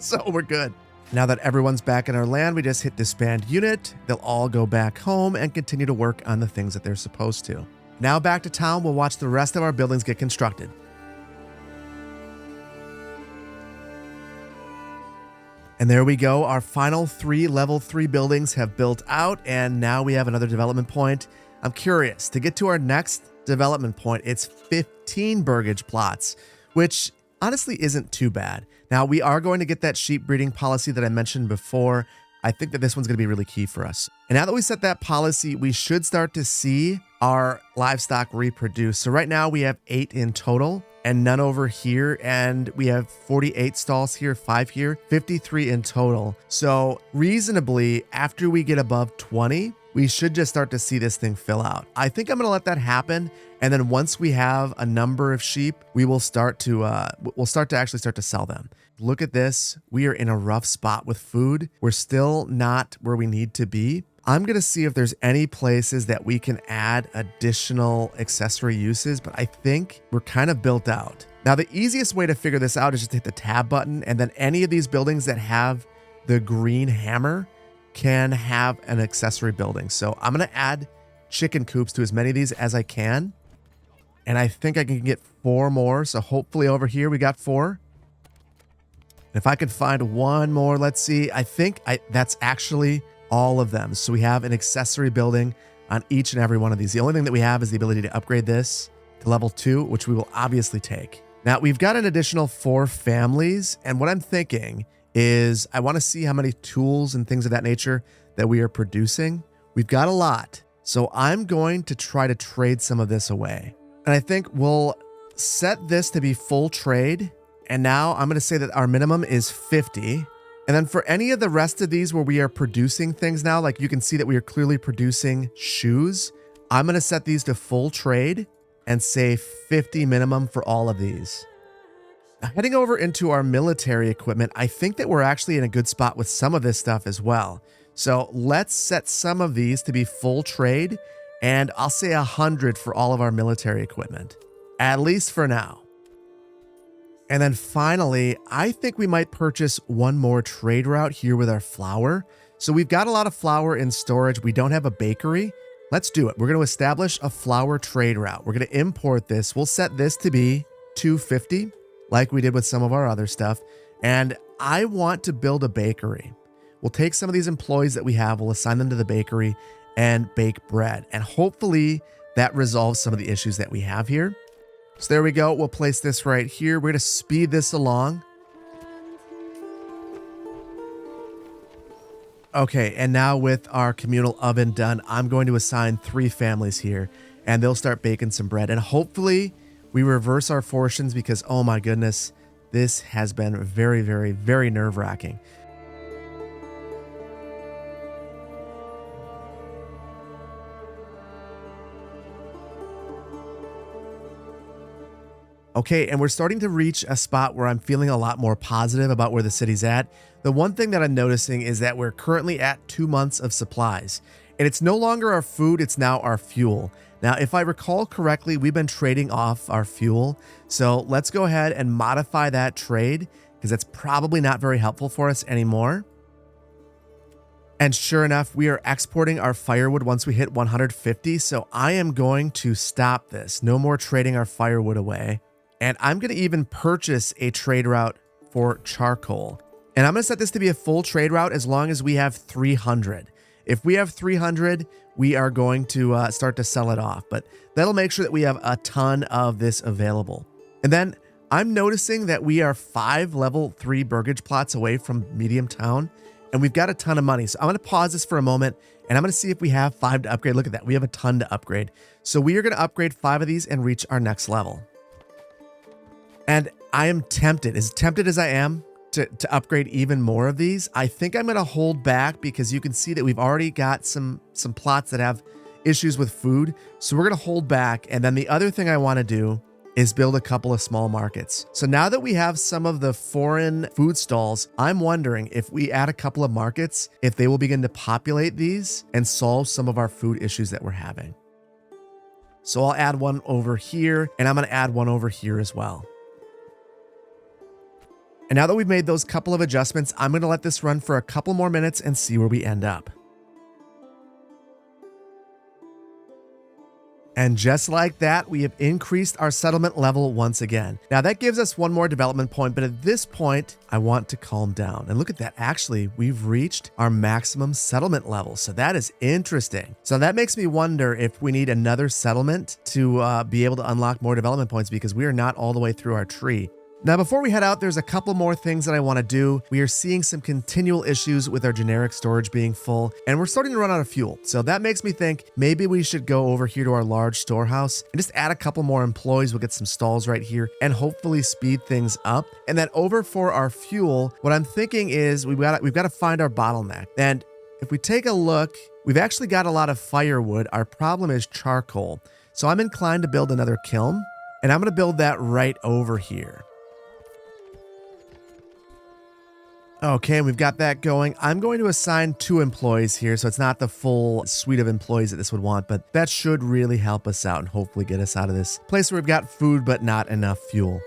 So we're good. Now that everyone's back in our land, we just hit disband unit. They'll all go back home and continue to work on the things that they're supposed to. Now back to town, we'll watch the rest of our buildings get constructed. And there we go. Our final 3 level 3 buildings have built out, and now we have another development point. I'm curious, to get to our next development point, it's 15 Burgage plots, which honestly isn't too bad. Now, we are going to get that sheep breeding policy that I mentioned before. I think that this one's going to be really key for us. And now that we set that policy, we should start to see our livestock reproduce. So right now we have 8 in total and none over here. And we have 48 stalls here, 5 here, 53 in total. So reasonably, after we get above 20, we should just start to see this thing fill out. I think I'm going to let that happen. And then once we have a number of sheep, we will start to actually start to sell them. Look at this. We are in a rough spot with food. We're still not where we need to be. I'm going to see if there's any places that we can add additional accessory uses, but I think we're kind of built out. Now, the easiest way to figure this out is just to hit the tab button, and then any of these buildings that have the green hammer can have an accessory building. So I'm going to add chicken coops to as many of these as I can. And I think I can get 4 more. So hopefully over here we got 4. And if I could find one more, let's see. I think that's actually all of them. So we have an accessory building on each and every one of these. The only thing that we have is the ability to upgrade this to level 2, which we will obviously take. Now we've got an additional 4 families. And what I'm thinking is I want to see how many tools and things of that nature that we are producing. We've got a lot. So I'm going to try to trade some of this away. And I think we'll set this to be full trade. And now I'm going to say that our minimum is 50. And then for any of the rest of these where we are producing things now, like you can see that we are clearly producing shoes, I'm going to set these to full trade and say 50 minimum for all of these. Heading over into our military equipment, I think that we're actually in a good spot with some of this stuff as well. So let's set some of these to be full trade, and I'll say 100 for all of our military equipment, at least for now. And then finally, I think we might purchase one more trade route here with our flour. So we've got a lot of flour in storage. We don't have a bakery. Let's do it. We're going to establish a flour trade route. We're going to import this. We'll set this to be 250, like we did with some of our other stuff. And I want to build a bakery. We'll take some of these employees that we have, we'll assign them to the bakery and bake bread. And hopefully that resolves some of the issues that we have here. So there we go. We'll place this right here. We're going to speed this along. Okay, and now with our communal oven done, I'm going to assign 3 families here, and they'll start baking some bread. And hopefully we reverse our fortunes because, oh my goodness, this has been very, very, very nerve-wracking. Okay, and we're starting to reach a spot where I'm feeling a lot more positive about where the city's at. The one thing that I'm noticing is that we're currently at 2 months of supplies, and it's no longer our food, it's now our fuel. Now, if I recall correctly, we've been trading off our fuel. So let's go ahead and modify that trade because that's probably not very helpful for us anymore. And sure enough, we are exporting our firewood once we hit 150. So I am going to stop this. No more trading our firewood away. And I'm going to even purchase a trade route for charcoal. And I'm going to set this to be a full trade route as long as we have 300. If we have 300, we are going to start to sell it off. But that'll make sure that we have a ton of this available. And then I'm noticing that we are 5 level 3 Burgage plots away from Medium Town. And we've got a ton of money. So I'm going to pause this for a moment. And I'm going to see if we have 5 to upgrade. Look at that. We have a ton to upgrade. So we are going to upgrade 5 of these and reach our next level. And I am tempted, as tempted as I am to upgrade even more of these, I think I'm going to hold back because you can see that we've already got some plots that have issues with food. So we're going to hold back. And then the other thing I want to do is build a couple of small markets. So now that we have some of the foreign food stalls, I'm wondering if we add a couple of markets, if they will begin to populate these and solve some of our food issues that we're having. So I'll add one over here, and I'm going to add one over here as well. And now that we've made those couple of adjustments, I'm going to let this run for a couple more minutes and see where we end up. And just like that, we have increased our settlement level once again. Now that gives us one more development point, but at this point, I want to calm down. And look at that. Actually, we've reached our maximum settlement level. So that is interesting. So that makes me wonder if we need another settlement to be able to unlock more development points because we are not all the way through our tree. Now, before we head out, there's a couple more things that I want to do. We are seeing some continual issues with our generic storage being full, and we're starting to run out of fuel. So that makes me think maybe we should go over here to our large storehouse and just add a couple more employees. We'll get some stalls right here and hopefully speed things up. And then over for our fuel, what I'm thinking is we've got to find our bottleneck. And if we take a look, we've actually got a lot of firewood. Our problem is charcoal. So I'm inclined to build another kiln, and I'm going to build that right over here. Okay, we've got that going. I'm going to assign 2 employees here, so it's not the full suite of employees that this would want, but that should really help us out and hopefully get us out of this place where we've got food but not enough fuel.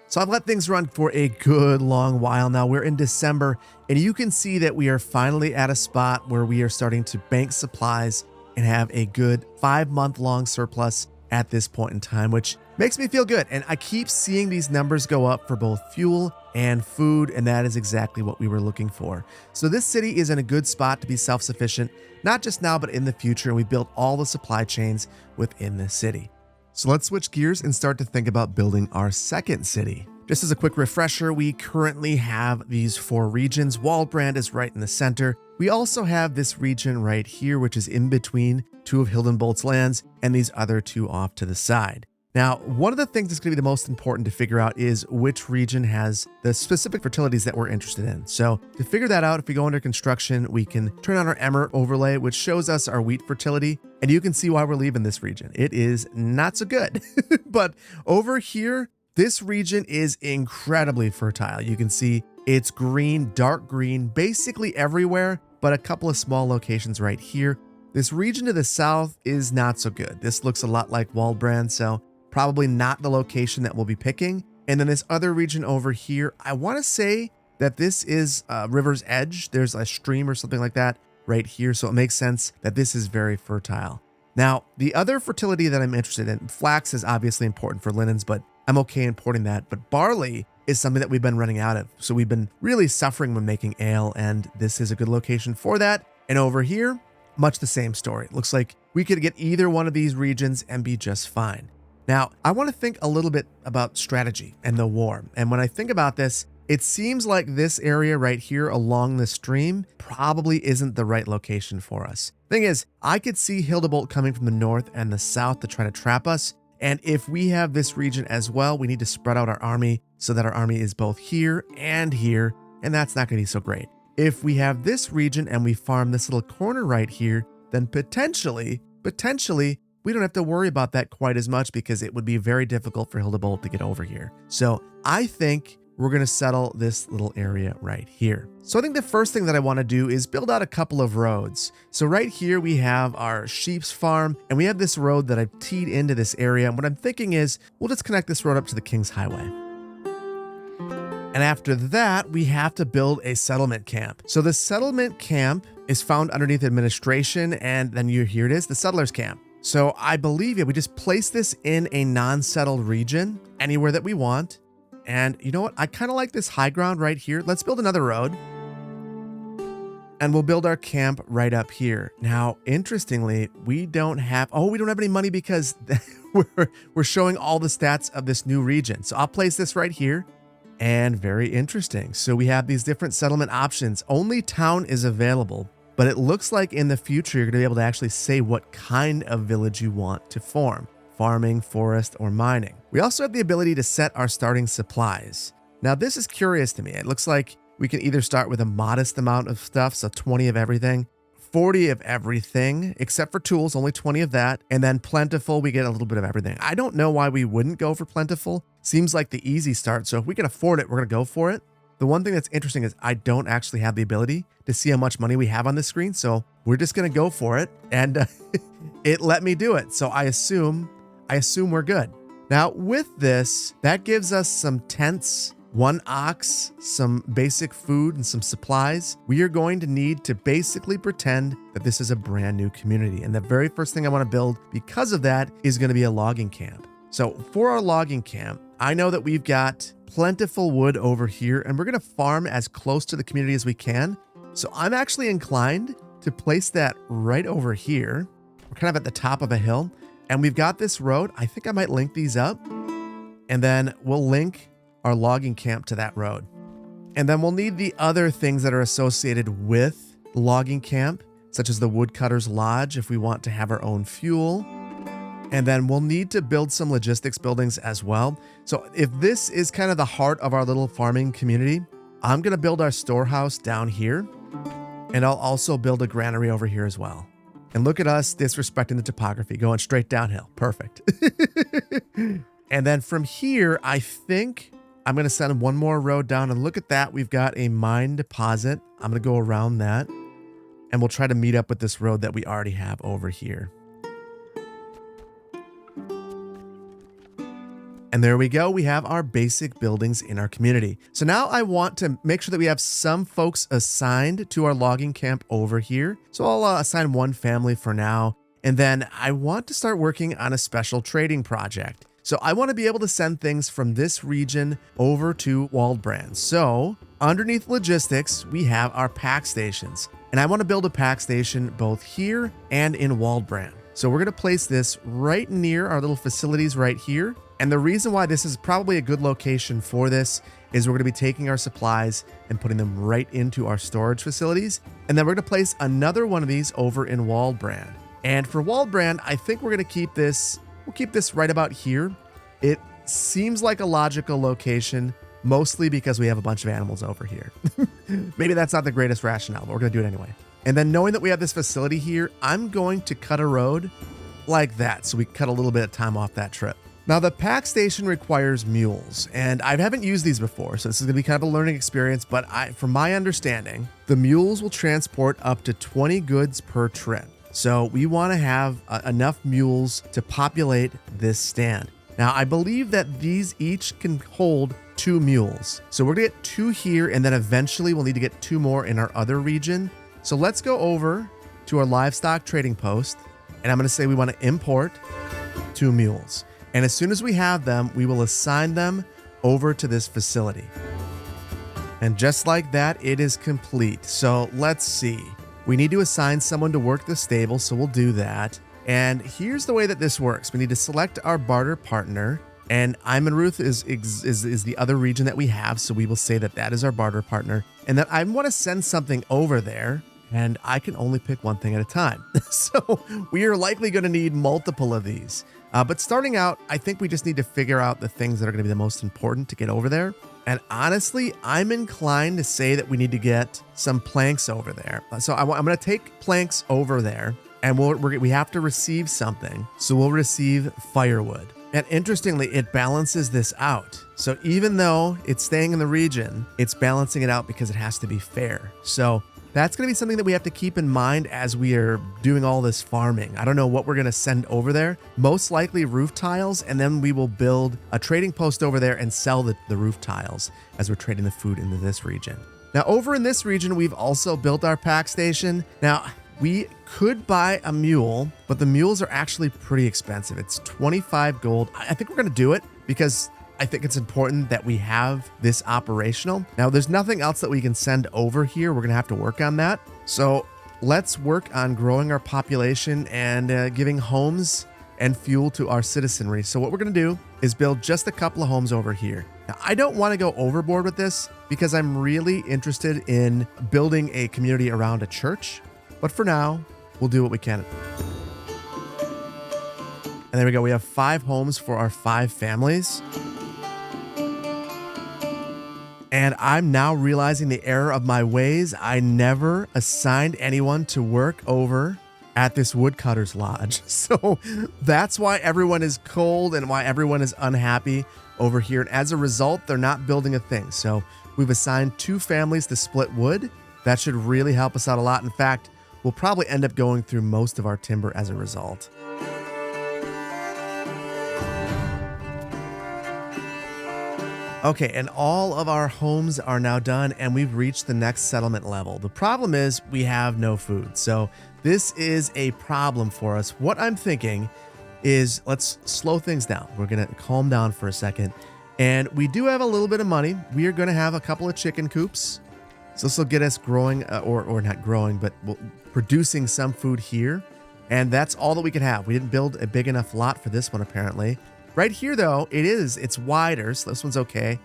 So I've let things run for a good long while now. We're in December, and you can see that we are finally at a spot where we are starting to bank supplies and have a good 5-month-long surplus at this point in time, which makes me feel good. And I keep seeing these numbers go up for both fuel and food, and that is exactly what we were looking for. So this city is in a good spot to be self-sufficient, not just now, but in the future, and we built all the supply chains within this city. So let's switch gears and start to think about building our second city. Just as a quick refresher, we currently have these 4 regions. Waldbrand is right in the center. We also have this region right here, which is in between 2 of Hildenbolt's lands and these other 2 off to the side. Now, one of the things that's going to be the most important to figure out is which region has the specific fertilities that we're interested in. So to figure that out, if we go under construction, we can turn on our Emirate overlay, which shows us our wheat fertility. And you can see why we're leaving this region. It is not so good. But over here, this region is incredibly fertile. You can see It's green, dark green, basically everywhere, but a couple of small locations right here. This region to the south is not so good. This looks a lot like Waldbrand, so probably not the location that we'll be picking. And then this other region over here, I want to say that this is River's Edge. There's a stream or something like that right here, so it makes sense that this is very fertile. Now, the other fertility that I'm interested in, flax is obviously important for linens, but I'm okay importing that. But barley is something that we've been running out of. So we've been really suffering when making ale, and this is a good location for that. And over here, much the same story. It looks like we could get either one of these regions and be just fine. Now, I want to think a little bit about strategy and the war. And when I think about this, it seems like this area right here along the stream probably isn't the right location for us. Thing is, I could see Hildebolt coming from the north and the south to try to trap us. And if we have this region as well, we need to spread out our army so that our army is both here, and that's not going to be so great. If we have this region and we farm this little corner right here, then potentially, we don't have to worry about that quite as much because it would be very difficult for Hildebolt to get over here. So I think we're going to settle this little area right here. So I think the first thing that I want to do is build out a couple of roads. So right here we have our sheep's farm, and we have this road that I've teed into this area. And what I'm thinking is we'll just connect this road up to the King's Highway. And after that, we have to build a settlement camp. So the settlement camp is found underneath administration, and then here it is, the settlers camp. So I believe we just place this in a non-settled region, anywhere that we want. And you know what? I kind of like this high ground right here. Let's build another road. And we'll build our camp right up here. Now, interestingly, we don't have any money because we're showing all the stats of this new region. So I'll place this right here. And very interesting. So we have these different settlement options. Only town is available, but it looks like in the future, you're going to be able to actually say what kind of village you want to form. Farming, forest, or mining. We also have the ability to set our starting supplies. Now, this is curious to me. It looks like we can either start with a modest amount of stuff, so 20 of everything, 40 of everything, except for tools, only 20 of that, and then plentiful, we get a little bit of everything. I don't know why we wouldn't go for plentiful. Seems like the easy start, so if we can afford it, we're going to go for it. The one thing that's interesting is I don't actually have the ability to see how much money we have on the screen, so we're just going to go for it, and it let me do it. So I assume we're good. Now with this, that gives us some tents, 1 ox, some basic food, and some supplies. We are going to need to basically pretend that this is a brand new community. And the very first thing I want to build because of that is going to be a logging camp. So for our logging camp, I know that we've got plentiful wood over here, and we're going to farm as close to the community as we can. So I'm actually inclined to place that right over here. We're kind of at the top of a hill. And we've got this road. I think I might link these up, and then we'll link our logging camp to that road. And then we'll need the other things that are associated with the logging camp, such as the woodcutter's lodge if we want to have our own fuel. And then we'll need to build some logistics buildings as well. So if this is kind of the heart of our little farming community, I'm going to build our storehouse down here, and I'll also build a granary over here as well. And look at us disrespecting the topography, going straight downhill. Perfect. And then from here, I think I'm going to send one more road down. And look at that. We've got a mine deposit. I'm going to go around that. And we'll try to meet up with this road that we already have over here. And there we go. We have our basic buildings in our community. So now I want to make sure that we have some folks assigned to our logging camp over here. So I'll assign one family for now. And then I want to start working on a special trading project. So I want to be able to send things from this region over to Waldbrand. So underneath logistics, we have our pack stations. And I want to build a pack station both here and in Waldbrand. So we're going to place this right near our little facilities right here. And the reason why this is probably a good location for this is we're going to be taking our supplies and putting them right into our storage facilities. And then we're going to place another one of these over in Waldbrand. And for Waldbrand, I think we're going to keep this, we'll keep this right about here. It seems like a logical location, mostly because we have a bunch of animals over here. Maybe that's not the greatest rationale, but we're going to do it anyway. And then knowing that we have this facility here, I'm going to cut a road like that. So we cut a little bit of time off that trip. Now, the pack station requires mules, and I haven't used these before, so this is going to be kind of a learning experience, but from my understanding, the mules will transport up to 20 goods per trip. So we want to have enough mules to populate this stand. Now, I believe that these each can hold 2 mules. So we're going to get 2 here, and then eventually we'll need to get 2 more in our other region. So let's go over to our livestock trading post, and I'm going to say we want to import 2 mules. And as soon as we have them, we will assign them over to this facility. And just like that, it is complete. So let's see. We need to assign someone to work the stable, so we'll do that. And here's the way that this works. We need to select our barter partner, and Imanruth is the other region that we have, so we will say that that is our barter partner. And then I want to send something over there, and I can only pick one thing at a time. So we are likely going to need multiple of these. But starting out, I think we just need to figure out the things that are going to be the most important to get over there. And honestly, I'm inclined to say that we need to get some planks over there. So I'm going to take planks over there, and we have to receive something. So we'll receive firewood. And interestingly, it balances this out. So even though it's staying in the region, it's balancing it out because it has to be fair. So that's going to be something that we have to keep in mind as we are doing all this farming. I don't know what we're going to send over there. Most likely roof tiles, and then we will build a trading post over there and sell the roof tiles as we're trading the food into this region. Now, over in this region, we've also built our pack station. Now, we could buy a mule, but the mules are actually pretty expensive. It's 25 gold. I think we're going to do it because I think it's important that we have this operational. Now, there's nothing else that we can send over here. We're going to have to work on that. So let's work on growing our population and giving homes and fuel to our citizenry. So what we're going to do is build just a couple of homes over here. Now, I don't want to go overboard with this because I'm really interested in building a community around a church. But for now, we'll do what we can. And there we go. We have 5 homes for our 5 families. And I'm now realizing the error of my ways. I never assigned anyone to work over at this woodcutter's lodge. So that's why everyone is cold and why everyone is unhappy over here. And as a result, they're not building a thing. So we've assigned 2 families to split wood. That should really help us out a lot. In fact, we'll probably end up going through most of our timber as a result. Okay, and all of our homes are now done, and we've reached the next settlement level. The problem is we have no food, so this is a problem for us. What I'm thinking is let's slow things down. We're going to calm down for a second, and we do have a little bit of money. We are going to have a couple of chicken coops, so this will get us growing, or not growing, but producing some food here, and that's all that we can have. We didn't build a big enough lot for this one, apparently. Right here, though, it's wider, so this one's okay.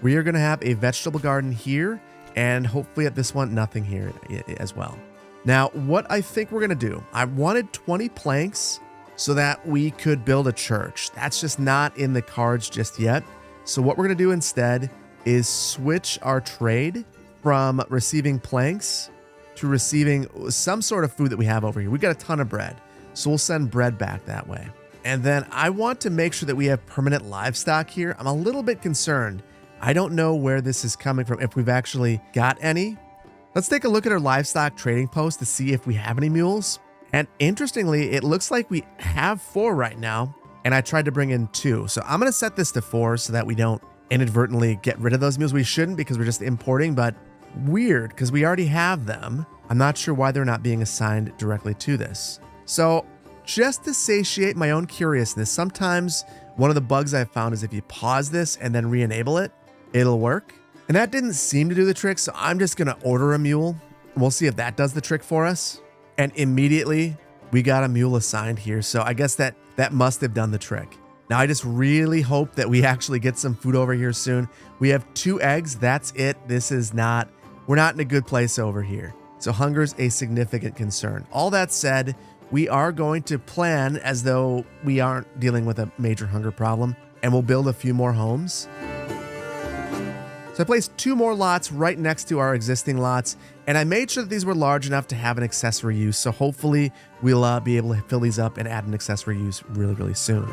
We are going to have a vegetable garden here, and hopefully at this one, nothing here as well. Now, what I think we're going to do, I wanted 20 planks so that we could build a church. That's just not in the cards just yet. So what we're going to do instead is switch our trade from receiving planks to receiving some sort of food that we have over here. We got a ton of bread, so we'll send bread back that way. And then I want to make sure that we have permanent livestock here. I'm a little bit concerned. I don't know where this is coming from, if we've actually got any. Let's take a look at our livestock trading post to see if we have any mules. And interestingly, it looks like we have 4 right now, and I tried to bring in 2. So I'm going to set this to 4 so that we don't inadvertently get rid of those mules. We shouldn't because we're just importing, but weird because we already have them. I'm not sure why they're not being assigned directly to this. So just to satiate my own curiousness, sometimes one of the bugs I've found is if you pause this and then re-enable it, it'll work. And that didn't seem to do the trick, so I'm just going to order a mule. We'll see if that does the trick for us. And immediately, we got a mule assigned here, so I guess that must have done the trick. Now, I just really hope that we actually get some food over here soon. We have 2 eggs. That's it. We're not in a good place over here. So hunger's a significant concern. All that said, we are going to plan as though we aren't dealing with a major hunger problem, and we'll build a few more homes. So I placed 2 more lots right next to our existing lots, and I made sure that these were large enough to have an accessory use. So hopefully we'll be able to fill these up and add an accessory use really, really soon.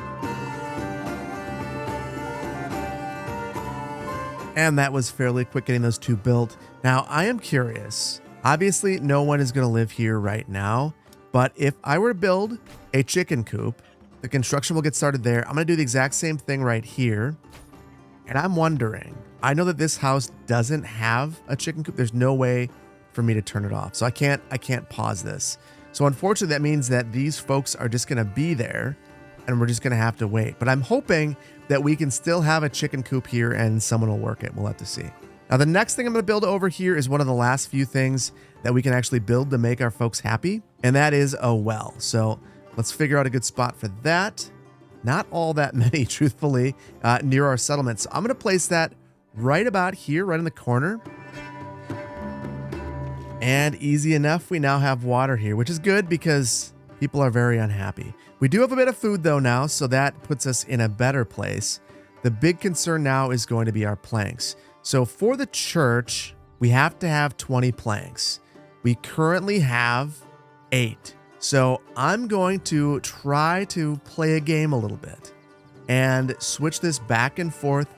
And that was fairly quick getting those 2 built. Now, I am curious. Obviously, no one is going to live here right now. But if I were to build a chicken coop, the construction will get started there. I'm going to do the exact same thing right here. And I'm wondering, I know that this house doesn't have a chicken coop. There's no way for me to turn it off. So I can't pause this. So unfortunately, that means that these folks are just going to be there and we're just going to have to wait. But I'm hoping that we can still have a chicken coop here and someone will work it. We'll have to see. Now, the next thing I'm going to build over here is one of the last few things that we can actually build to make our folks happy. And that is a well. So let's figure out a good spot for that. Not all that many, truthfully, near our settlement. So I'm going to place that right about here, right in the corner. And easy enough, we now have water here, which is good because people are very unhappy. We do have a bit of food though now, so that puts us in a better place. The big concern now is going to be our planks. So for the church, we have to have 20 planks. We currently have 8. So I'm going to try to play a game a little bit and switch this back and forth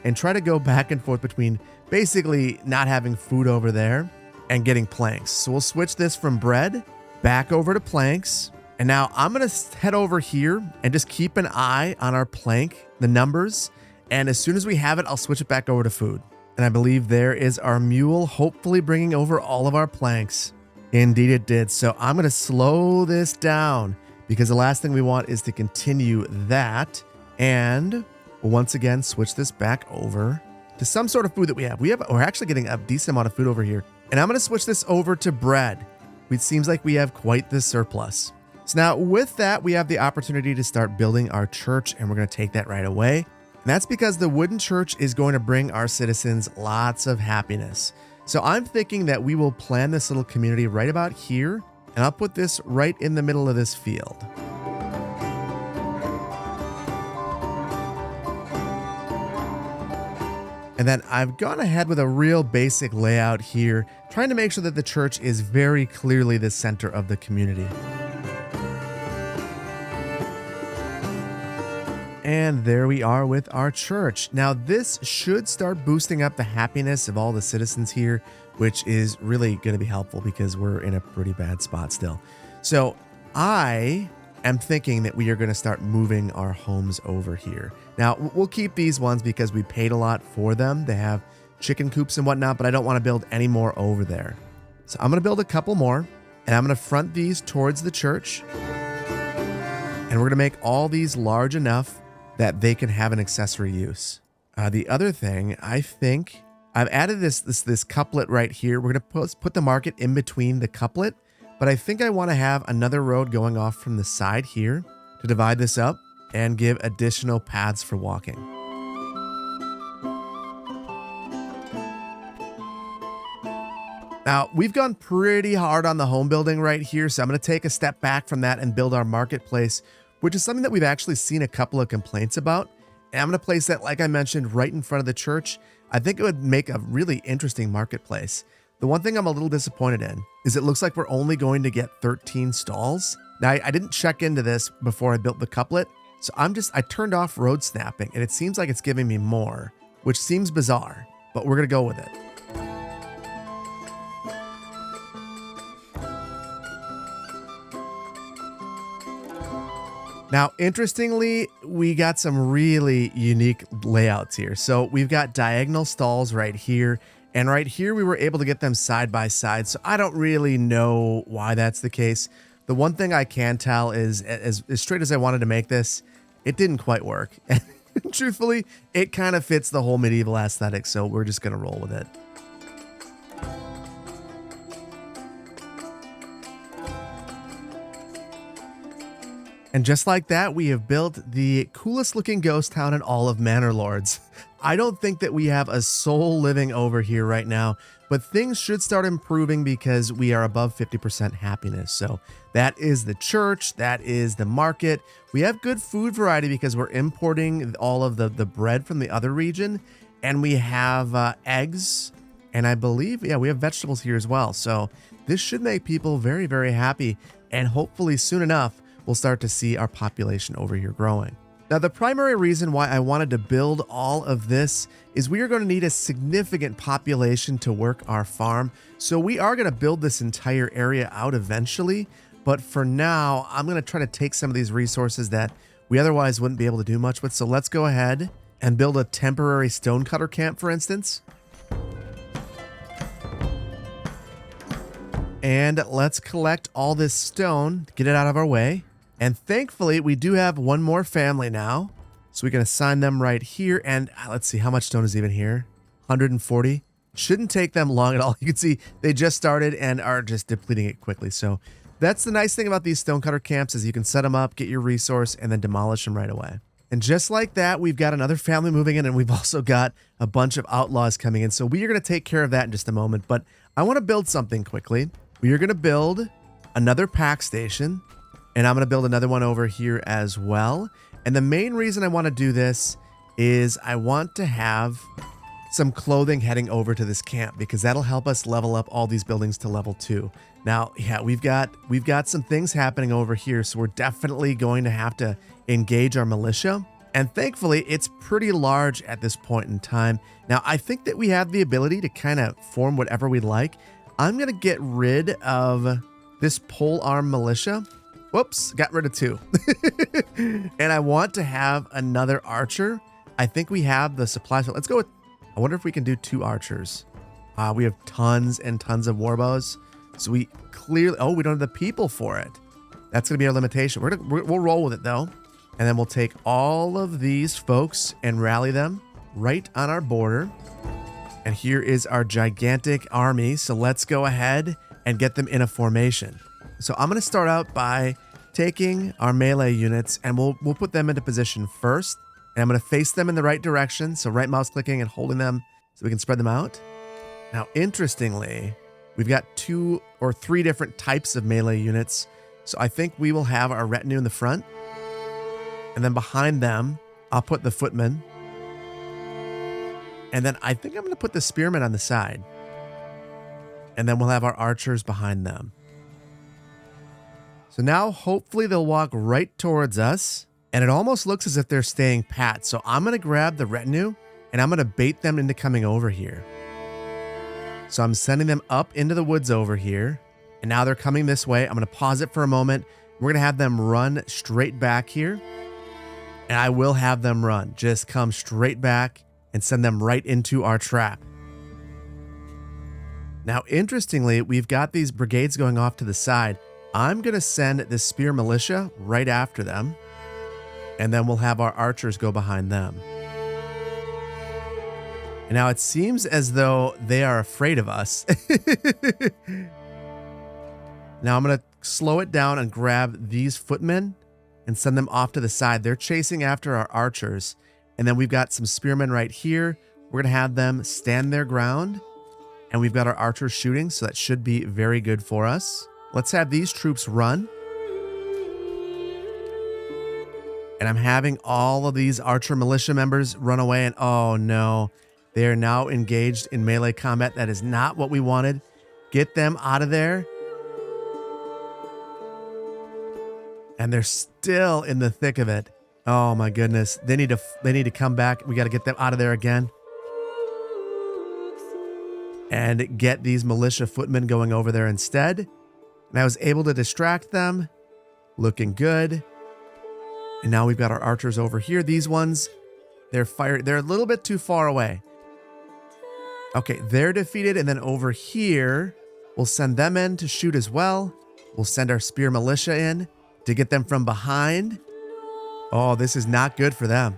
and try to go back and forth between basically not having food over there and getting planks. So we'll switch this from bread back over to planks. And now I'm going to head over here and just keep an eye on our plank, the numbers. And as soon as we have it, I'll switch it back over to food. And I believe there is our mule, hopefully bringing over all of our planks. Indeed it did. So I'm going to slow this down because the last thing we want is to continue that. And we'll once again switch this back over to some sort of food that we have. We're actually getting a decent amount of food over here. And I'm going to switch this over to bread. It seems like we have quite the surplus. So now with that, we have the opportunity to start building our church, and we're going to take that right away. And that's because the wooden church is going to bring our citizens lots of happiness. So I'm thinking that we will plan this little community right about here, and I'll put this right in the middle of this field. And then I've gone ahead with a real basic layout here, trying to make sure that the church is very clearly the center of the community. And there we are with our church. Now this should start boosting up the happiness of all the citizens here, which is really going to be helpful because we're in a pretty bad spot still. So I am thinking that we are going to start moving our homes over here. Now we'll keep these ones because we paid a lot for them. They have chicken coops and whatnot, but I don't want to build any more over there. So I'm going to build a couple more, and I'm going to front these towards the church. And we're going to make all these large enough that they can have an accessory use. The other thing, I think I've added this couplet right here. We're going to put the market in between the couplet, but I think I want to have another road going off from the side here to divide this up and give additional paths for walking. Now, we've gone pretty hard on the home building right here, so I'm going to take a step back from that and build our marketplace, which is something that we've actually seen a couple of complaints about. And I'm going to place that, like I mentioned, right in front of the church. I think it would make a really interesting marketplace. The one thing I'm a little disappointed in is it looks like we're only going to get 13 stalls. Now, I didn't check into this before I built the couplet, so I turned off road snapping, and it seems like it's giving me more, which seems bizarre, but we're going to go with it. Now, interestingly, we got some really unique layouts here. So we've got diagonal stalls right here, and right here we were able to get them side by side. So I don't really know why that's the case. The one thing I can tell is as straight as I wanted to make this, it didn't quite work. And truthfully, it kind of fits the whole medieval aesthetic, so we're just going to roll with it. And just like that, we have built the coolest looking ghost town in all of Manor Lords. I don't think that we have a soul living over here right now, but things should start improving because we are above 50% happiness. So that is the church, that is the market. We have good food variety because we're importing all of the bread from the other region, and we have eggs, and I believe, we have vegetables here as well. So this should make people very, very happy, and hopefully soon enough, we'll start to see our population over here growing. Now, the primary reason why I wanted to build all of this is we are going to need a significant population to work our farm. So we are going to build this entire area out eventually. But for now, I'm going to try to take some of these resources that we otherwise wouldn't be able to do much with. So let's go ahead and build a temporary stonecutter camp, for instance. And let's collect all this stone, get it out of our way. And thankfully, we do have one more family now. So we can assign them right here. And let's see, how much stone is even here? 140. Shouldn't take them long at all. You can see they just started and are just depleting it quickly. So that's the nice thing about these stonecutter camps is you can set them up, get your resource, and then demolish them right away. And just like that, we've got another family moving in, and we've also got a bunch of outlaws coming in. So we are going to take care of that in just a moment. But I want to build something quickly. We are going to build another pack station, and I'm going to build another one over here as well. And the main reason I want to do this is I want to have some clothing heading over to this camp because that'll help us level up all these buildings to level 2. Now, yeah, we've got some things happening over here, so we're definitely going to have to engage our militia. And thankfully, it's pretty large at this point in time. Now, I think that we have the ability to kind of form whatever we'd like. I'm going to get rid of this pole arm militia. Whoops, got rid of 2. And I want to have another archer. I think we have the supply. So let's go with, I wonder if we can do 2 archers. We have tons and tons of warbows. So we clearly, we don't have the people for it. That's going to be our limitation. We'll roll with it though. And then we'll take all of these folks and rally them right on our border. And here is our gigantic army. So let's go ahead and get them in a formation. So I'm going to start out by taking our melee units and we'll put them into position first. And I'm going to face them in the right direction. So right mouse clicking and holding them so we can spread them out. Now, interestingly, we've got 2 or 3 different types of melee units. So I think we will have our retinue in the front. And then behind them, I'll put the footmen. And then I think I'm going to put the spearmen on the side. And then we'll have our archers behind them. So now hopefully they'll walk right towards us. And it almost looks as if they're staying pat. So I'm going to grab the retinue and I'm going to bait them into coming over here. So I'm sending them up into the woods over here. And now they're coming this way. I'm going to pause it for a moment. We're going to have them run straight back here. And I will have them run. Just come straight back and send them right into our trap. Now, interestingly, we've got these brigades going off to the side. I'm going to send this spear militia right after them. And then we'll have our archers go behind them. And now it seems as though they are afraid of us. Now I'm going to slow it down and grab these footmen and send them off to the side. They're chasing after our archers. And then we've got some spearmen right here. We're going to have them stand their ground. And we've got our archers shooting, so that should be very good for us. Let's have these troops run. And I'm having all of these archer militia members run away. And oh no, they are now engaged in melee combat. That is not what we wanted. Get them out of there. And they're still in the thick of it. Oh my goodness. They need to come back. We got to get them out of there again. And get these militia footmen going over there instead. And I was able to distract them. Looking good. And now we've got our archers over here. These ones, they're a little bit too far away. Okay, they're defeated. And then over here, we'll send them in to shoot as well. We'll send our spear militia in to get them from behind. Oh, this is not good for them.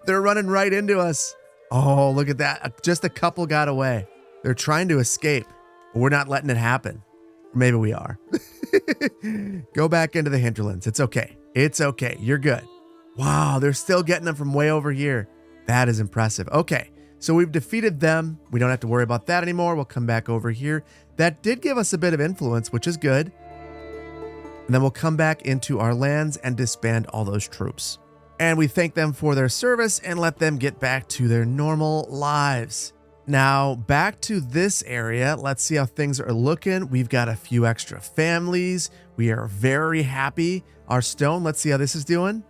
They're running right into us. Oh, look at that. Just a couple got away. They're trying to escape. We're not letting it happen. Or maybe we are. Go back into the hinterlands. It's okay. It's okay. You're good. Wow, they're still getting them from way over here. That is impressive. Okay, so we've defeated them. We don't have to worry about that anymore. We'll come back over here. That did give us a bit of influence, which is good. And then we'll come back into our lands and disband all those troops. And we thank them for their service and let them get back to their normal lives. Now, back to this area. Let's see how things are looking. We've got a few extra families. We are very happy. Our stone, let's see how this is doing.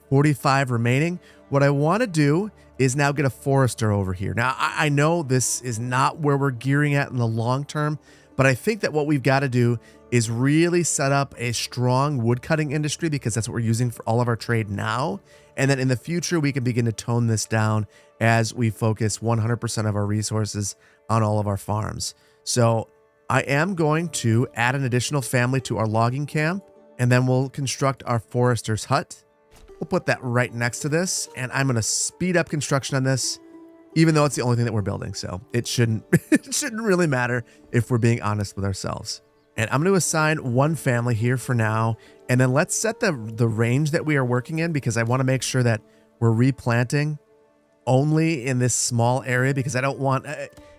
45 remaining. What I want to do is now get a forester over here. Now, I know this is not where we're gearing at in the long term, but I think that what we've got to do is really set up a strong woodcutting industry, because that's what we're using for all of our trade now. And then in the future, we can begin to tone this down as we focus 100% of our resources on all of our farms. So I am going to add an additional family to our logging camp, and then we'll construct our forester's hut. We'll put that right next to this, and I'm going to speed up construction on this, even though it's the only thing that we're building. So it shouldn't really matter if we're being honest with ourselves. And I'm going to assign one family here for now. And then let's set the range that we are working in, because I want to make sure that we're replanting only in this small area, because I don't want,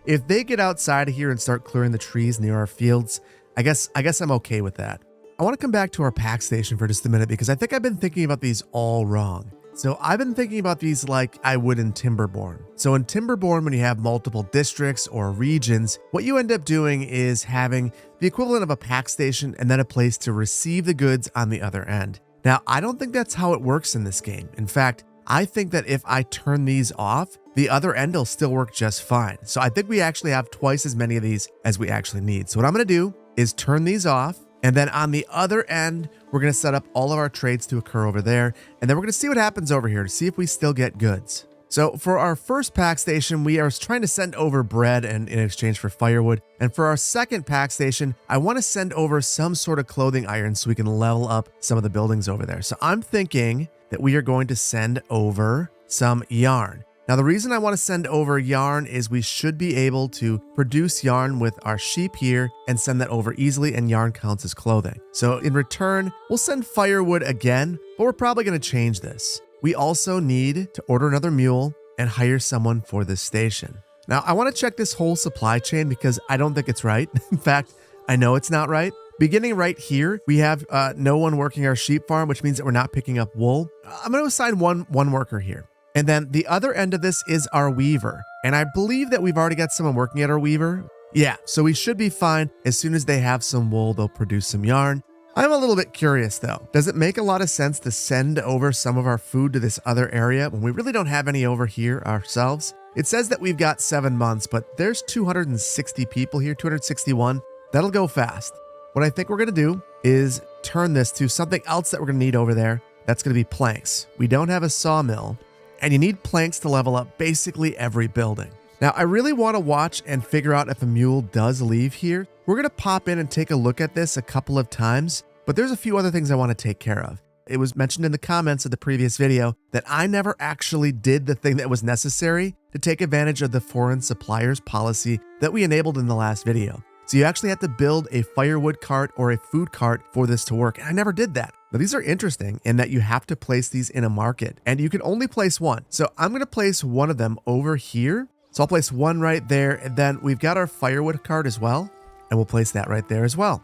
if they get outside of here and start clearing the trees near our fields, I guess I'm okay with that. I want to come back to our pack station for just a minute, because I think I've been thinking about these all wrong. So I've been thinking about these like I would in Timberborn. So in Timberborn, when you have multiple districts or regions, what you end up doing is having the equivalent of a pack station and then a place to receive the goods on the other end. Now, I don't think that's how it works in this game. In fact, I think that if I turn these off, the other end will still work just fine. So I think we actually have twice as many of these as we actually need. So what I'm going to do is turn these off. And then on the other end, we're going to set up all of our trades to occur over there. And then we're going to see what happens over here to see if we still get goods. So for our first pack station, we are trying to send over bread and in exchange for firewood. And for our second pack station, I want to send over some sort of clothing iron so we can level up some of the buildings over there. So I'm thinking that we are going to send over some yarn. Now, the reason I want to send over yarn is we should be able to produce yarn with our sheep here and send that over easily, and yarn counts as clothing. So in return, we'll send firewood again, but we're probably going to change this. We also need to order another mule and hire someone for this station. Now, I want to check this whole supply chain because I don't think it's right. In fact, I know it's not right. Beginning right here, we have no one working our sheep farm, which means that we're not picking up wool. I'm going to assign one worker here. And then the other end of this is our weaver. And I believe that we've already got someone working at our weaver. Yeah, so we should be fine. As soon as they have some wool, they'll produce some yarn. I'm a little bit curious though. Does it make a lot of sense to send over some of our food to this other area when we really don't have any over here ourselves? It says that we've got 7 months, but there's 260 people here, 261. That'll go fast. What I think we're going to do is turn this to something else that we're going to need over there. That's going to be planks. We don't have a sawmill. And you need planks to level up basically every building. Now, I really want to watch and figure out if a mule does leave here. We're going to pop in and take a look at this a couple of times, but there's a few other things I want to take care of. It was mentioned in the comments of the previous video that I never actually did the thing that was necessary to take advantage of the foreign suppliers policy that we enabled in the last video. So you actually have to build a firewood cart or a food cart for this to work. And I never did that. Now, these are interesting in that you have to place these in a market and you can only place one. So I'm going to place one of them over here. So I'll place one right there. And then we've got our firewood cart as well. And we'll place that right there as well.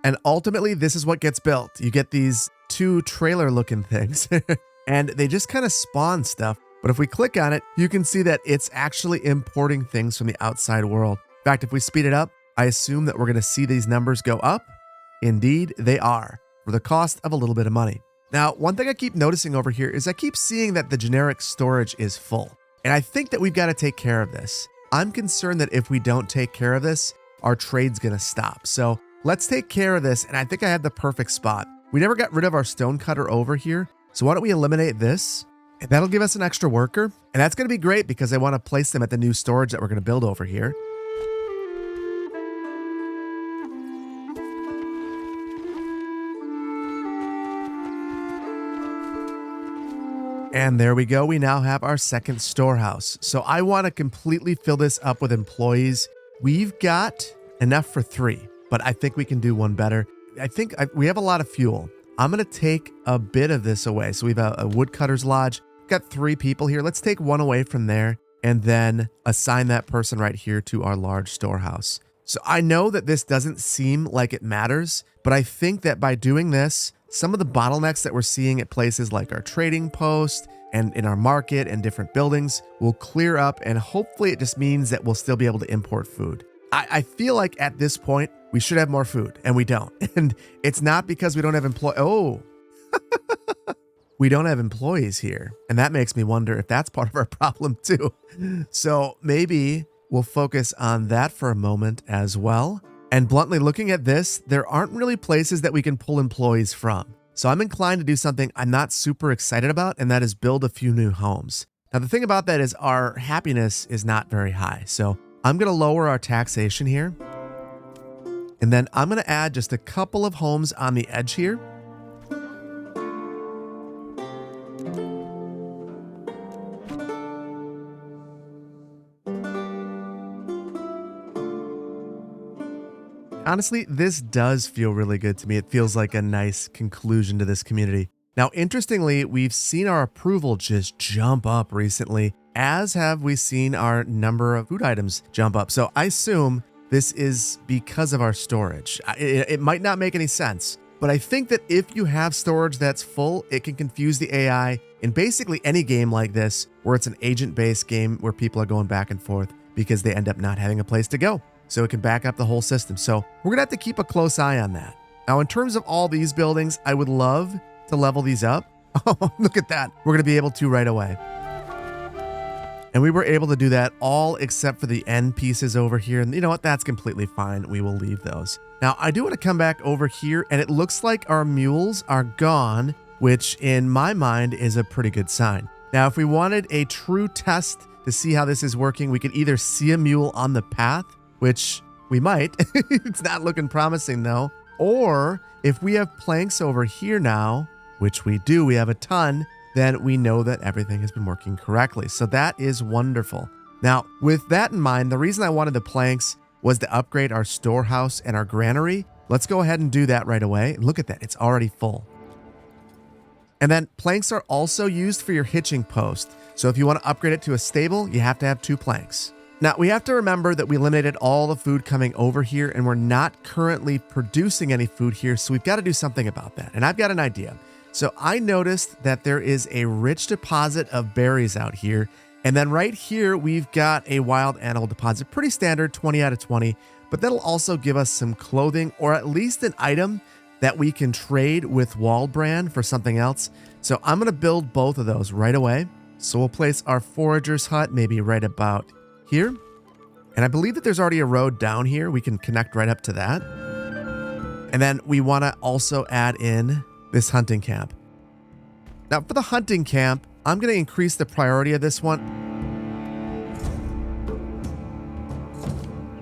And ultimately, this is what gets built. You get these two trailer looking things and they just kind of spawn stuff. But if we click on it, you can see that it's actually importing things from the outside world. In fact, if we speed it up, I assume that we're going to see these numbers go up. Indeed, they are, for the cost of a little bit of money. Now, one thing I keep noticing over here is I keep seeing that the generic storage is full. And I think that we've got to take care of this. I'm concerned that if we don't take care of this, our trade's going to stop. So let's take care of this. And I think I have the perfect spot. We never got rid of our stone cutter over here. So why don't we eliminate this? And that'll give us an extra worker. And that's going to be great because I want to place them at the new storage that we're going to build over here. And there we go. We now have our second storehouse. So I want to completely fill this up with employees. We've got enough for 3, but I think we can do one better. We have a lot of fuel. I'm going to take a bit of this away. So we have a woodcutter's lodge. Got 3 people here. Let's take one away from there and then assign that person right here to our large storehouse. So I know that this doesn't seem like it matters, but I think that by doing this, some of the bottlenecks that we're seeing at places like our trading post and in our market and different buildings will clear up. And hopefully it just means that we'll still be able to import food. I feel like at this point, we should have more food, and we don't. And it's not because we don't have we don't have employees here. And that makes me wonder if that's part of our problem too. So maybe we'll focus on that for a moment as well. And bluntly looking at this, there aren't really places that we can pull employees from. So I'm inclined to do something I'm not super excited about, and that is build a few new homes. Now, the thing about that is our happiness is not very high. So I'm going to lower our taxation here. And then I'm going to add just a couple of homes on the edge here. Honestly, this does feel really good to me. It feels like a nice conclusion to this community. Now, interestingly, we've seen our approval just jump up recently, as have we seen our number of food items jump up. So I assume this is because of our storage. It might not make any sense, but I think that if you have storage that's full, it can confuse the AI in basically any game like this, where it's an agent-based game where people are going back and forth because they end up not having a place to go. So it can back up the whole system. So we're gonna have to keep a close eye on that. Now, in terms of all these buildings, I would love to level these up. Oh, look at that. We're gonna be able to right away. And we were able to do that all except for the end pieces over here. And you know what? That's completely fine. We will leave those. Now, I do want to come back over here, and it looks like our mules are gone, which in my mind is a pretty good sign. Now, if we wanted a true test to see how this is working, we could either see a mule on the path, which we might. It's not looking promising though. Or if we have planks over here now, which we do, we have a ton, then we know that everything has been working correctly. So that is wonderful. Now, with that in mind, the reason I wanted the planks was to upgrade our storehouse and our granary. Let's go ahead and do that right away. Look at that, it's already full. And then planks are also used for your hitching post. So if you want to upgrade it to a stable, you have to have 2 planks. Now, we have to remember that we eliminated all the food coming over here, and we're not currently producing any food here, so we've got to do something about that. And I've got an idea. So I noticed that there is a rich deposit of berries out here, and then right here, we've got a wild animal deposit. Pretty standard, 20 out of 20, but that'll also give us some clothing, or at least an item that we can trade with Waldbrand for something else. So I'm going to build both of those right away. So we'll place our forager's hut maybe right about here. And I believe that there's already a road down here. We can connect right up to that. And then we want to also add in this hunting camp. Now for the hunting camp, I'm going to increase the priority of this one.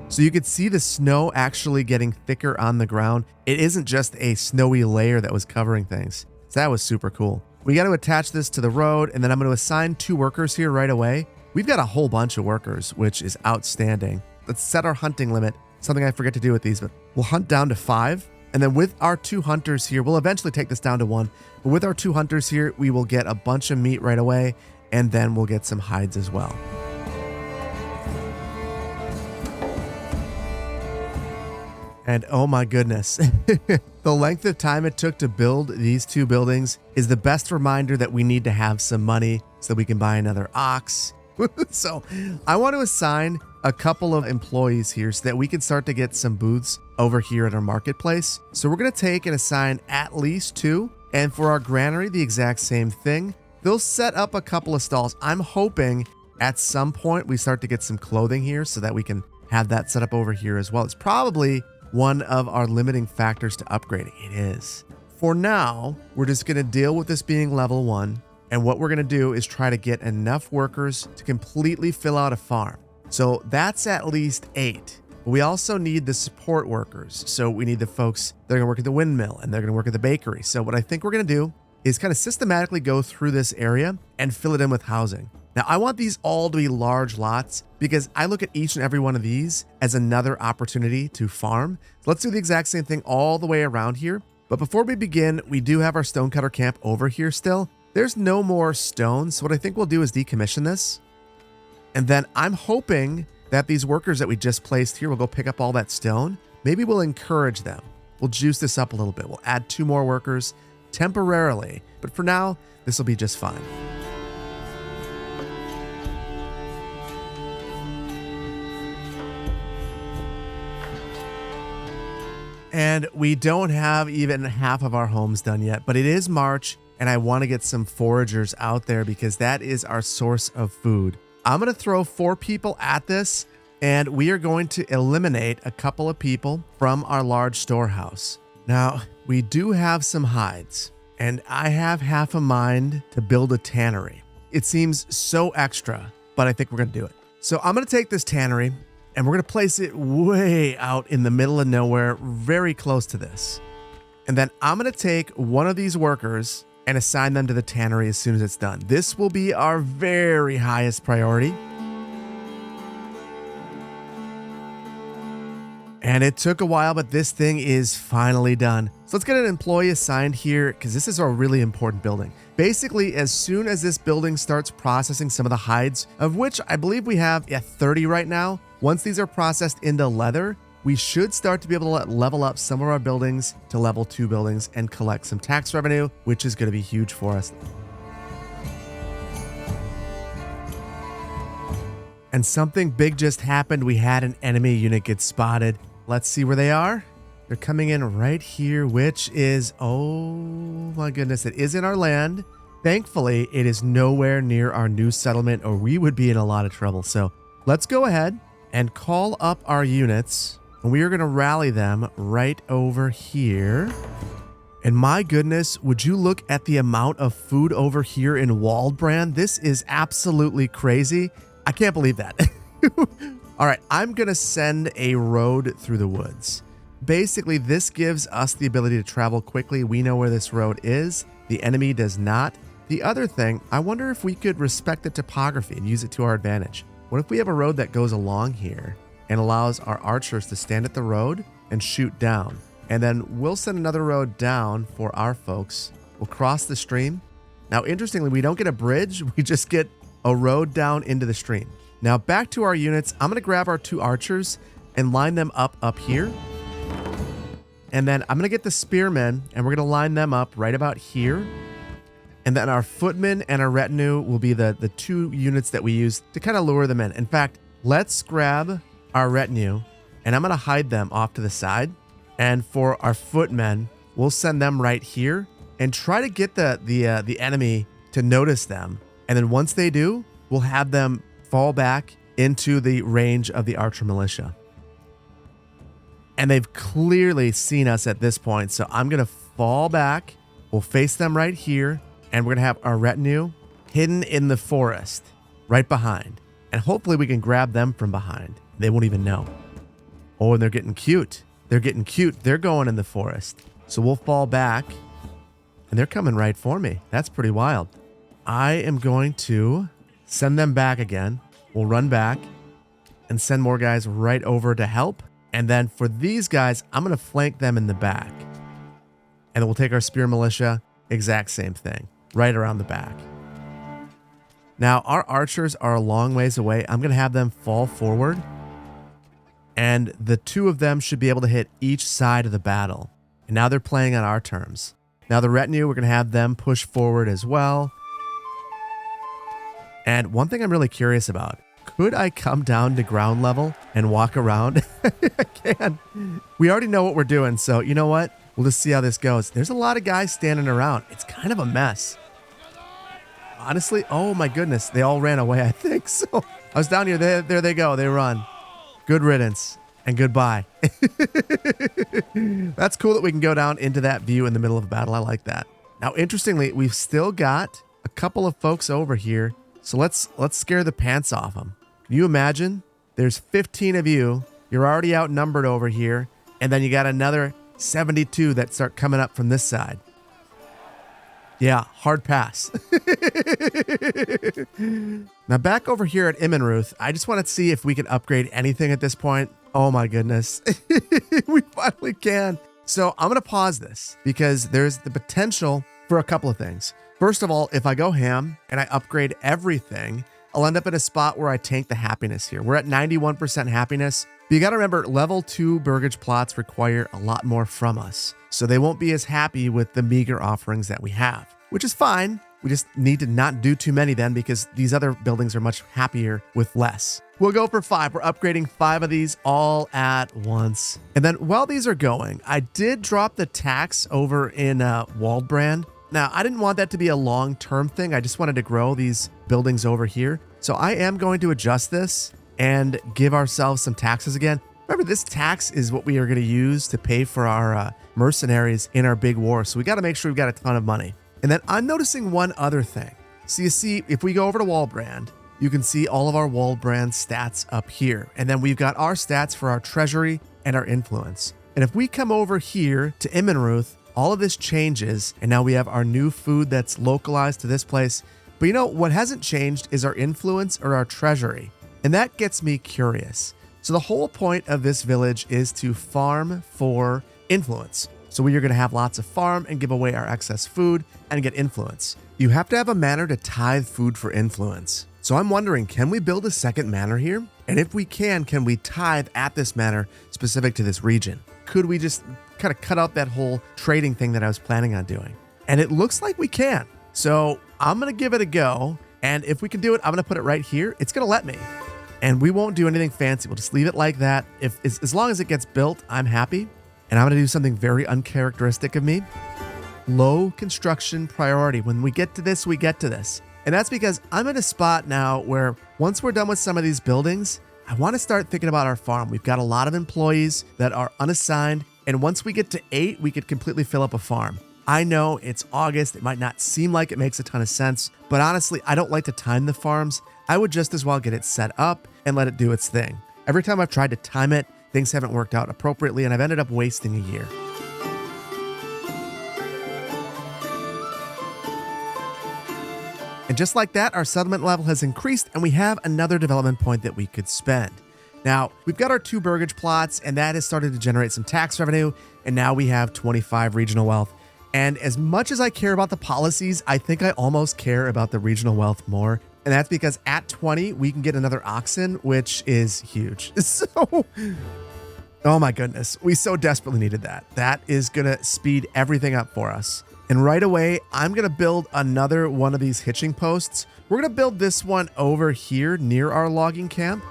So you could see the snow actually getting thicker on the ground. It isn't just a snowy layer that was covering things. So that was super cool. We got to attach this to the road, and then I'm going to assign 2 workers here right away. We've got a whole bunch of workers, which is outstanding. Let's set our hunting limit. Something I forget to do with these, but we'll hunt down to 5. And then with our 2 hunters here, we'll eventually take this down to 1. But with our 2 hunters here, we will get a bunch of meat right away, and then we'll get some hides as well. And oh my goodness, the length of time it took to build these 2 buildings is the best reminder that we need to have some money so that we can buy another ox. So I want to assign a couple of employees here so that we can start to get some booths over here at our marketplace. So we're going to take and assign at least 2. And for our granary, the exact same thing. They'll set up a couple of stalls. I'm hoping at some point we start to get some clothing here so that we can have that set up over here as well. It's probably one of our limiting factors to upgrading. It is. For now, we're just going to deal with this being level 1. And what we're going to do is try to get enough workers to completely fill out a farm. So that's at least 8. We also need the support workers. So we need the folks that are going to work at the windmill and they're going to work at the bakery. So what I think we're going to do is kind of systematically go through this area and fill it in with housing. Now, I want these all to be large lots because I look at each and every one of these as another opportunity to farm. So let's do the exact same thing all the way around here. But before we begin, we do have our stonecutter camp over here still. There's no more stone, so what I think we'll do is decommission this. And then I'm hoping that these workers that we just placed here will go pick up all that stone. Maybe we'll encourage them. We'll juice this up a little bit. We'll add 2 more workers temporarily, but for now, this will be just fine. And we don't have even half of our homes done yet, but it is March and I want to get some foragers out there because that is our source of food. I'm going to throw 4 people at this and we are going to eliminate a couple of people from our large storehouse. Now, we do have some hides and I have half a mind to build a tannery. It seems so extra, but I think we're going to do it. So I'm going to take this tannery and we're going to place it way out in the middle of nowhere, very close to this. And then I'm going to take one of these workers and assign them to the tannery as soon as it's done. This will be our very highest priority. And it took a while, but this thing is finally done. So let's get an employee assigned here because this is a really important building. Basically, as soon as this building starts processing some of the hides, of which I believe we have 30 right now, once these are processed into leather, we should start to be able to level up some of our buildings to level 2 buildings and collect some tax revenue, which is going to be huge for us. And something big just happened. We had an enemy unit get spotted. Let's see where they are. They're coming in right here, which is, oh my goodness, it is in our land. Thankfully, it is nowhere near our new settlement or we would be in a lot of trouble. So let's go ahead and call up our units and we are going to rally them right over here. And my goodness, would you look at the amount of food over here in Waldbrand? This is absolutely crazy. I can't believe that. All right, I'm going to send a road through the woods. Basically, this gives us the ability to travel quickly. We know where this road is. The enemy does not. The other thing, I wonder if we could respect the topography and use it to our advantage. What if we have a road that goes along here and allows our archers to stand at the road and shoot down? And then we'll send another road down for our folks. We'll cross the stream. Now, interestingly, we don't get a bridge. We just get a road down into the stream. Now back to our units, I'm going to grab our 2 archers and line them up here. And then I'm going to get the spearmen and we're going to line them up right about here. And then our footmen and our retinue will be the 2 units that we use to kind of lure them in. In fact, let's grab our retinue and I'm going to hide them off to the side. And for our footmen, we'll send them right here and try to get the enemy to notice them. And then once they do, we'll have them fall back into the range of the archer militia. And they've clearly seen us at this point. So I'm going to fall back. We'll face them right here. And we're going to have our retinue hidden in the forest right behind. And hopefully we can grab them from behind. They won't even know. Oh, and they're getting cute. They're getting cute. They're going in the forest. So we'll fall back. And they're coming right for me. That's pretty wild. I am going to send them back again. We'll run back and send more guys right over to help. And then for these guys, I'm going to flank them in the back. And then we'll take our spear militia, exact same thing, right around the back. Now, our archers are a long ways away. I'm going to have them fall forward. And the 2 of them should be able to hit each side of the battle. And now they're playing on our terms. Now the retinue, we're going to have them push forward as well. And one thing I'm really curious about, could I come down to ground level and walk around? I can. We already know what we're doing, so you know what? We'll just see how this goes. There's a lot of guys standing around. It's kind of a mess. Honestly, oh my goodness, they all ran away, I think. So I was down here, there they go, they run. Good riddance and goodbye. That's cool that we can go down into that view in the middle of a battle. I like that. Now, interestingly, we've still got a couple of folks over here. So let's scare the pants off them. Can you imagine? There's 15 of you. You're already outnumbered over here. And then you got another 72 that start coming up from this side. Yeah, hard pass. Now back over here at Immenruth, I just want to see if we can upgrade anything at this point. Oh my goodness. We finally can. So I'm going to pause this because there's the potential for a couple of things. First of all, if I go ham and I upgrade everything, I'll end up in a spot where I tank the happiness here. We're at 91% happiness. But you got to remember, level 2 Burgage plots require a lot more from us. So they won't be as happy with the meager offerings that we have, which is fine. We just need to not do too many then, because these other buildings are much happier with less. We'll go for 5. We're upgrading 5 of these all at once. And then while these are going, I did drop the tax over in Waldbrand. Now, I didn't want that to be a long-term thing. I just wanted to grow these buildings over here. So I am going to adjust this and give ourselves some taxes again. Remember, this tax is what we are going to use to pay for our mercenaries in our big war. So we got to make sure we've got a ton of money. And then I'm noticing one other thing. So you see, if we go over to Waldbrand, you can see all of our Waldbrand stats up here. And then we've got our stats for our treasury and our influence. And if we come over here to Immenruth, all of this changes. And now we have our new food that's localized to this place. But you know, what hasn't changed is our influence or our treasury. And that gets me curious. So the whole point of this village is to farm for influence. So we are going to have lots of farm and give away our excess food and get influence. You have to have a manor to tithe food for influence. So I'm wondering, can we build a second manor here? And if we can we tithe at this manor specific to this region? Could we just kind of cut out that whole trading thing that I was planning on doing? And it looks like we can. So I'm going to give it a go. And if we can do it, I'm going to put it right here. It's going to let me. And we won't do anything fancy. We'll just leave it like that. As long as it gets built, I'm happy. And I'm going to do something very uncharacteristic of me. Low construction priority. When we get to this, we get to this. And that's because I'm in a spot now where once we're done with some of these buildings, I want to start thinking about our farm. We've got a lot of employees that are unassigned. And once we get to 8, we could completely fill up a farm. I know it's August. It might not seem like it makes a ton of sense, but honestly, I don't like to time the farms. I would just as well get it set up and let it do its thing. Every time I've tried to time it, things haven't worked out appropriately, and I've ended up wasting a year. And just like that, our settlement level has increased, and we have another development point that we could spend. Now, we've got our 2 Burgage plots, and that has started to generate some tax revenue, and now we have 25 regional wealth. And as much as I care about the policies, I think I almost care about the regional wealth more. And that's because at 20, we can get another oxen, which is huge. So, oh my goodness, we so desperately needed that. That is going to speed everything up for us. And right away, I'm going to build another one of these hitching posts. We're going to build this one over here near our logging camp.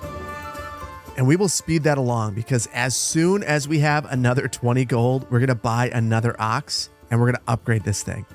And we will speed that along because as soon as we have another 20 gold, we're going to buy another ox and we're going to upgrade this thing.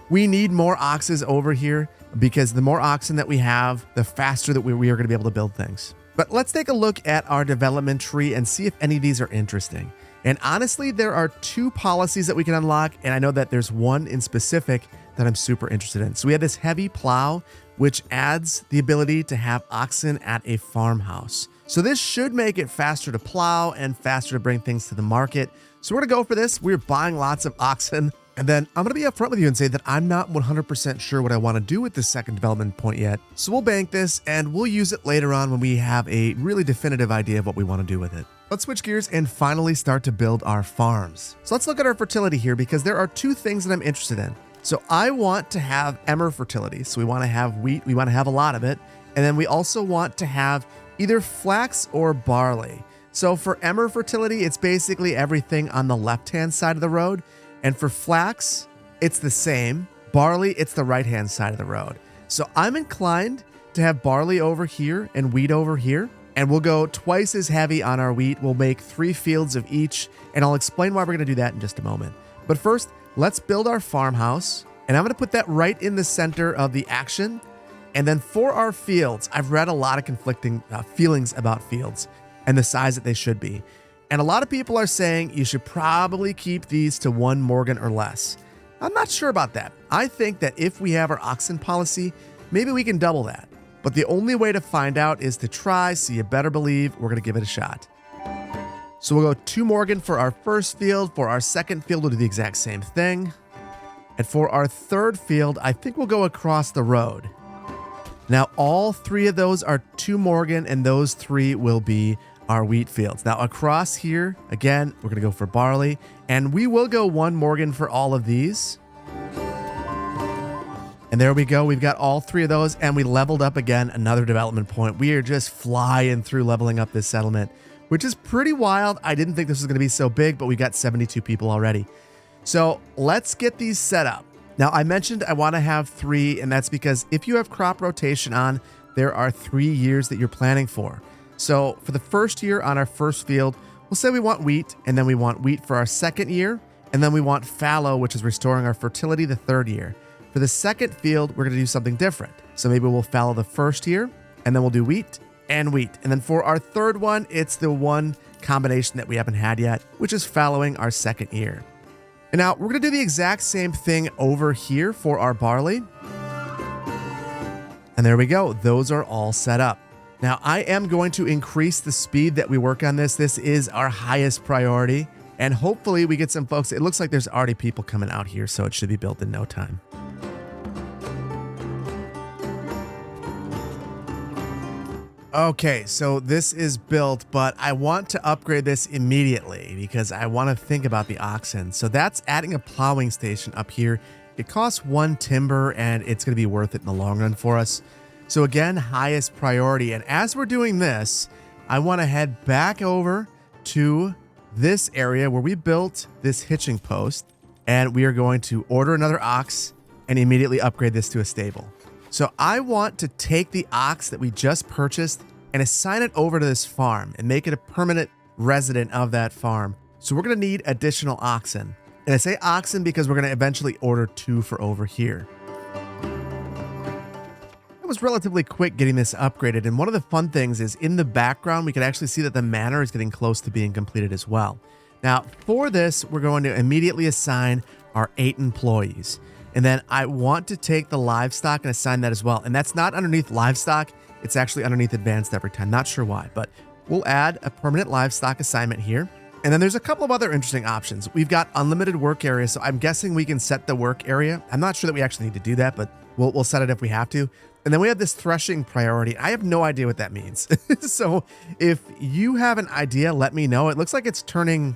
We need more oxes over here because the more oxen that we have, the faster that we are going to be able to build things. But let's take a look at our development tree and see if any of these are interesting. And honestly, there are 2 policies that we can unlock, and I know that there's one in specific that I'm super interested in. So we have this heavy plow, which adds the ability to have oxen at a farmhouse. So this should make it faster to plow and faster to bring things to the market. So we're going to go for this. We're buying lots of oxen. And then I'm going to be upfront with you and say that I'm not 100% sure what I want to do with this second development point yet. So we'll bank this and we'll use it later on when we have a really definitive idea of what we want to do with it. Let's switch gears and finally start to build our farms. So let's look at our fertility here because there are 2 things that I'm interested in. So I want to have emmer fertility. So we want to have wheat. We want to have a lot of it. And then we also want to have either flax or barley. So for emmer fertility, it's basically everything on the left-hand side of the road. And for flax, it's the same. Barley, it's the right-hand side of the road. So I'm inclined to have barley over here and wheat over here. And we'll go twice as heavy on our wheat. We'll make 3 fields of each. And I'll explain why we're going to do that in just a moment. But first, let's build our farmhouse. And I'm going to put that right in the center of the action. And then for our fields, I've read a lot of conflicting feelings about fields and the size that they should be. And a lot of people are saying you should probably keep these to 1 Morgan or less. I'm not sure about that. I think that if we have our oxen policy, maybe we can double that. But the only way to find out is to try, so you better believe we're going to give it a shot. So we'll go 2 Morgan for our first field. For our second field, we'll do the exact same thing. And for our third field, I think we'll go across the road. Now, all 3 of those are 2 Morgan, and those 3 will be our wheat fields. Now, across here, again, we're going to go for barley, and we will go 1 Morgan for all of these. And there we go. We've got all 3 of those, and we leveled up again another development point. We are just flying through leveling up this settlement, which is pretty wild. I didn't think this was going to be so big, but we got 72 people already. So let's get these set up. Now, I mentioned I want to have 3, and that's because if you have crop rotation on, there are 3 years that you're planning for. So for the first year on our first field, we'll say we want wheat, and then we want wheat for our second year, and then we want fallow, which is restoring our fertility the third year. For the second field, we're going to do something different. So maybe we'll fallow the first year, and then we'll do wheat and wheat. And then for our third one, it's the one combination that we haven't had yet, which is fallowing our second year. And now we're going to do the exact same thing over here for our barley. And there we go. Those are all set up. Now I am going to increase the speed that we work on this. This is our highest priority. And hopefully we get some folks. It looks like there's already people coming out here, so it should be built in no time. Okay, so this is built, but I want to upgrade this immediately because I want to think about the oxen. So that's adding a plowing station up here. It costs 1 timber and it's going to be worth it in the long run for us. So again, highest priority. And as we're doing this, I want to head back over to this area where we built this hitching post, and we are going to order another ox and immediately upgrade this to a stable. So I want to take the ox that we just purchased and assign it over to this farm and make it a permanent resident of that farm. So we're going to need additional oxen. And I say oxen because we're going to eventually order 2 for over here. It was relatively quick getting this upgraded, and one of the fun things is in the background, we can actually see that the manor is getting close to being completed as well. Now, for this, we're going to immediately assign our 8 employees. And then I want to take the livestock and assign that as well. And that's not underneath livestock. It's actually underneath advanced every time. Not sure why, but we'll add a permanent livestock assignment here. And then there's a couple of other interesting options. We've got unlimited work area. So I'm guessing we can set the work area. I'm not sure that we actually need to do that, but we'll set it if we have to. And then we have this threshing priority. I have no idea what that means. So if you have an idea, let me know. It looks like it's turning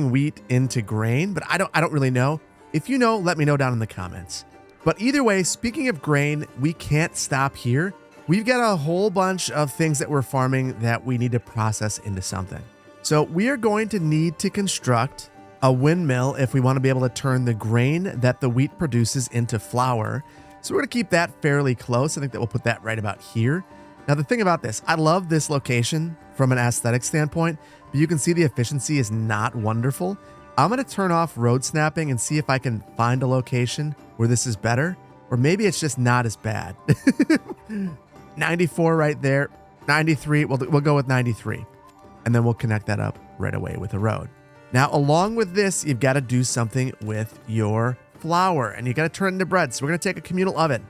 wheat into grain, but I don't really know. If you know, let me know down in the comments. But either way, speaking of grain, we can't stop here. We've got a whole bunch of things that we're farming that we need to process into something. So we are going to need to construct a windmill if we want to be able to turn the grain that the wheat produces into flour. So we're going to keep that fairly close. I think that we'll put that right about here. Now, the thing about this, I love this location from an aesthetic standpoint, but you can see the efficiency is not wonderful. I'm going to turn off road snapping and see if I can find a location where this is better, or maybe it's just not as bad. 94 right there, 93, we'll go with 93, and then we'll connect that up right away with a road. Now, along with this, you've got to do something with your flour, and you got to turn it into bread. So we're going to take a communal oven,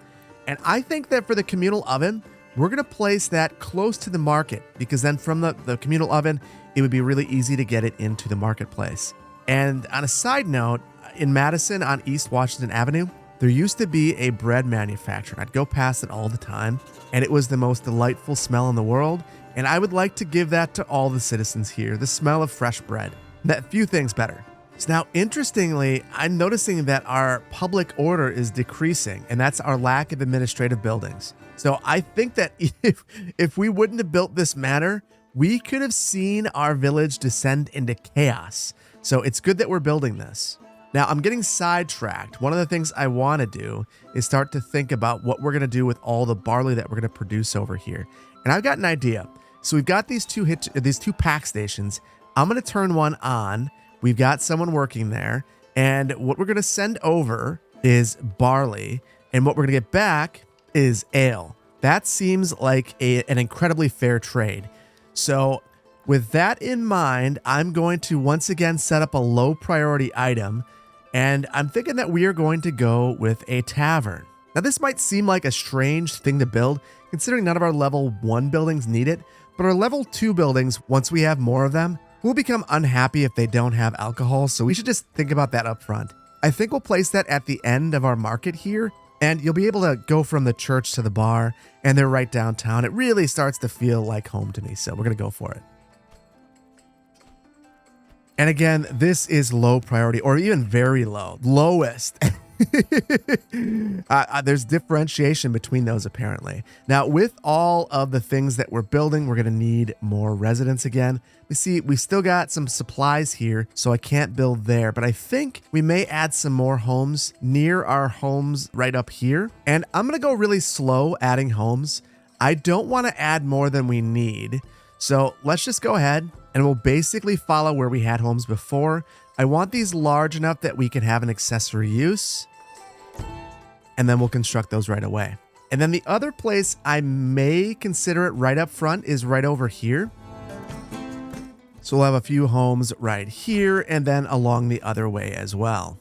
and I think that for the communal oven, we're going to place that close to the market, because then from the communal oven, it would be really easy to get it into the marketplace. And on a side note, in Madison on East Washington Avenue, there used to be a bread manufacturer. I'd go past it all the time, and it was the most delightful smell in the world. And I would like to give that to all the citizens here, the smell of fresh bread. That few things better. So now, interestingly, I'm noticing that our public order is decreasing, and that's our lack of administrative buildings. So I think that if we wouldn't have built this manor, we could have seen our village descend into chaos. So it's good that we're building this. Now, I'm getting sidetracked. One of the things I want to do is start to think about what we're going to do with all the barley that we're going to produce over here. And I've got an idea. So we've got these two pack stations. I'm going to turn one on. We've got someone working there. And what we're going to send over is barley. And what we're going to get back is ale. That seems like an incredibly fair trade. So with that in mind, I'm going to once again set up a low priority item. And I'm thinking that we are going to go with a tavern. Now, this might seem like a strange thing to build, considering none of our level 1 buildings need it. But our level 2 buildings, once we have more of them, we'll become unhappy if they don't have alcohol, so we should just think about that up front. I think we'll place that at the end of our market here, and you'll be able to go from the church to the bar, and they're right downtown. It really starts to feel like home to me, so we're going to go for it. And again, this is low priority, or even very low. Lowest. There's differentiation between those apparently. Now, with all of the things that we're building, we're going to need more residents again. We see we still got some supplies here, so I can't build there, but I think we may add some more homes near our homes right up here. And I'm going to go really slow adding homes. I don't want to add more than we need. So let's just go ahead and we'll basically follow where we had homes before. I want these large enough that we can have an accessory use, and then we'll construct those right away. And then the other place I may consider it right up front is right over here. So we'll have a few homes right here and then along the other way as well.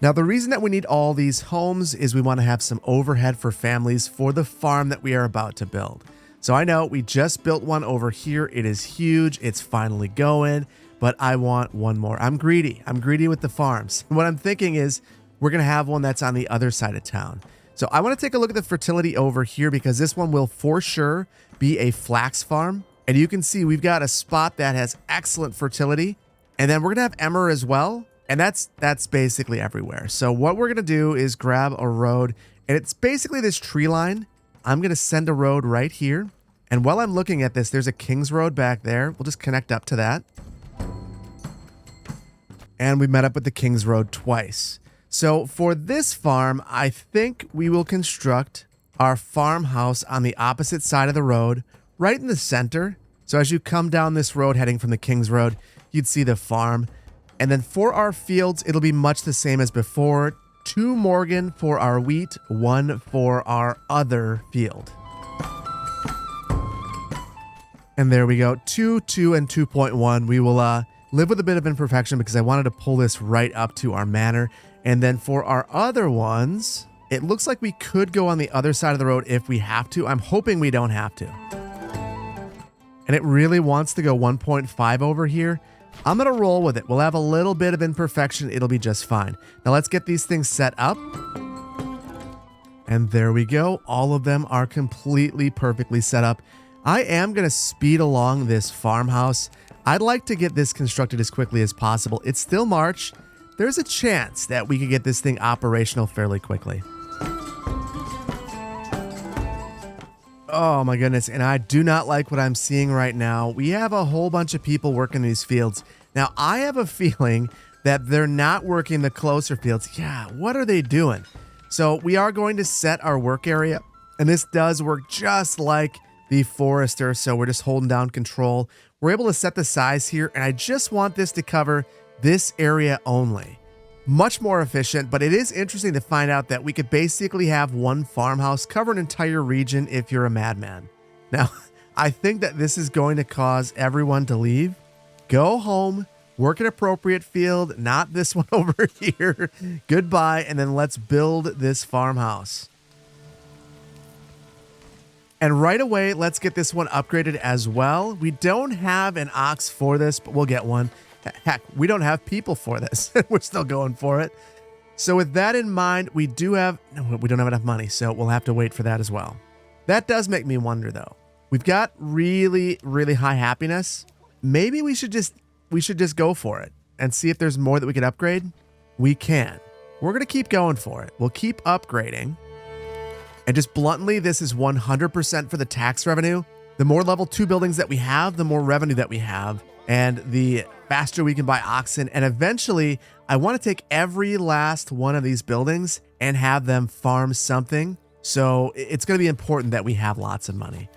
Now, the reason that we need all these homes is we want to have some overhead for families for the farm that we are about to build. So I know we just built one over here. It is huge. It's finally going. But I want one more. I'm greedy. I'm greedy with the farms. What I'm thinking is we're going to have one that's on the other side of town. So I want to take a look at the fertility over here because this one will for sure be a flax farm. And you can see we've got a spot that has excellent fertility. And then we're going to have emmer as well. And that's basically everywhere. So what we're going to do is grab a road. And it's basically this tree line. I'm going to send a road right here. And while I'm looking at this, there's a King's Road back there. We'll just connect up to that. And we met up with the King's Road twice. So for this farm, I think we will construct our farmhouse on the opposite side of the road, right in the center. So as you come down this road heading from the King's Road, you'd see the farm. And then for our fields, it'll be much the same as before. 2 Morgan for our wheat, 1 for our other field. And there we go. 2, 2, and 2.1. We will live with a bit of imperfection because I wanted to pull this right up to our manor. And then for our other ones, it looks like we could go on the other side of the road if we have to. I'm hoping we don't have to. And it really wants to go 1.5 over here. I'm going to roll with it. We'll have a little bit of imperfection. It'll be just fine. Now let's get these things set up. And there we go. All of them are completely perfectly set up. I am going to speed along this farmhouse. I'd like to get this constructed as quickly as possible. It's still March. There's a chance that we could get this thing operational fairly quickly. Oh my goodness, and I do not like what I'm seeing right now. We have a whole bunch of people working these fields. Now, I have a feeling that they're not working the closer fields. Yeah, what are they doing? So we are going to set our work area, and this does work just like the forester, so we're just holding down control. We're able to set the size here, and I just want this to cover this area only. Much more efficient, but it is interesting to find out that we could basically have one farmhouse cover an entire region if you're a madman. Now, I think that this is going to cause everyone to leave, go home, work an appropriate field, not this one over here. Goodbye, and then let's build this farmhouse. And right away, let's get this one upgraded as well. We don't have an ox for this, but we'll get one. Heck, we don't have people for this. We're still going for it. So with that in mind, we don't have enough money, so we'll have to wait for that as well. That does make me wonder though. We've got really, really high happiness. Maybe we should just go for it and see if there's more that we could upgrade. We can. We're going to keep going for it. We'll keep upgrading. And just bluntly, this is 100% for the tax revenue. The more level 2 buildings that we have, the more revenue that we have, and the faster we can buy oxen. And eventually, I want to take every last one of these buildings and have them farm something. So it's going to be important that we have lots of money.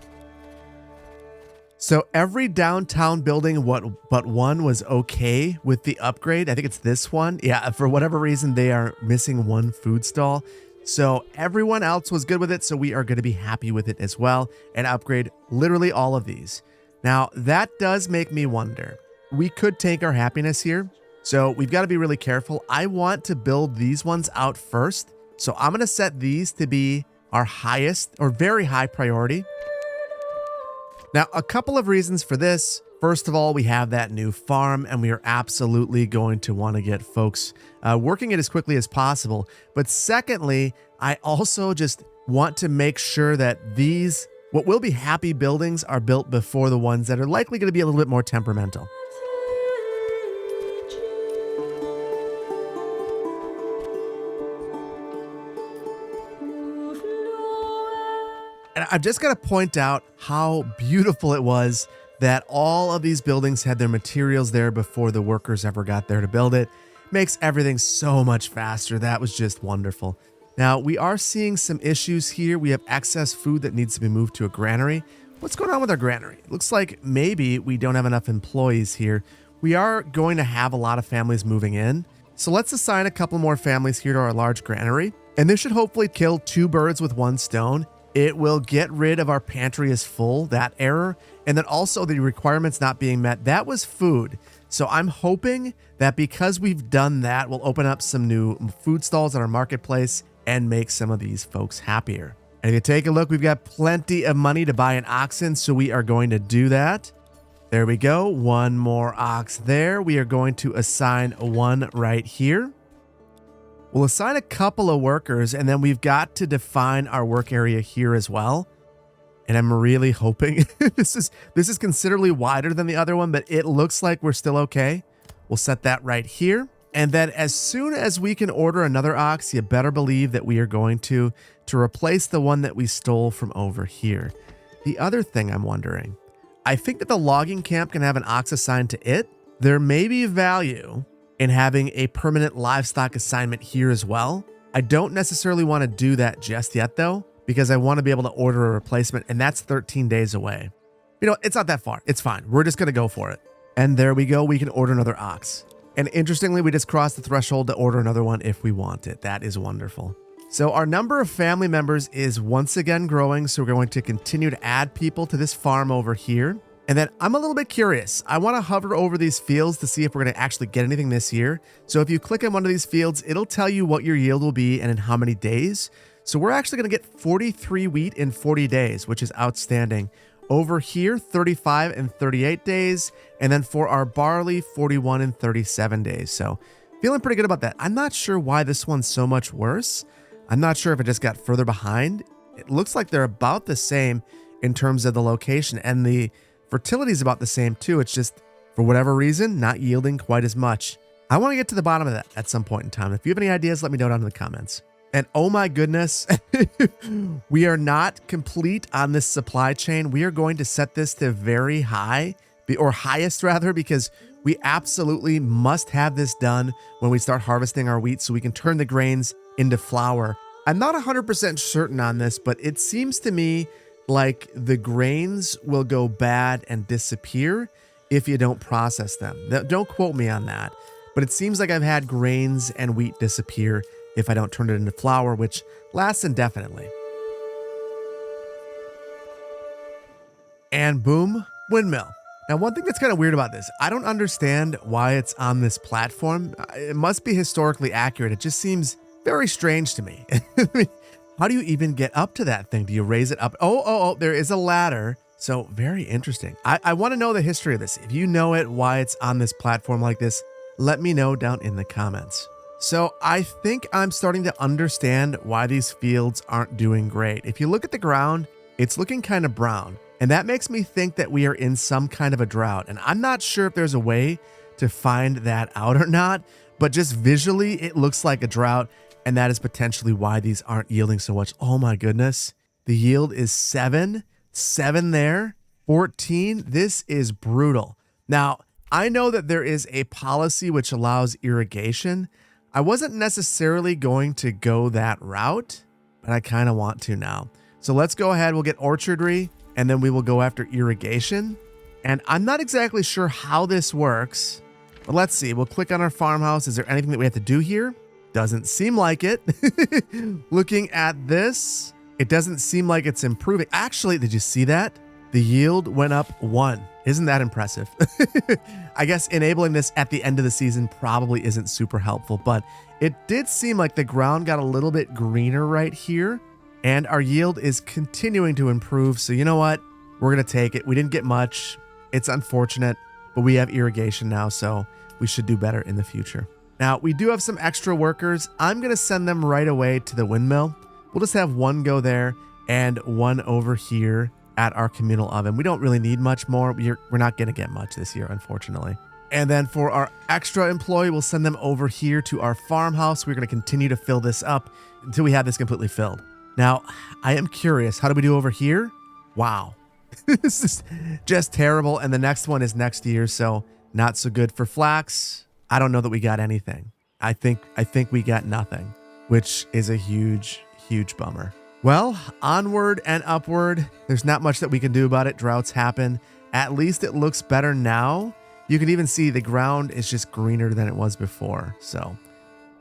So every downtown building but one was okay with the upgrade. I think it's this one. Yeah, for whatever reason, they are missing one food stall. So everyone else was good with it, so we are going to be happy with it as well and upgrade literally all of these. Now, that does make me wonder. We could take our happiness here, so we've got to be really careful. I want to build these ones out first, so I'm going to set these to be our highest or very high priority. Now, a couple of reasons for this. First of all, we have that new farm, and we are absolutely going to want to get folks working it as quickly as possible. But secondly, I also just want to make sure that these, what will be happy buildings, are built before the ones that are likely going to be a little bit more temperamental. And I've just got to point out how beautiful it was that all of these buildings had their materials there before the workers ever got there to build it. Makes everything so much faster. That was just wonderful. Now, we are seeing some issues here. We have excess food that needs to be moved to a granary. What's going on with our granary? It looks like maybe we don't have enough employees here. We are going to have a lot of families moving in. So let's assign a couple more families here to our large granary. And this should hopefully kill 2 birds with 1 stone. It will get rid of our pantry is full, that error. And then also the requirements not being met. That was food. So I'm hoping that because we've done that, we'll open up some new food stalls at our marketplace and make some of these folks happier. And if you take a look, we've got plenty of money to buy an oxen, so we are going to do that. There we go. 1 more ox there. We are going to assign 1 right here. We'll assign a couple of workers, and then we've got to define our work area here as well. And I'm really hoping this is considerably wider than the other one, but it looks like we're still okay. We'll set that right here. And then as soon as we can order another ox, you better believe that we are going to replace the one that we stole from over here. The other thing I'm wondering, I think that the logging camp can have an ox assigned to it. There may be value in having a permanent livestock assignment here as well. I don't necessarily want to do that just yet though, because I want to be able to order a replacement, and that's 13 days away. You know, it's not that far. It's fine. We're just going to go for it. And there we go. We can order another ox. And interestingly, we just crossed the threshold to order another one if we want it. That is wonderful. So our number of family members is once again growing. So we're going to continue to add people to this farm over here. And then I'm a little bit curious. I want to hover over these fields to see if we're going to actually get anything this year. So if you click on one of these fields, it'll tell you what your yield will be and in how many days. So we're actually going to get 43 wheat in 40 days, which is outstanding. Over here, 35 and 38 days. And then for our barley, 41 and 37 days. So feeling pretty good about that. I'm not sure why this one's so much worse. I'm not sure if it just got further behind. It looks like they're about the same in terms of the location, and the fertility is about the same too. It's just, for whatever reason, not yielding quite as much. I want to get to the bottom of that at some point in time. If you have any ideas, let me know down in the comments. And oh my goodness, we are not complete on this supply chain. We are going to set this to very high, or highest rather, because we absolutely must have this done when we start harvesting our wheat so we can turn the grains into flour. I'm not 100% certain on this, but it seems to me like the grains will go bad and disappear if you don't process them. Don't quote me on that, but it seems like I've had grains and wheat disappear if I don't turn it into flour, which lasts indefinitely. And boom, windmill. Now, one thing that's kind of weird about this, I don't understand why it's on this platform. It must be historically accurate. It just seems very strange to me. How do you even get up to that thing? Do you raise it up? Oh, there is a ladder. So very interesting. I want to know the history of this. If you know it, why it's on this platform like this, let me know down in the comments. So I think I'm starting to understand why these fields aren't doing great. If you look at the ground, it's looking kind of brown. And that makes me think that we are in some kind of a drought. And I'm not sure if there's a way to find that out or not, but just visually, it looks like a drought. And that is potentially why these aren't yielding so much. Oh my goodness. The yield is 7 there, 14. This is brutal. Now, I know that there is a policy which allows irrigation. I wasn't necessarily going to go that route, but I kind of want to now. So let's go ahead. We'll get orchardry, and then we will go after irrigation. And I'm not exactly sure how this works, but let's see. We'll click on our farmhouse. Is there anything that we have to do here? Doesn't seem like it. Looking at this, it doesn't seem like it's improving. Actually, did you see that? The yield went up 1. Isn't that impressive? I guess enabling this at the end of the season probably isn't super helpful, but it did seem like the ground got a little bit greener right here, and our yield is continuing to improve. So you know what? We're going to take it. We didn't get much. It's unfortunate, but we have irrigation now, so we should do better in the future. Now, we do have some extra workers. I'm going to send them right away to the windmill. We'll just have 1 go there and 1 over here at our communal oven. We don't really need much more. We're not going to get much this year, unfortunately. And then for our extra employee, we'll send them over here to our farmhouse. We're going to continue to fill this up until we have this completely filled. Now, I am curious. How do we do over here? Wow. This is just terrible. And the next one is next year, so not so good for flax. I don't know that we got anything. I think we got nothing, which is a huge, huge bummer. Well, onward and upward. There's not much that we can do about it. Droughts happen. At least it looks better now. You can even see the ground is just greener than it was before. So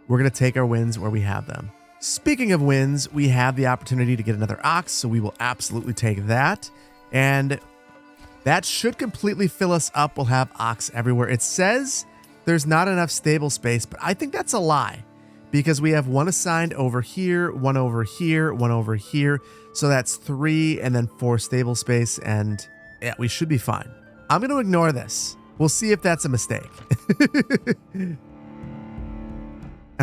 we're going to take our wins where we have them. Speaking of wins, we have the opportunity to get another ox, so we will absolutely take that. And that should completely fill us up. We'll have ox everywhere. It says there's not enough stable space, but I think that's a lie because we have one assigned over here, one over here, one over here. So that's 3 and then 4 stable space. And yeah, we should be fine. I'm going to ignore this. We'll see if that's a mistake. And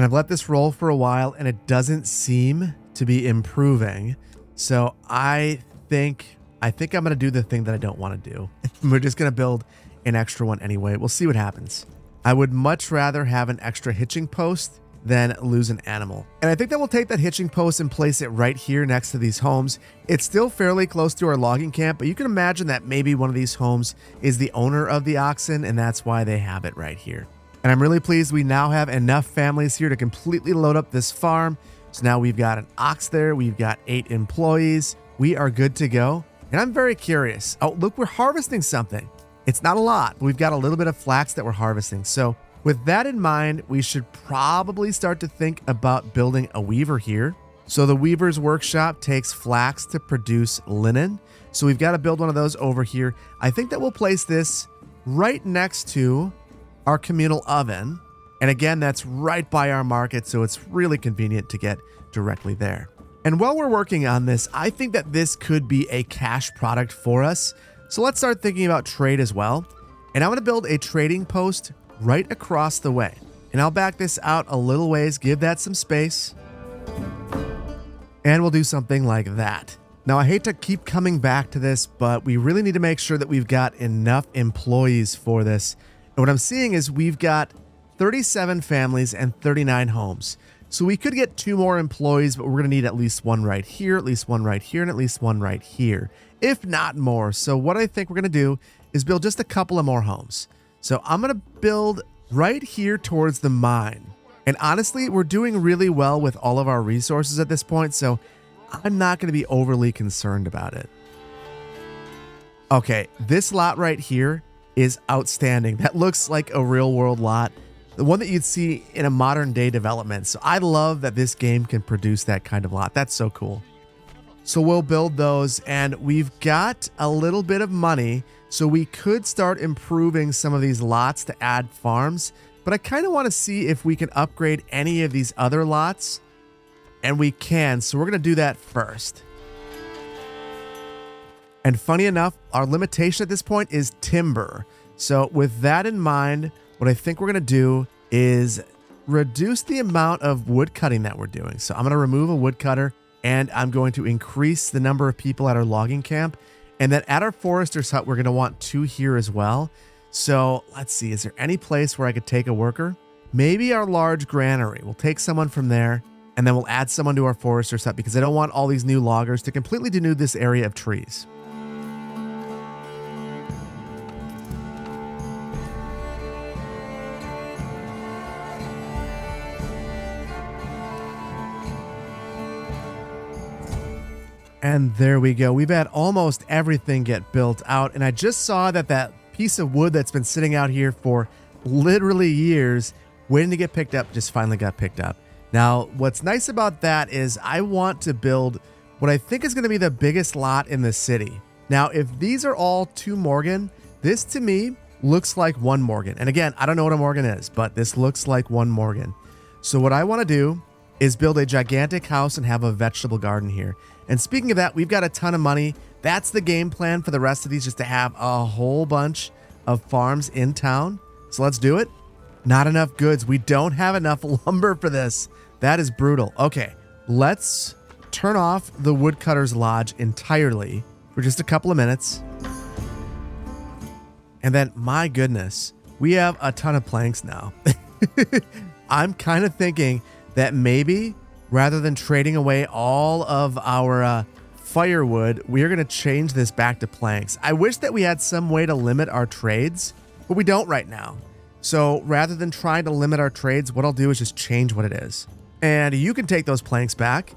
I've let this roll for a while and it doesn't seem to be improving. So I think I'm going to do the thing that I don't want to do. We're just going to build an extra one anyway. We'll see what happens. I would much rather have an extra hitching post than lose an animal. And I think that we'll take that hitching post and place it right here next to these homes. It's still fairly close to our logging camp, but you can imagine that maybe one of these homes is the owner of the oxen, and that's why they have it right here. And I'm really pleased we now have enough families here to completely load up this farm. So now we've got an ox there. We've got 8 employees. We are good to go. And I'm very curious. Oh, look, we're harvesting something. It's not a lot, but we've got a little bit of flax that we're harvesting. So with that in mind, we should probably start to think about building a weaver here. So the weaver's workshop takes flax to produce linen. So we've got to build one of those over here. I think that we'll place this right next to our communal oven. And again, that's right by our market. So it's really convenient to get directly there. And while we're working on this, I think that this could be a cash product for us. So let's start thinking about trade as well. And I'm going to build a trading post right across the way. And I'll back this out a little ways, give that some space. And we'll do something like that. Now, I hate to keep coming back to this, but we really need to make sure that we've got enough employees for this. And what I'm seeing is we've got 37 families and 39 homes. So we could get 2 more employees, but we're going to need at least 1 right here, at least 1 right here, and at least 1 right here, if not more. So what I think we're going to do is build just a couple of more homes. So I'm going to build right here towards the mine. And honestly, we're doing really well with all of our resources at this point, so I'm not going to be overly concerned about it. Okay, this lot right here is outstanding. That looks like a real world lot. The one that you'd see in a modern day development. So I love that this game can produce that kind of lot. That's so cool. So we'll build those and we've got a little bit of money. So we could start improving some of these lots to add farms. But I kind of want to see if we can upgrade any of these other lots. And we can. So we're going to do that first. And funny enough, our limitation at this point is timber. So with that in mind, what I think we're going to do is reduce the amount of wood cutting that we're doing. So I'm going to remove a wood cutter and I'm going to increase the number of people at our logging camp. And then at our forester's hut, we're going to want 2 here as well. So let's see, is there any place where I could take a worker? Maybe our large granary. We'll take someone from there and then we'll add someone to our forester's hut because I don't want all these new loggers to completely denude this area of trees. And there we go. We've had almost everything get built out. And I just saw that that piece of wood that's been sitting out here for literally years, waiting to get picked up, just finally got picked up. Now, what's nice about that is I want to build what I think is going to be the biggest lot in the city. Now, if these are all 2 Morgan, this to me looks like 1 Morgan. And again, I don't know what a Morgan is, but this looks like 1 Morgan. So what I want to do is build a gigantic house and have a vegetable garden here. And speaking of that, we've got a ton of money. That's the game plan for the rest of these, just to have a whole bunch of farms in town. So let's do it. Not enough goods. We don't have enough lumber for this. That is brutal. Okay, let's turn off the woodcutter's lodge entirely for just a couple of minutes. And then, my goodness, we have a ton of planks now. I'm kind of thinking that maybe rather than trading away all of our firewood, we're going to change this back to planks. I wish that we had some way to limit our trades, but we don't right now. So rather than trying to limit our trades, what I'll do is just change what it is. And you can take those planks back.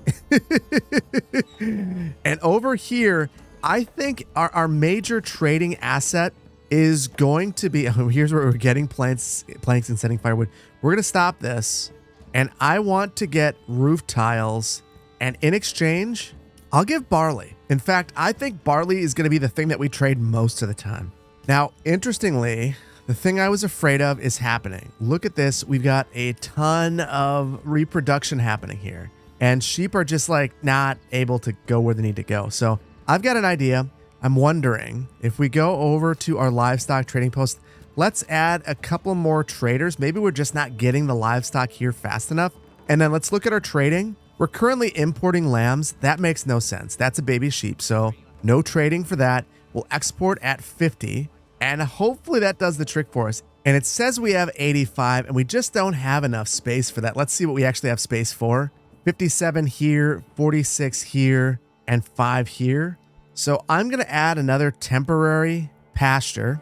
And over here, I think our major trading asset is going to be, here's where we're getting planks and setting firewood. We're going to stop this. And I want to get roof tiles. And in exchange, I'll give barley. In fact, I think barley is going to be the thing that we trade most of the time. Now, interestingly, the thing I was afraid of is happening. Look at this. We've got a ton of reproduction happening here. And sheep are just like not able to go where they need to go. So I've got an idea. I'm wondering if we go over to our livestock trading post, let's add a couple more traders. Maybe we're just not getting the livestock here fast enough. And then let's look at our trading. We're currently importing lambs. That makes no sense. That's a baby sheep. So no trading for that. We'll export at 50. And hopefully that does the trick for us. And it says we have 85 and we just don't have enough space for that. Let's see what we actually have space for. 57 here, 46 here, and 5 here. So I'm going to add another temporary pasture.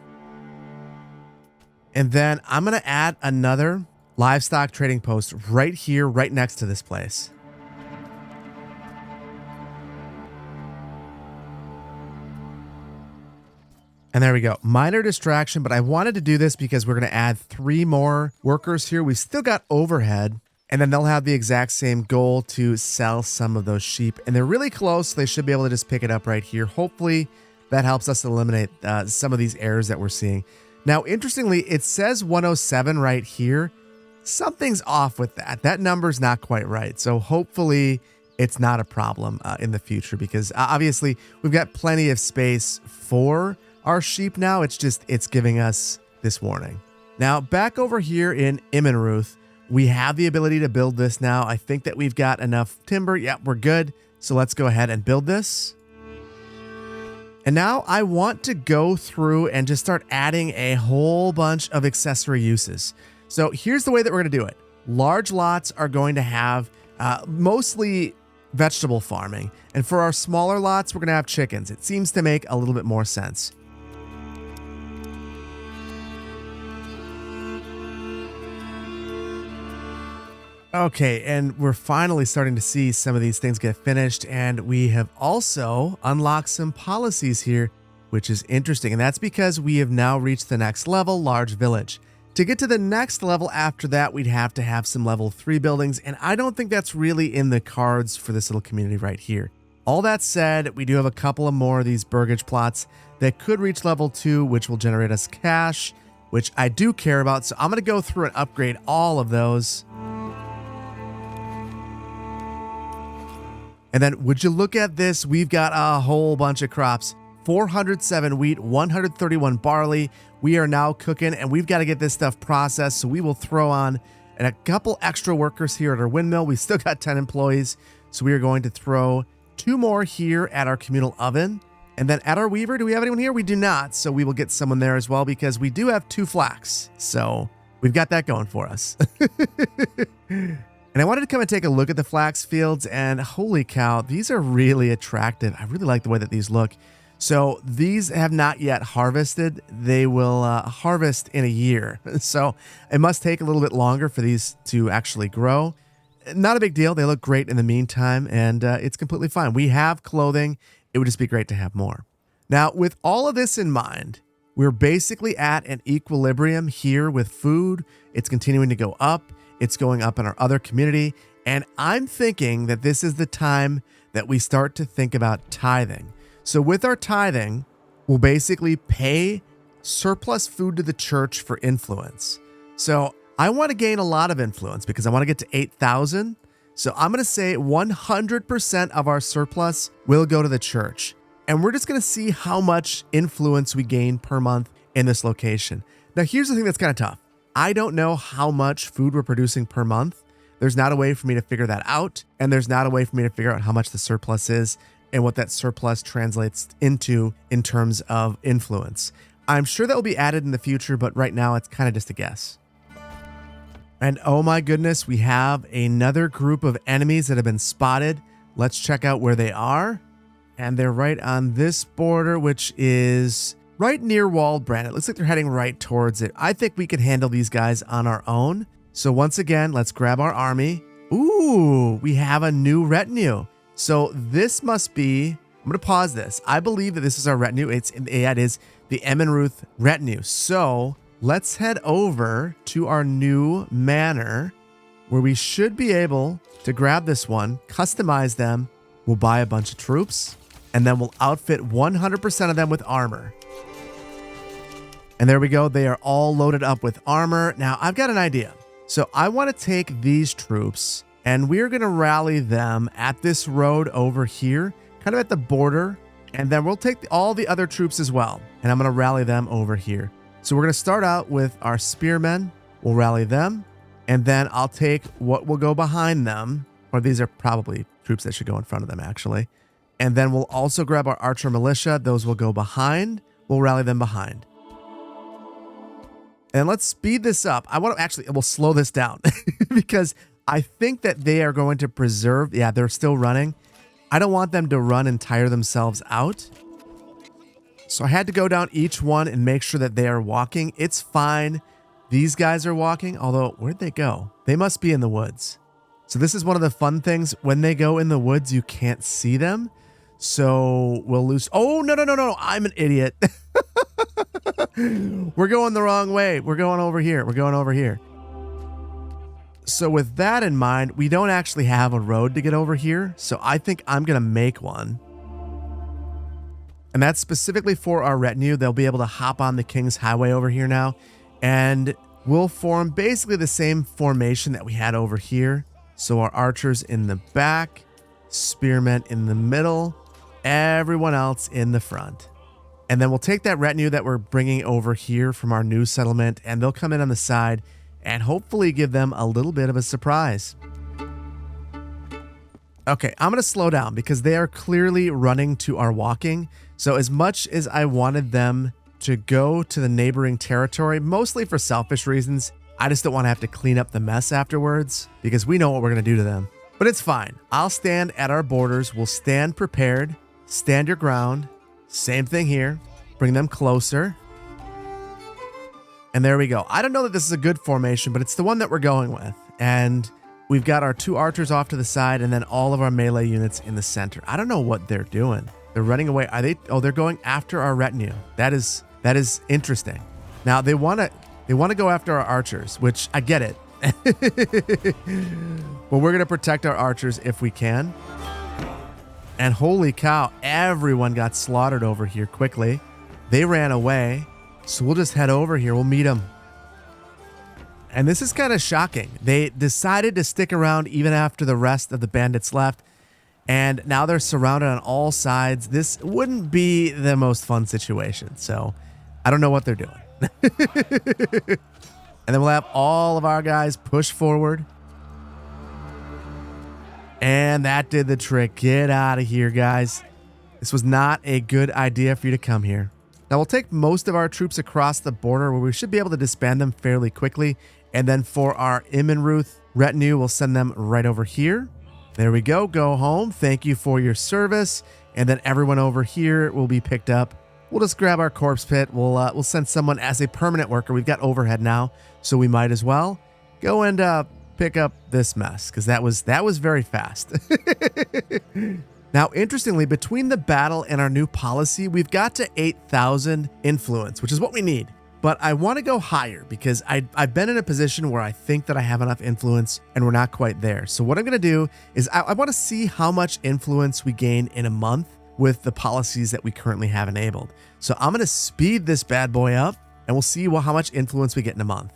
And then I'm going to add another livestock trading post right here, right next to this place. And there we go. Minor distraction, but I wanted to do this because we're going to add 3 more workers here. We still got overhead, and then they'll have the exact same goal to sell some of those sheep. And they're really close, so they should be able to just pick it up right here. Hopefully that helps us eliminate some of these errors that we're seeing. Now, interestingly, it says 107 right here. Something's off with that. That number's not quite right. So hopefully it's not a problem in the future, because obviously we've got plenty of space for our sheep now. It's giving us this warning. Now, back over here in Immenruth, we have the ability to build this now. I think that we've got enough timber. Yep, we're good. So let's go ahead and build this. And now I want to go through and just start adding a whole bunch of accessory uses. So here's the way that we're going to do it. Large lots are going to have mostly vegetable farming. And for our smaller lots, we're going to have chickens. It seems to make a little bit more sense. Okay, and we're finally starting to see some of these things get finished, and we have also unlocked some policies here, which is interesting, and that's because we have now reached the next level, large village. To get to the next level after that, we'd have to have some level 3 buildings, and I don't think that's really in the cards for this little community right here. All that said, we do have a couple of more of these Burgage plots that could reach level 2, which will generate us cash, which I do care about, so I'm going to go through and upgrade all of those. And then would you look at this? We've got a whole bunch of crops. 407 wheat, 131 barley. We are now cooking, and we've got to get this stuff processed. So we will throw on a couple extra workers here at our windmill. We still got 10 employees. So we are going to throw 2 more here at our communal oven. And then at our weaver, do we have anyone here? We do not. So we will get someone there as well, because we do have 2 flax. So we've got that going for us. And I wanted to come and take a look at the flax fields, and holy cow, these are really attractive. I really like the way that these look. So these have not yet harvested. They will harvest in a year. So it must take a little bit longer for these to actually grow. Not a big deal. They look great in the meantime, and it's completely fine. We have clothing. It would just be great to have more. Now, with all of this in mind, we're basically at an equilibrium here with food. It's continuing to go up. It's going up in our other community. And I'm thinking that this is the time that we start to think about tithing. So with our tithing, we'll basically pay surplus food to the church for influence. So I want to gain a lot of influence because I want to get to 8,000. So I'm going to say 100% of our surplus will go to the church. And we're just going to see how much influence we gain per month in this location. Now, here's the thing that's kind of tough. I don't know how much food we're producing per month. There's not a way for me to figure that out. And there's not a way for me to figure out how much the surplus is and what that surplus translates into in terms of influence. I'm sure that will be added in the future, but right now it's kind of just a guess. And oh my goodness, we have another group of enemies that have been spotted. Let's check out where they are. And they're right on this border, which is right near Waldbrand. It looks like they're heading right towards it. I think we can handle these guys on our own. So once again, let's grab our army. Ooh, we have a new retinue. So this must be, I'm going to pause this. I believe that this is our retinue. It is the Emmenruth retinue. So let's head over to our new manor where we should be able to grab this one, customize them. We'll buy a bunch of troops and then we'll outfit 100% of them with armor. And there we go. They are all loaded up with armor. Now I've got an idea. So I want to take these troops and we're going to rally them at this road over here, kind of at the border. And then we'll take all the other troops as well. And I'm going to rally them over here. So we're going to start out with our spearmen. We'll rally them. And then I'll take what will go behind them. Or these are probably troops that should go in front of them, actually. And then we'll also grab our archer militia. Those will go behind. We'll rally them behind. And let's speed this up. We'll slow this down because I think that they are going to preserve. Yeah, they're still running. I don't want them to run and tire themselves out. So I had to go down each one and make sure that they are walking. It's fine. These guys are walking, although where'd they go? They must be in the woods. So this is one of the fun things. When they go in the woods, you can't see them. So we'll lose. Oh, no. I'm an idiot. We're going the wrong way. We're going over here. So with that in mind, we don't actually have a road to get over here. So I think I'm going to make one. And that's specifically for our retinue. They'll be able to hop on the King's Highway over here now. And we'll form basically the same formation that we had over here. So our archers in the back, spearmen in the middle, everyone else in the front. And then we'll take that retinue that we're bringing over here from our new settlement, and they'll come in on the side and hopefully give them a little bit of a surprise. Okay, I'm going to slow down because they are clearly running to our walking. So as much as I wanted them to go to the neighboring territory, mostly for selfish reasons, I just don't want to have to clean up the mess afterwards because we know what we're going to do to them. But it's fine. I'll stand at our borders. We'll stand prepared, stand your ground. Same thing here. Bring them closer. And there we go. I don't know that this is a good formation, but it's the one that we're going with. And we've got our 2 archers off to the side and then all of our melee units in the center. I don't know what they're doing. They're running away. Are they? Oh, they're going after our retinue. That is interesting. Now they want to go after our archers, which I get it. But we're going to protect our archers if we can. And holy cow, everyone got slaughtered over here quickly. They ran away. So we'll just head over here. We'll meet them. And this is kind of shocking. They decided to stick around even after the rest of the bandits left. And now they're surrounded on all sides. This wouldn't be the most fun situation. So I don't know what they're doing. And then we'll have all of our guys push forward. And that did the trick. Get out of here, guys. This was not a good idea for you to come here. Now, we'll take most of our troops across the border where we should be able to disband them fairly quickly. And then for our Emmenruth retinue, we'll send them right over here. There we go. Go home. Thank you for your service. And then everyone over here will be picked up. We'll just grab our corpse pit. We'll send someone as a permanent worker. We've got overhead now, so we might as well go and pick up this mess because that was very fast. Now, interestingly, between the battle and our new policy, we've got to 8,000 influence, which is what we need. But I want to go higher because I've been in a position where I think that I have enough influence and we're not quite there. So what I'm going to do is I want to see how much influence we gain in a month with the policies that we currently have enabled. So I'm going to speed this bad boy up and we'll see how much influence we get in a month.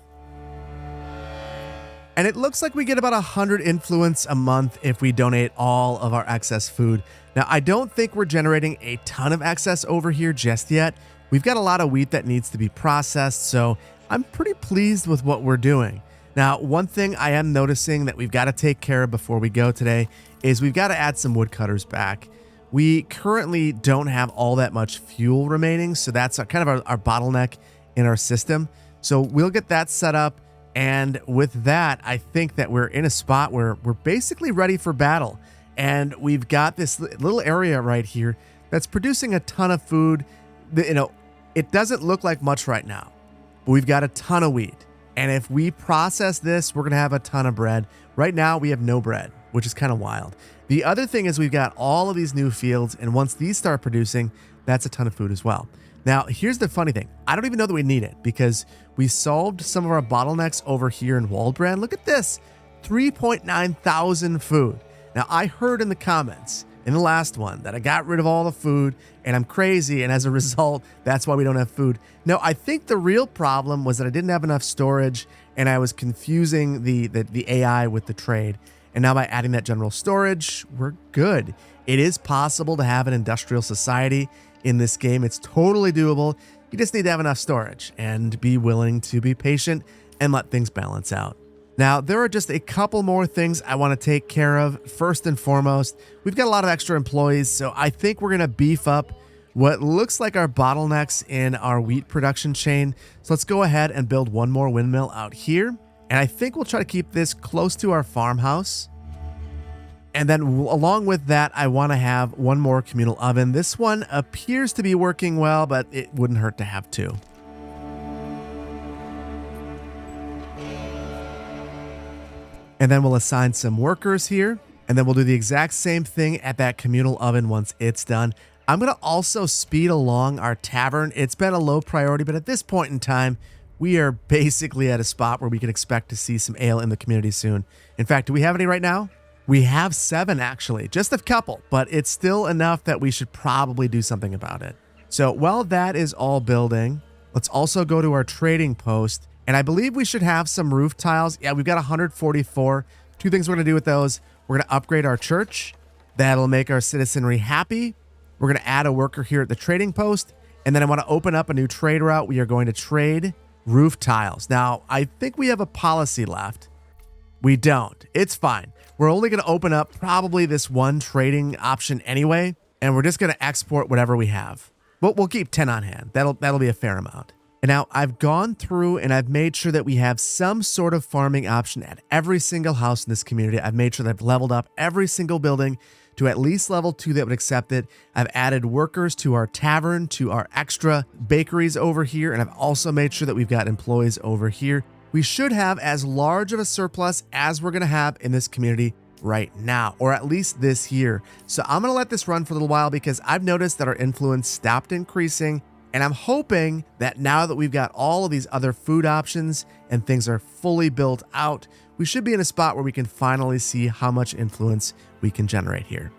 And it looks like we get about 100 influence a month if we donate all of our excess food. Now, I don't think we're generating a ton of excess over here just yet. We've got a lot of wheat that needs to be processed, so I'm pretty pleased with what we're doing. Now, one thing I am noticing that we've got to take care of before we go today is we've got to add some woodcutters back. We currently don't have all that much fuel remaining, so that's kind of our bottleneck in our system. So we'll get that set up. And with that, I think that we're in a spot where we're basically ready for battle. And we've got this little area right here that's producing a ton of food. It doesn't look like much right now, but we've got a ton of wheat. And if we process this, we're going to have a ton of bread. Right now, we have no bread, which is kind of wild. The other thing is we've got all of these new fields, and once these start producing, that's a ton of food as well. Now, here's the funny thing. I don't even know that we need it because we solved some of our bottlenecks over here in Waldbrand. Look at this, 3.9 thousand food. Now, I heard in the comments in the last one that I got rid of all the food and I'm crazy, and as a result, that's why we don't have food. No, I think the real problem was that I didn't have enough storage and I was confusing the AI with the trade. And now by adding that general storage, we're good. It is possible to have an industrial society in this game. It's totally doable. You just need to have enough storage and be willing to be patient and let things balance out. Now, there are just a couple more things I want to take care of. First and foremost, we've got a lot of extra employees, so I think we're going to beef up what looks like our bottlenecks in our wheat production chain. So let's go ahead and build one more windmill out here. And I think we'll try to keep this close to our farmhouse. And then along with that, I want to have one more communal oven. This one appears to be working well, but it wouldn't hurt to have two. And then we'll assign some workers here. And then we'll do the exact same thing at that communal oven once it's done. I'm going to also speed along our tavern. It's been a low priority, but at this point in time, we are basically at a spot where we can expect to see some ale in the community soon. In fact, do we have any right now? We have 7 actually, just a couple, but it's still enough that we should probably do something about it. So while that is all building, let's also go to our trading post. And I believe we should have some roof tiles. Yeah, we've got 144. 2 things we're going to do with those. We're going to upgrade our church. That'll make our citizenry happy. We're going to add a worker here at the trading post. And then I want to open up a new trade route. We are going to trade roof tiles. Now, I think we have a policy left. We don't. It's fine. We're only going to open up probably this one trading option anyway. And we're just going to export whatever we have. We'll keep 10 on hand. That'll be a fair amount. And now I've gone through and I've made sure that we have some sort of farming option at every single house in this community. I've made sure that I've leveled up every single building to at least level 2 that would accept it. I've added workers to our tavern, to our extra bakeries over here, and I've also made sure that we've got employees over here. We should have as large of a surplus as we're going to have in this community right now, or at least this year. So I'm going to let this run for a little while because I've noticed that our influence stopped increasing. And I'm hoping that now that we've got all of these other food options and things are fully built out, we should be in a spot where we can finally see how much influence we can generate here.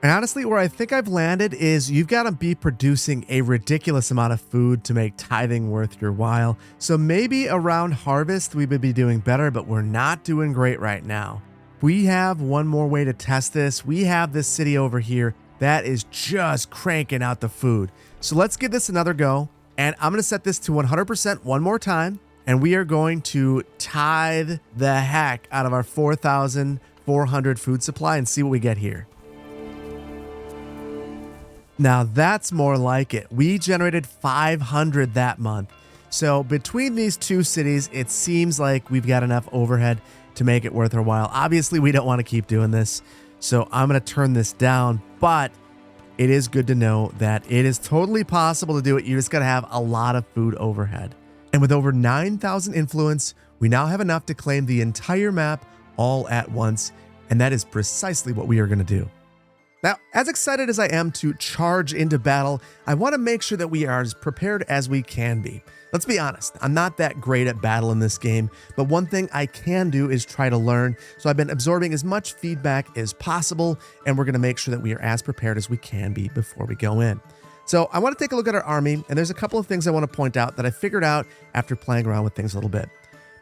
And honestly, where I think I've landed is you've got to be producing a ridiculous amount of food to make tithing worth your while. So maybe around harvest, we would be doing better, but we're not doing great right now. We have one more way to test this. We have this city over here that is just cranking out the food. So let's give this another go. And I'm going to set this to 100% one more time. And we are going to tithe the heck out of our 4,400 food supply and see what we get here. Now that's more like it. We generated 500 that month. So between these two cities, it seems like we've got enough overhead to make it worth our while. Obviously, we don't want to keep doing this, so I'm going to turn this down, but it is good to know that it is totally possible to do it. You just got to have a lot of food overhead. And with over 9,000 influence, we now have enough to claim the entire map all at once, and that is precisely what we are going to do. Now, as excited as I am to charge into battle, I want to make sure that we are as prepared as we can be. Let's be honest, I'm not that great at battle in this game, but one thing I can do is try to learn. So I've been absorbing as much feedback as possible, and we're going to make sure that we are as prepared as we can be before we go in. So I want to take a look at our army, and there's a couple of things I want to point out that I figured out after playing around with things a little bit.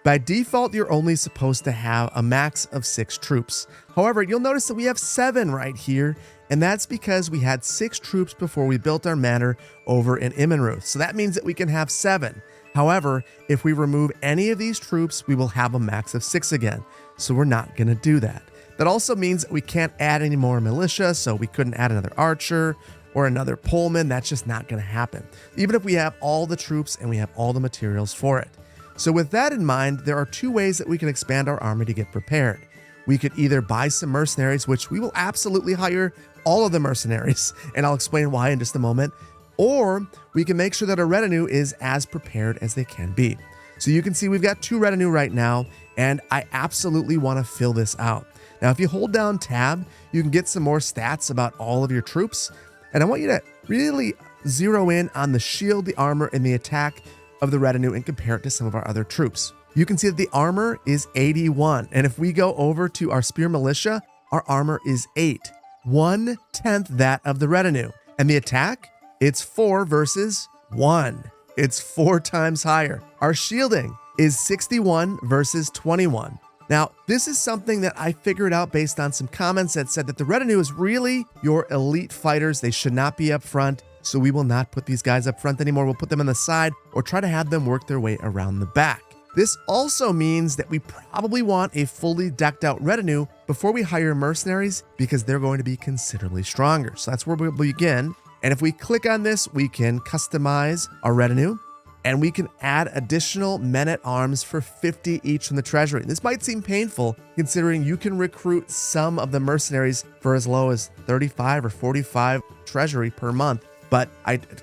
By default, you're only supposed to have a max of 6 troops. However, you'll notice that we have 7 right here, and that's because we had 6 troops before we built our manor over in Immenruth. So that means that we can have 7. However, if we remove any of these troops, we will have a max of 6 again. So we're not going to do that. That also means that we can't add any more militia, so we couldn't add another archer or another Pullman. That's just not going to happen, even if we have all the troops and we have all the materials for it. So with that in mind, there are two ways that we can expand our army to get prepared. We could either buy some mercenaries, which we will absolutely hire all of the mercenaries, and I'll explain why in just a moment, or we can make sure that our retinue is as prepared as they can be. So you can see we've got 2 retinue right now, and I absolutely want to fill this out. Now, if you hold down tab, you can get some more stats about all of your troops, and I want you to really zero in on the shield, the armor, and the attack of the retinue and compare it to some of our other troops. You can see that the armor is 81, and if we go over to our spear militia, our armor is 8, 1/10 that of the retinue. And the attack, it's 4 versus 1. It's 4 times higher. Our shielding is 61 versus 21. Now, this is something that I figured out based on some comments that said that the retinue is really your elite fighters. They should not be up front. So we will not put these guys up front anymore. We'll put them on the side or try to have them work their way around the back. This also means that we probably want a fully decked out retinue before we hire mercenaries because they're going to be considerably stronger. So that's where we'll begin. And if we click on this, we can customize our retinue and we can add additional men-at-arms for 50 each from the treasury. This might seem painful considering you can recruit some of the mercenaries for as low as 35 or 45 treasury per month. But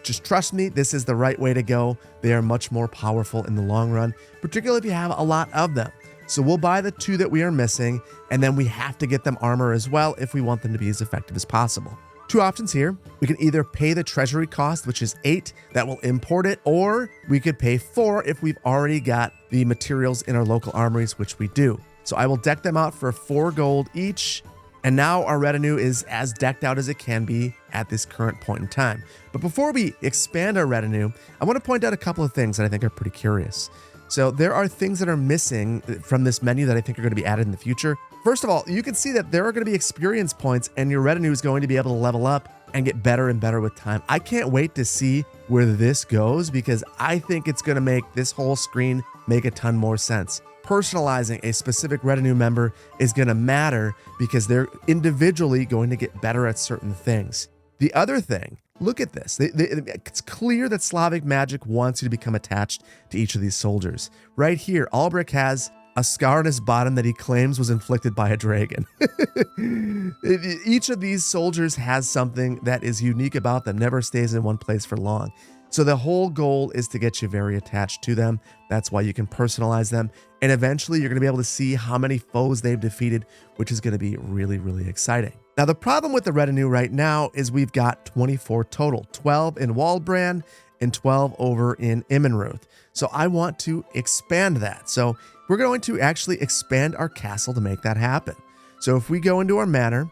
just trust me, this is the right way to go. They are much more powerful in the long run, particularly if you have a lot of them. So we'll buy the 2 that we are missing, and then we have to get them armor as well if we want them to be as effective as possible. 2 options here. We can either pay the treasury cost, which is 8, that will import it, or we could pay 4 if we've already got the materials in our local armories, which we do. So I will deck them out for 4 gold each. And now our retinue is as decked out as it can be at this current point in time. But before we expand our retinue, I want to point out a couple of things that I think are pretty curious. So there are things that are missing from this menu that I think are going to be added in the future. First of all, you can see that there are going to be experience points and your retinue is going to be able to level up and get better and better with time. I can't wait to see where this goes because I think it's going to make this whole screen make a ton more sense. Personalizing a specific retinue member is going to matter because they're individually going to get better at certain things. The other thing, look at this. It's clear that Slavic magic wants you to become attached to each of these soldiers. Right here, Albrecht has a scar on his bottom that he claims was inflicted by a dragon. Each of these soldiers has something that is unique about them, never stays in one place for long. So the whole goal is to get you very attached to them. That's why you can personalize them. And eventually you're going to be able to see how many foes they've defeated, which is going to be really, really exciting. Now, the problem with the retinue right now is we've got 24 total, 12 in Waldbrand and 12 over in Immenruth. So I want to expand that. So we're going to actually expand our castle to make that happen. So if we go into our manor,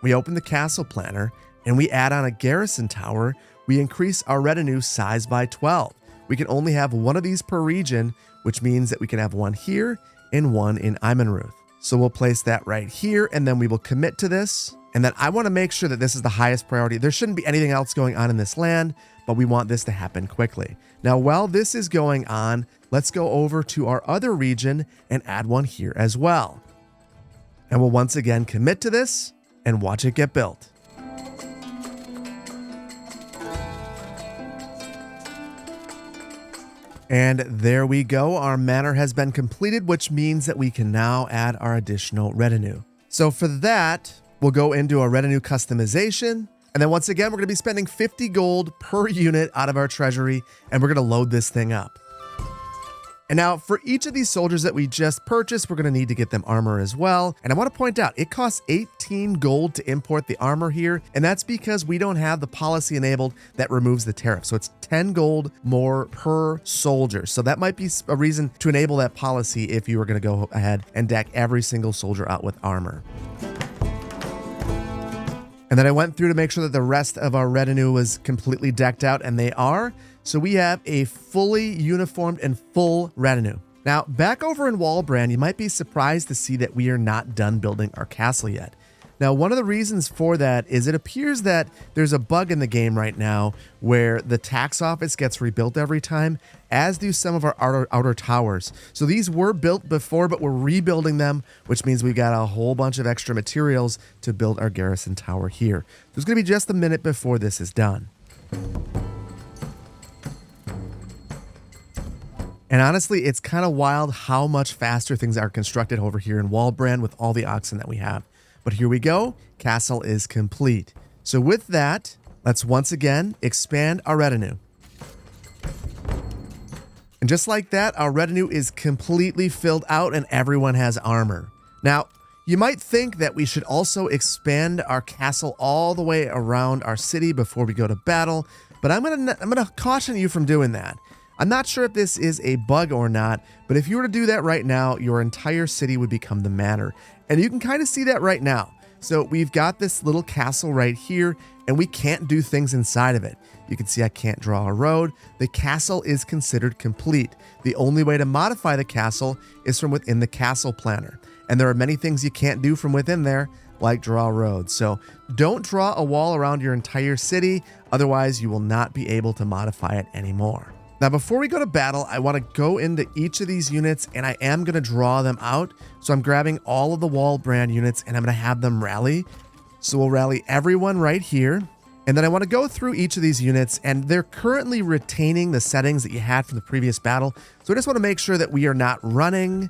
we open the castle planner and we add on a garrison tower, we increase our retinue size by 12. We can only have one of these per region, which means that we can have one here and one in Immenruth. So we'll place that right here, and then we will commit to this. And then I want to make sure that this is the highest priority. There shouldn't be anything else going on in this land, but we want this to happen quickly. Now, while this is going on, let's go over to our other region and add one here as well. And we'll once again commit to this and watch it get built. And there we go. Our manor has been completed, which means that we can now add our additional retinue. So for that, we'll go into a retinue customization. And then once again, we're going to be spending 50 gold per unit out of our treasury, and we're going to load this thing up. And now for each of these soldiers that we just purchased, we're going to need to get them armor as well. And I want to point out, it costs 18 gold to import the armor here. And that's because we don't have the policy enabled that removes the tariff. So it's 10 gold more per soldier. So that might be a reason to enable that policy if you were going to go ahead and deck every single soldier out with armor. And then I went through to make sure that the rest of our retinue was completely decked out, and they are. So we have a fully uniformed and full retinue. Now, back over in Waldbrand, you might be surprised to see that we are not done building our castle yet. Now, one of the reasons for that is it appears that there's a bug in the game right now where the tax office gets rebuilt every time, as do some of our outer towers. So these were built before, but we're rebuilding them, which means we got a whole bunch of extra materials to build our garrison tower here. So it's going to be just a minute before this is done. And honestly, it's kind of wild how much faster things are constructed over here in Waldbrand with all the oxen that we have. But here we go. Castle is complete. So with that, let's once again expand our retinue. And just like that, our retinue is completely filled out and everyone has armor. Now, you might think that we should also expand our castle all the way around our city before we go to battle, but I'm gonna caution you from doing that. I'm not sure if this is a bug or not, but if you were to do that right now, your entire city would become the manor. And you can kind of see that right now. So we've got this little castle right here, and we can't do things inside of it. You can see I can't draw a road. The castle is considered complete. The only way to modify the castle is from within the castle planner. And there are many things you can't do from within there, like draw roads. So don't draw a wall around your entire city, otherwise you will not be able to modify it anymore. Now, before we go to battle, I want to go into each of these units and I am going to draw them out. So I'm grabbing all of the Waldbrand units and I'm going to have them rally. So we'll rally everyone right here. And then I want to go through each of these units and they're currently retaining the settings that you had from the previous battle. So I just want to make sure that we are not running.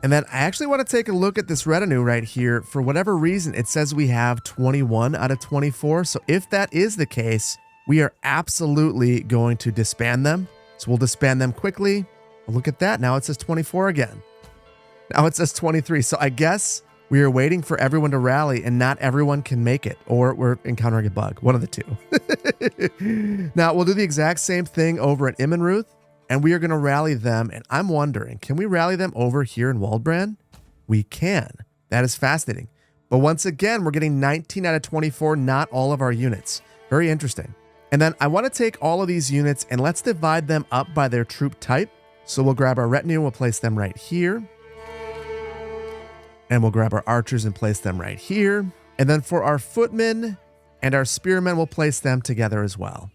And then I actually want to take a look at this retinue right here. For whatever reason, it says we have 21 out of 24. So if that is the case, we are absolutely going to disband them. So we'll disband them quickly. Look at that. Now it says 24 again. Now it says 23. So I guess we are waiting for everyone to rally and not everyone can make it, or we're encountering a bug. One of the two. Now we'll do the exact same thing over at Immenruth and we are going to rally them. And I'm wondering, can we rally them over here in Waldbrand? We can. That is fascinating. But once again, we're getting 19 out of 24, not all of our units. Very interesting. And then I want to take all of these units and let's divide them up by their troop type. So we'll grab our retinue and we'll place them right here. And we'll grab our archers and place them right here. And then for our footmen and our spearmen, we'll place them together as well.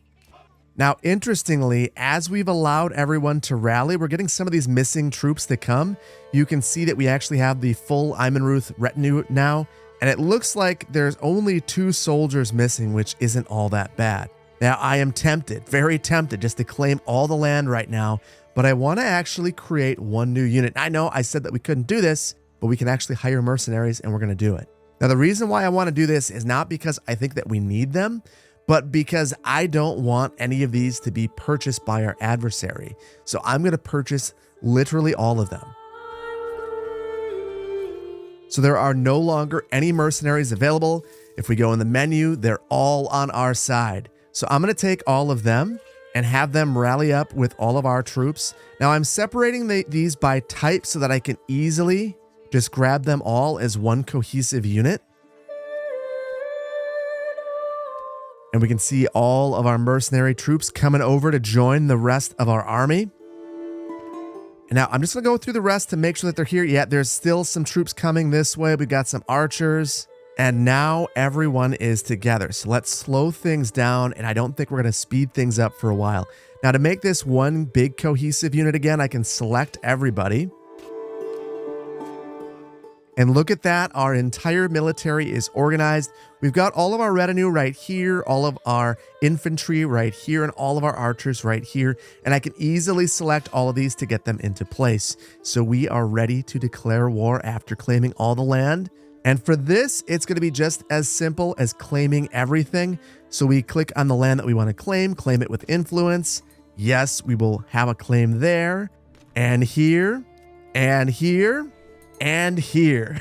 Now, interestingly, as we've allowed everyone to rally, we're getting some of these missing troops to come. You can see that we actually have the full Immenruth retinue now. And it looks like there's only 2 soldiers missing, which isn't all that bad. Now, I am tempted, very tempted, just to claim all the land right now, but I want to actually create one new unit. I know I said that we couldn't do this, but we can actually hire mercenaries and we're going to do it. Now, the reason why I want to do this is not because I think that we need them, but because I don't want any of these to be purchased by our adversary. So I'm going to purchase literally all of them. So there are no longer any mercenaries available. If we go in the menu, they're all on our side. So I'm going to take all of them and have them rally up with all of our troops. Now I'm separating these by type so that I can easily just grab them all as one cohesive unit. And we can see all of our mercenary troops coming over to join the rest of our army. And now I'm just going to go through the rest to make sure that they're here. Yeah, there's still some troops coming this way. We've got some archers. And now everyone is together. So let's slow things down. And I don't think we're going to speed things up for a while. Now to make this one big cohesive unit again, I can select everybody. And look at that. Our entire military is organized. We've got all of our retinue right here, all of our infantry right here, and all of our archers right here. And I can easily select all of these to get them into place. So we are ready to declare war after claiming all the land. And for this, it's going to be just as simple as claiming everything. So we click on the land that we want to claim it with influence. Yes, we will have a claim there, and here, and here, and here.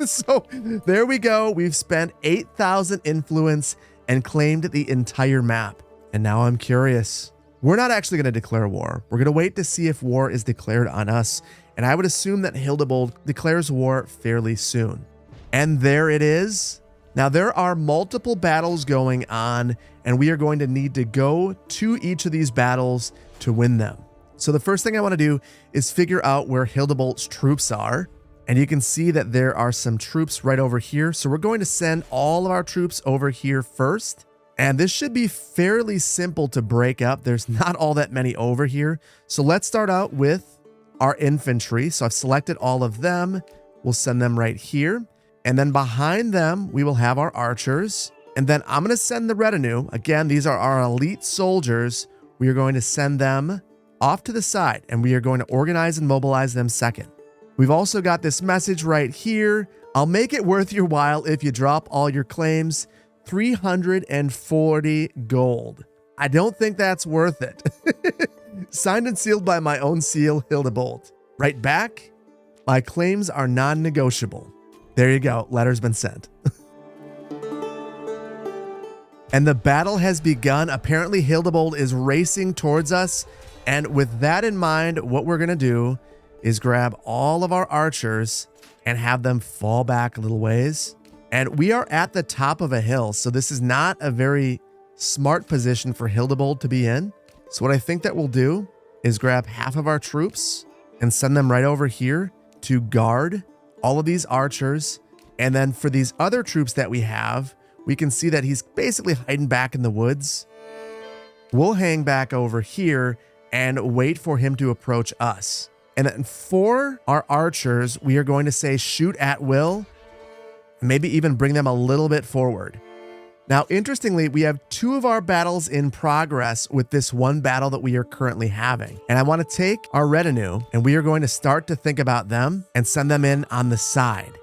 So there we go. We've spent 8,000 influence and claimed the entire map. And now I'm curious. We're not actually going to declare war. We're going to wait to see if war is declared on us. And I would assume that Hildebold declares war fairly soon. And there it is. Now there are multiple battles going on, and we are going to need to go to each of these battles to win them. So the first thing I want to do is figure out where Hildebold's troops are. And you can see that there are some troops right over here. So we're going to send all of our troops over here first. And this should be fairly simple to break up. There's not all that many over here. So let's start out with our infantry. So I've selected all of them. We'll send them right here. And then behind them, we will have our archers. And then I'm going to send the retinue. Again, these are our elite soldiers. We are going to send them off to the side, and we are going to organize and mobilize them second. We've also got this message right here. I'll make it worth your while if you drop all your claims. 340 gold. I don't think that's worth it. Signed and sealed by my own seal, Hildebolt. Right back. My claims are non-negotiable. There you go. Letter's been sent. And the battle has begun. Apparently, Hildebolt is racing towards us. And with that in mind, what we're going to do is grab all of our archers and have them fall back a little ways. And we are at the top of a hill, so this is not a very smart position for Hildebolt to be in. So what I think that we'll do is grab half of our troops and send them right over here to guard all of these archers. And then for these other troops that we have, we can see that he's basically hiding back in the woods. We'll hang back over here and wait for him to approach us. And then for our archers, we are going to say shoot at will, maybe even bring them a little bit forward. Now, interestingly, we have 2 of our battles in progress with this one battle that we are currently having. And I want to take our retinue and we are going to start to think about them and send them in on the side.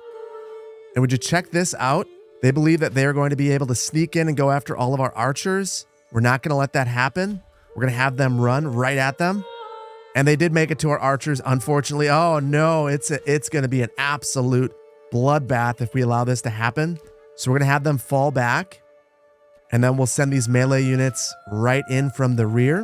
And would you check this out? They believe that they are going to be able to sneak in and go after all of our archers. We're not going to let that happen. We're going to have them run right at them. And they did make it to our archers, unfortunately. Oh no, it's going to be an absolute bloodbath if we allow this to happen. So we're going to have them fall back. And then we'll send these melee units right in from the rear.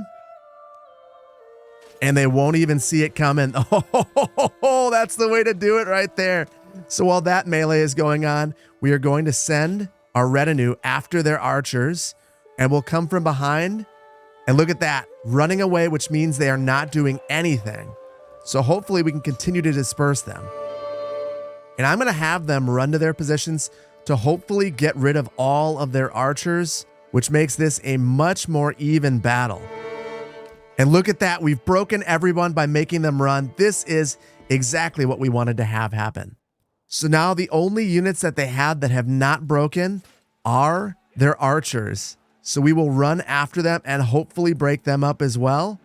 And they won't even see it coming. Oh, that's the way to do it right there. So while that melee is going on, we are going to send our retinue after their archers. And we'll come from behind. And look at that, running away, which means they are not doing anything. So hopefully we can continue to disperse them. And I'm going to have them run to their positions to hopefully get rid of all of their archers, which makes this a much more even battle. And look at that, we've broken everyone by making them run. This is exactly what we wanted to have happen. So now the only units that they have that have not broken are their archers. So we will run after them and hopefully break them up as well.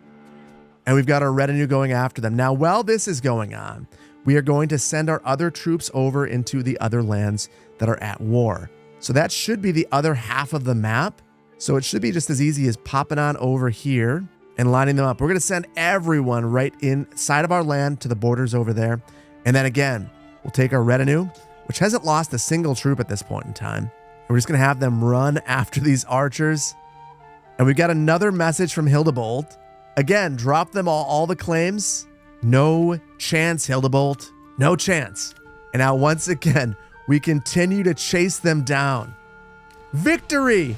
And we've got our retinue going after them. Now, while this is going on, we are going to send our other troops over into the other lands that are at war. So that should be the other half of the map. So it should be just as easy as popping on over here and lining them up. We're going to send everyone right inside of our land to the borders over there. And then again, we'll take our retinue, which hasn't lost a single troop at this point in time. We're just going to have them run after these archers. And we've got another message from Hildebolt. Again, drop them all the claims. No chance, Hildebolt. No chance. And now once again, we continue to chase them down. Victory!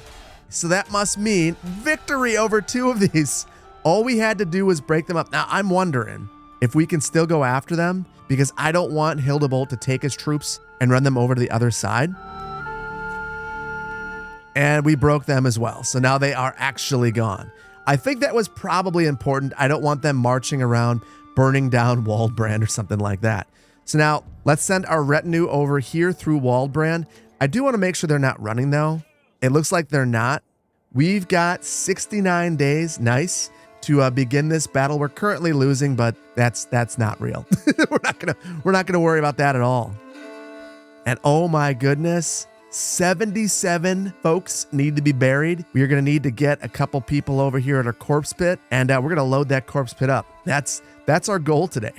So that must mean victory over 2 of these. All we had to do was break them up. Now, I'm wondering if we can still go after them, because I don't want Hildebolt to take his troops and run them over to the other side. And we broke them as well. So now they are actually gone. I think that was probably important. I don't want them marching around, burning down Waldbrand or something like that. So now let's send our retinue over here through Waldbrand. I do want to make sure they're not running though. It looks like they're not. We've got 69 days, nice, to begin this battle. We're currently losing, but that's not real. we're not gonna worry about that at all. And oh my goodness, 77 folks need to be buried. We are going to need to get a couple people over here at our corpse pit, and we're going to load that corpse pit up. That's our goal today.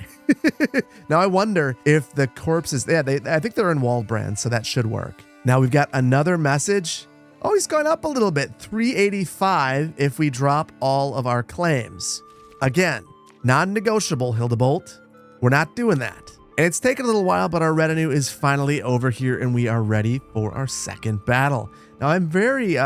Now I wonder if the corpses, I think they're in Waldbrand, so that should work. Now we've got another message. Oh, he's gone up a little bit. 385 if we drop all of our claims. Again, non-negotiable, Hildebolt. We're not doing that. And it's taken a little while, but our retinue is finally over here and we are ready for our second battle. Now, I'm very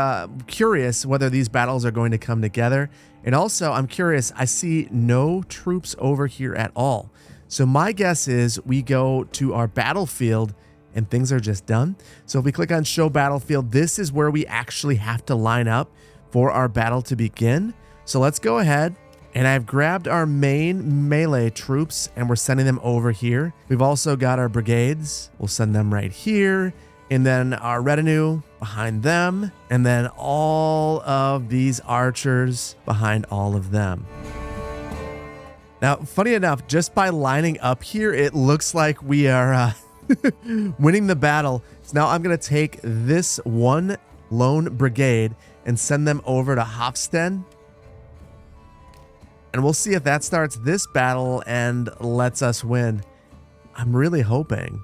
curious whether these battles are going to come together. And also, I'm curious, I see no troops over here at all. So my guess is we go to our battlefield and things are just done. So if we click on show battlefield, this is where we actually have to line up for our battle to begin. So let's go ahead, and I've grabbed our main melee troops and we're sending them over here. We've also got our brigades. We'll send them right here. And then our retinue behind them. And then all of these archers behind all of them. Now, funny enough, just by lining up here, it looks like we are winning the battle. So now I'm going to take this one lone brigade and send them over to Hofsten. And we'll see if that starts this battle and lets us win. I'm really hoping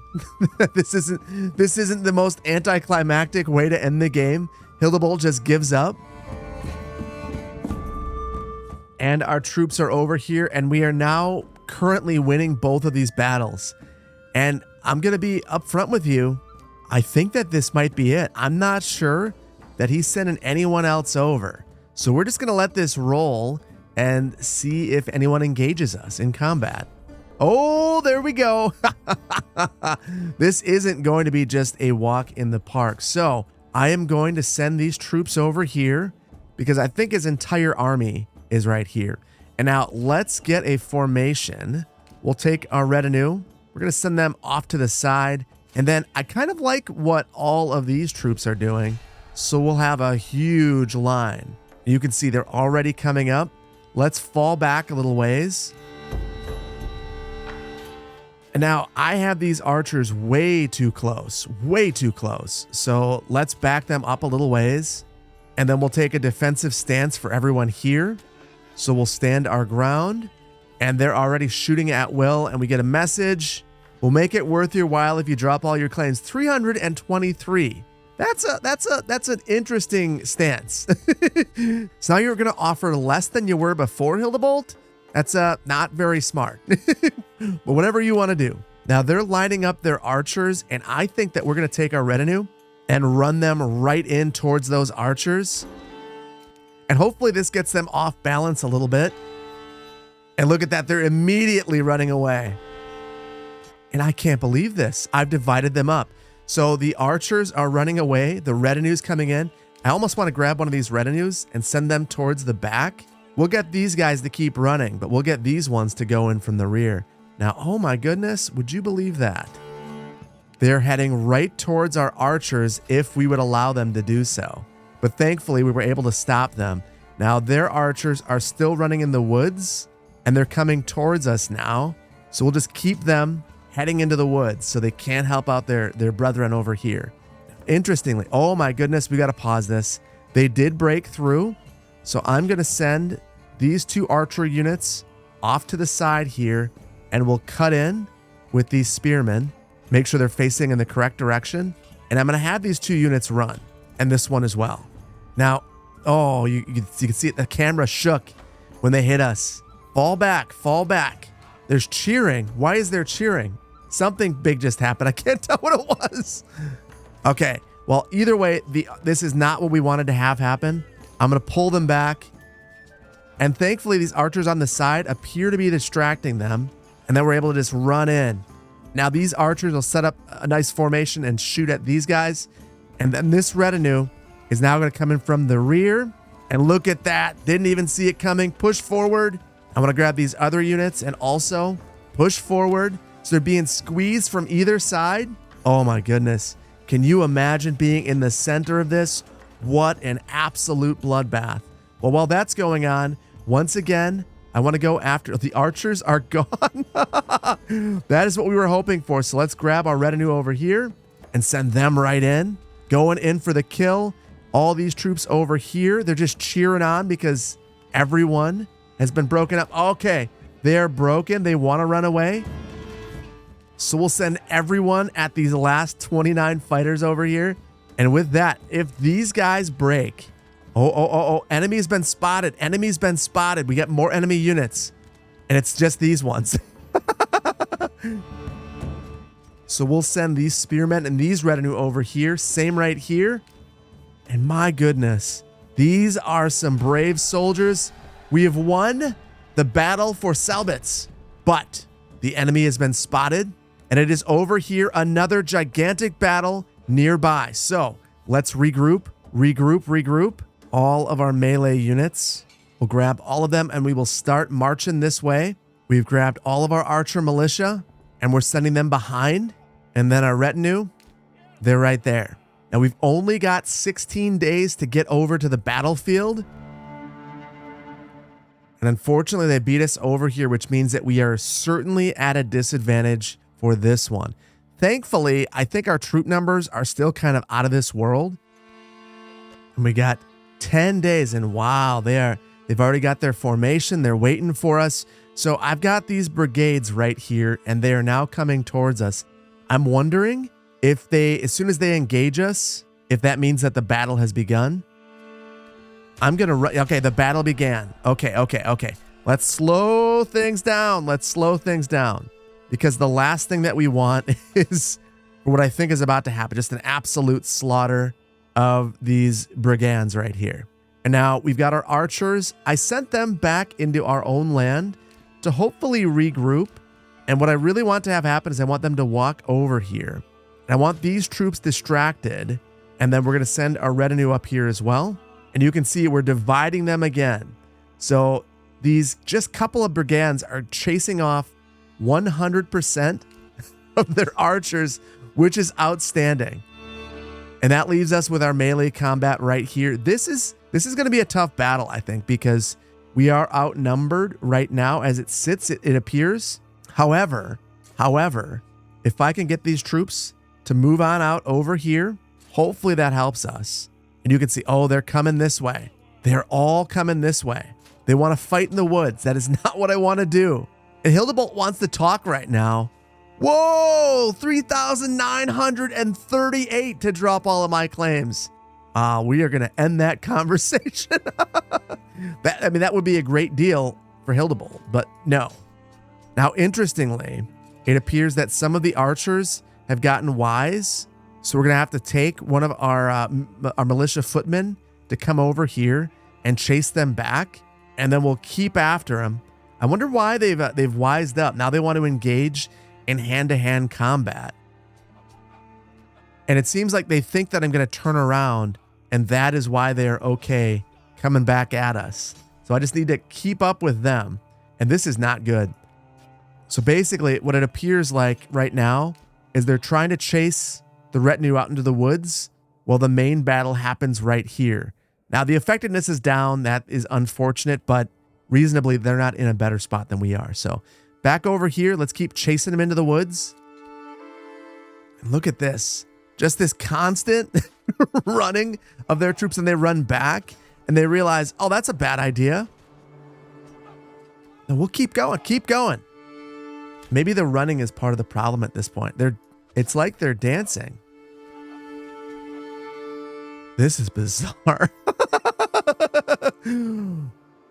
that this isn't the most anticlimactic way to end the game. Hildebold just gives up. And our troops are over here, and we are now currently winning both of these battles. And I'm going to be upfront with you. I think that this might be it. I'm not sure that he's sending anyone else over. So we're just going to let this roll and see if anyone engages us in combat. Oh, there we go. This isn't going to be just a walk in the park. So I am going to send these troops over here because I think his entire army is right here. And now let's get a formation. We'll take our retinue. We're going to send them off to the side. And then I kind of like what all of these troops are doing. So we'll have a huge line. You can see they're already coming up. Let's fall back a little ways. And now I have these archers way too close, way too close. So let's back them up a little ways. And then we'll take a defensive stance for everyone here. So we'll stand our ground, and they're already shooting at will, and we get a message. We'll make it worth your while if you drop all your claims. 323. That's an interesting stance. So now you're going to offer less than you were before, Hildebold? That's not very smart. But whatever you want to do. Now they're lining up their archers, and I think that we're going to take our retinue and run them right in towards those archers. And hopefully this gets them off balance a little bit. And look at that, they're immediately running away. And I can't believe this. I've divided them up. So the archers are running away, the retinue's coming in. I almost want to grab one of these retinues and send them towards the back. We'll get these guys to keep running, but we'll get these ones to go in from the rear. Now, oh my goodness, would you believe that? They're heading right towards our archers if we would allow them to do so. But thankfully, we were able to stop them. Now, their archers are still running in the woods, and they're coming towards us now. So we'll just keep them heading into the woods so they can't help out their brethren over here. Interestingly, oh my goodness, we got to pause this. They did break through. So I'm going to send these two archer units off to the side here, and we'll cut in with these spearmen, make sure they're facing in the correct direction. And I'm going to have these two units run, and this one as well. Now, oh, you can see it. The camera shook when they hit us. Fall back, fall back. There's cheering. Why is there cheering? Something big just happened. I can't tell what it was. Okay, well, either way, this is not what we wanted to have happen. I'm going to pull them back. And thankfully, these archers on the side appear to be distracting them. And then we're able to just run in. Now, these archers will set up a nice formation and shoot at these guys. And then this retinue is now going to come in from the rear. And look at that. Didn't even see it coming. Push forward. I want to grab these other units and also push forward. So they're being squeezed from either side. Oh my goodness. Can you imagine being in the center of this? What an absolute bloodbath. Well, while that's going on, once again, I want to go after the archers are gone. That is what we were hoping for. So let's grab our retinue over here and send them right in. Going in for the kill. All these troops over here, they're just cheering on because everyone has been broken up. Okay, they're broken. They want to run away. So we'll send everyone at these last 29 fighters over here. And with that, if these guys break, enemy's been spotted. Enemy's been spotted. We get more enemy units. And it's just these ones. So we'll send these spearmen and these retinue over here. Same right here. And my goodness, these are some brave soldiers. We have won the battle for Selbitz, but The enemy has been spotted, and it is over here, another gigantic battle nearby. So let's regroup. All of our melee units. We'll grab all of them, and we will start marching this way. We've grabbed all of our archer militia, and we're sending them behind. And then our retinue, they're right there. Now we've only got 16 days to get over to the battlefield. And unfortunately, they beat us over here, which means that we are certainly at a disadvantage for this one. Thankfully, I think our troop numbers are still kind of out of this world. And we got 10 days, and wow, they've already got their formation. They're waiting for us. So I've got these brigades right here, and they are now coming towards us. I'm wondering if as soon as they engage us, if that means that the battle has begun. I'm going to, okay, the battle began. Okay. Let's slow things down. Because the last thing that we want is what I think is about to happen. Just an absolute slaughter of these brigands right here. And now we've got our archers. I sent them back into our own land to hopefully regroup. And what I really want to have happen is I want them to walk over here. And I want these troops distracted. And then we're going to send our retinue up here as well. And you can see we're dividing them again. So these just couple of brigands are chasing off 100% of their archers, which is outstanding. And that leaves us with our melee combat right here. This is going to be a tough battle, I think, because we are outnumbered right now as it sits, it appears. However, if I can get these troops to move on out over here, hopefully that helps us. And you can see, oh, they're coming this way. They're all coming this way. They want to fight in the woods. That is not what I want to do. And Hildebolt wants to talk right now. Whoa, 3,938 to drop all of my claims. We are going to end that conversation. That would be a great deal for Hildebolt, but no. Now, interestingly, it appears that some of the archers have gotten wise. So we're going to have to take one of our militia footmen to come over here and chase them back. And then we'll keep after them. I wonder why they've wised up. Now they want to engage in hand-to-hand combat. And it seems like they think that I'm going to turn around, and that is why they are okay coming back at us. So I just need to keep up with them. And this is not good. So basically, what it appears like right now is they're trying to chase the retinue out into the woods while the main battle happens right here. Now, the effectiveness is down. That is unfortunate, but reasonably, they're not in a better spot than we are. So back over here, let's keep chasing them into the woods. And look at this. Just this constant running of their troops, and they run back, and they realize, oh, that's a bad idea. And we'll keep going. Maybe the running is part of the problem at this point. It's like they're dancing. This is bizarre.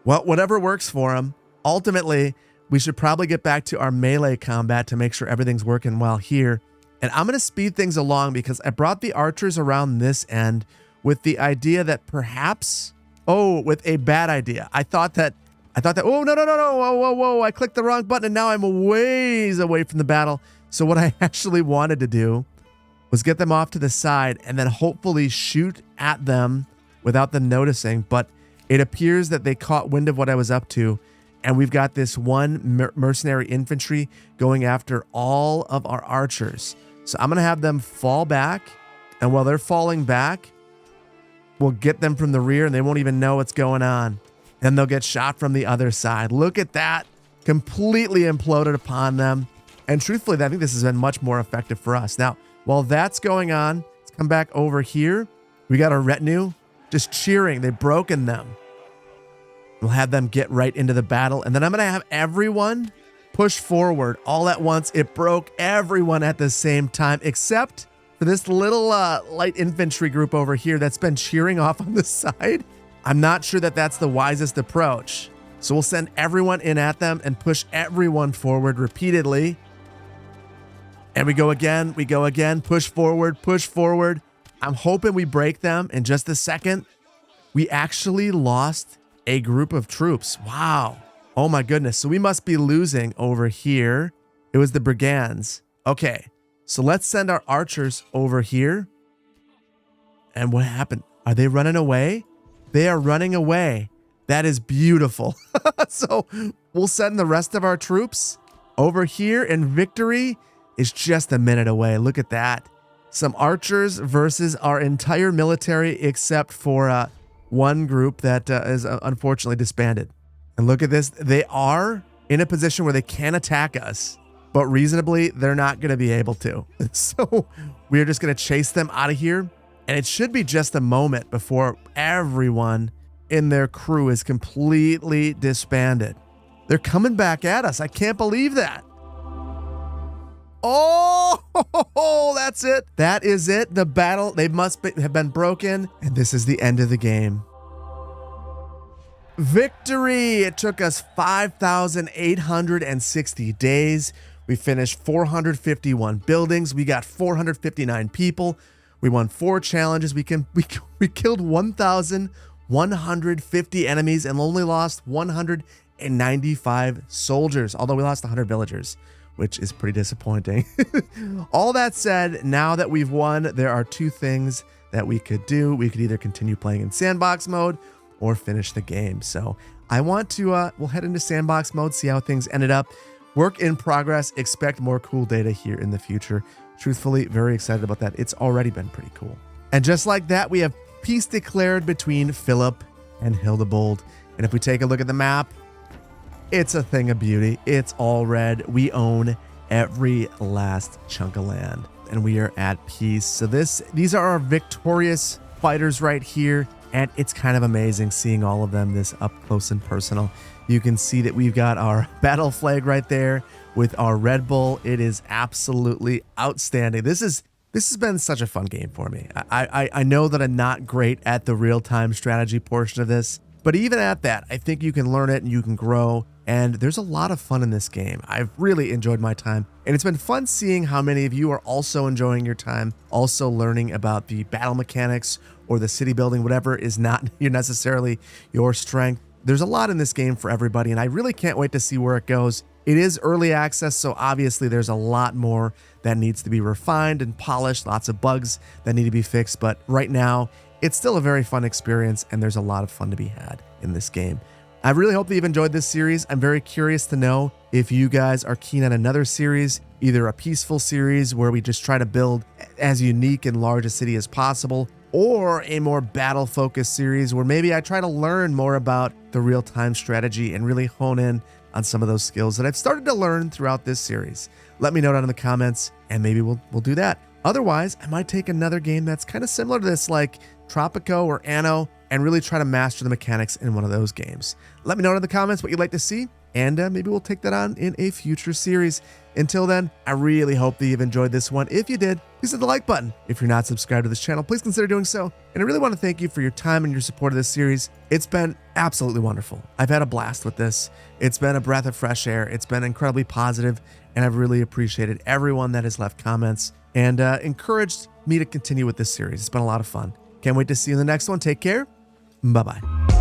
Well, whatever works for them. Ultimately, we should probably get back to our melee combat to make sure everything's working well here. And I'm going to speed things along because I brought the archers around this end with the idea that perhaps, with a bad idea. I thought that, oh, no, whoa, I clicked the wrong button and now I'm ways away from the battle. So what I actually wanted to do was get them off to the side and then hopefully shoot at them without them noticing. But it appears that they caught wind of what I was up to. And we've got this one mercenary infantry going after all of our archers. So I'm going to have them fall back. And while they're falling back, we'll get them from the rear and they won't even know what's going on. Then they'll get shot from the other side. Look at that. Completely imploded upon them. And truthfully, I think this has been much more effective for us. Now, while that's going on, let's come back over here. We got our retinue just cheering. They've broken them. We'll have them get right into the battle. And then I'm going to have everyone push forward all at once. It broke everyone at the same time, except for this little light infantry group over here that's been cheering off on the side. I'm not sure that that's the wisest approach. So we'll send everyone in at them and push everyone forward repeatedly. And we go again, push forward. I'm hoping we break them in just a second. We actually lost a group of troops. Wow. Oh my goodness. So we must be losing over here. It was the brigands. Okay, so let's send our archers over here. And what happened? Are they running away? They are running away. That is beautiful. So we'll send the rest of our troops over here, and victory is just a minute away. Look at that. Some archers versus our entire military except for one group that is unfortunately disbanded. And look at this. They are in a position where they can attack us, but reasonably, they're not going to be able to. So we're just going to chase them out of here. And it should be just a moment before everyone in their crew is completely disbanded. They're coming back at us. I can't believe that. Oh, that's it. That is it. The battle, they must have been broken. And this is the end of the game. Victory! It took us 5,860 days. We finished 451 buildings. We got 459 people. We won 4 challenges. We killed 1,150 enemies and only lost 195 soldiers, although we lost 100 villagers, which is pretty disappointing. All that said, now that we've won, there are 2 things that we could do. We could either continue playing in sandbox mode or finish the game. So I want to, we'll head into sandbox mode, see how things ended up. Work in progress. Expect more cool data here in the future. Truthfully, very excited about that. It's already been pretty cool. And just like that, we have peace declared between Philip and Hildebold. And if we take a look at the map, it's a thing of beauty. It's all red. We own every last chunk of land, and we are at peace. So these are our victorious fighters right here. And it's kind of amazing seeing all of them this up close and personal. You can see that we've got our battle flag right there with our Red Bull. It is absolutely outstanding. This has been such a fun game for me. I know that I'm not great at the real-time strategy portion of this, but even at that, I think you can learn it and you can grow. And there's a lot of fun in this game. I've really enjoyed my time. And it's been fun seeing how many of you are also enjoying your time, also learning about the battle mechanics or the city building, whatever is not necessarily your strength. There's a lot in this game for everybody, and I really can't wait to see where it goes. It is early access, so obviously there's a lot more that needs to be refined and polished, lots of bugs that need to be fixed, but right now, it's still a very fun experience, and there's a lot of fun to be had in this game. I really hope that you've enjoyed this series. I'm very curious to know if you guys are keen on another series, either a peaceful series where we just try to build as unique and large a city as possible, or a more battle-focused series where maybe I try to learn more about the real-time strategy and really hone in on some of those skills that I've started to learn throughout this series. Let me know down in the comments, and maybe we'll do that. Otherwise, I might take another game that's kind of similar to this, like Tropico or Anno, and really try to master the mechanics in one of those games. Let me know in the comments what you'd like to see, and maybe we'll take that on in a future series. Until then, I really hope that you've enjoyed this one. If you did, please hit the like button. If you're not subscribed to this channel, please consider doing so. And I really want to thank you for your time and your support of this series. It's been absolutely wonderful. I've had a blast with this. It's been a breath of fresh air. It's been incredibly positive, and I've really appreciated everyone that has left comments and encouraged me to continue with this series. It's been a lot of fun. Can't wait to see you in the next one. Take care. Bye-bye.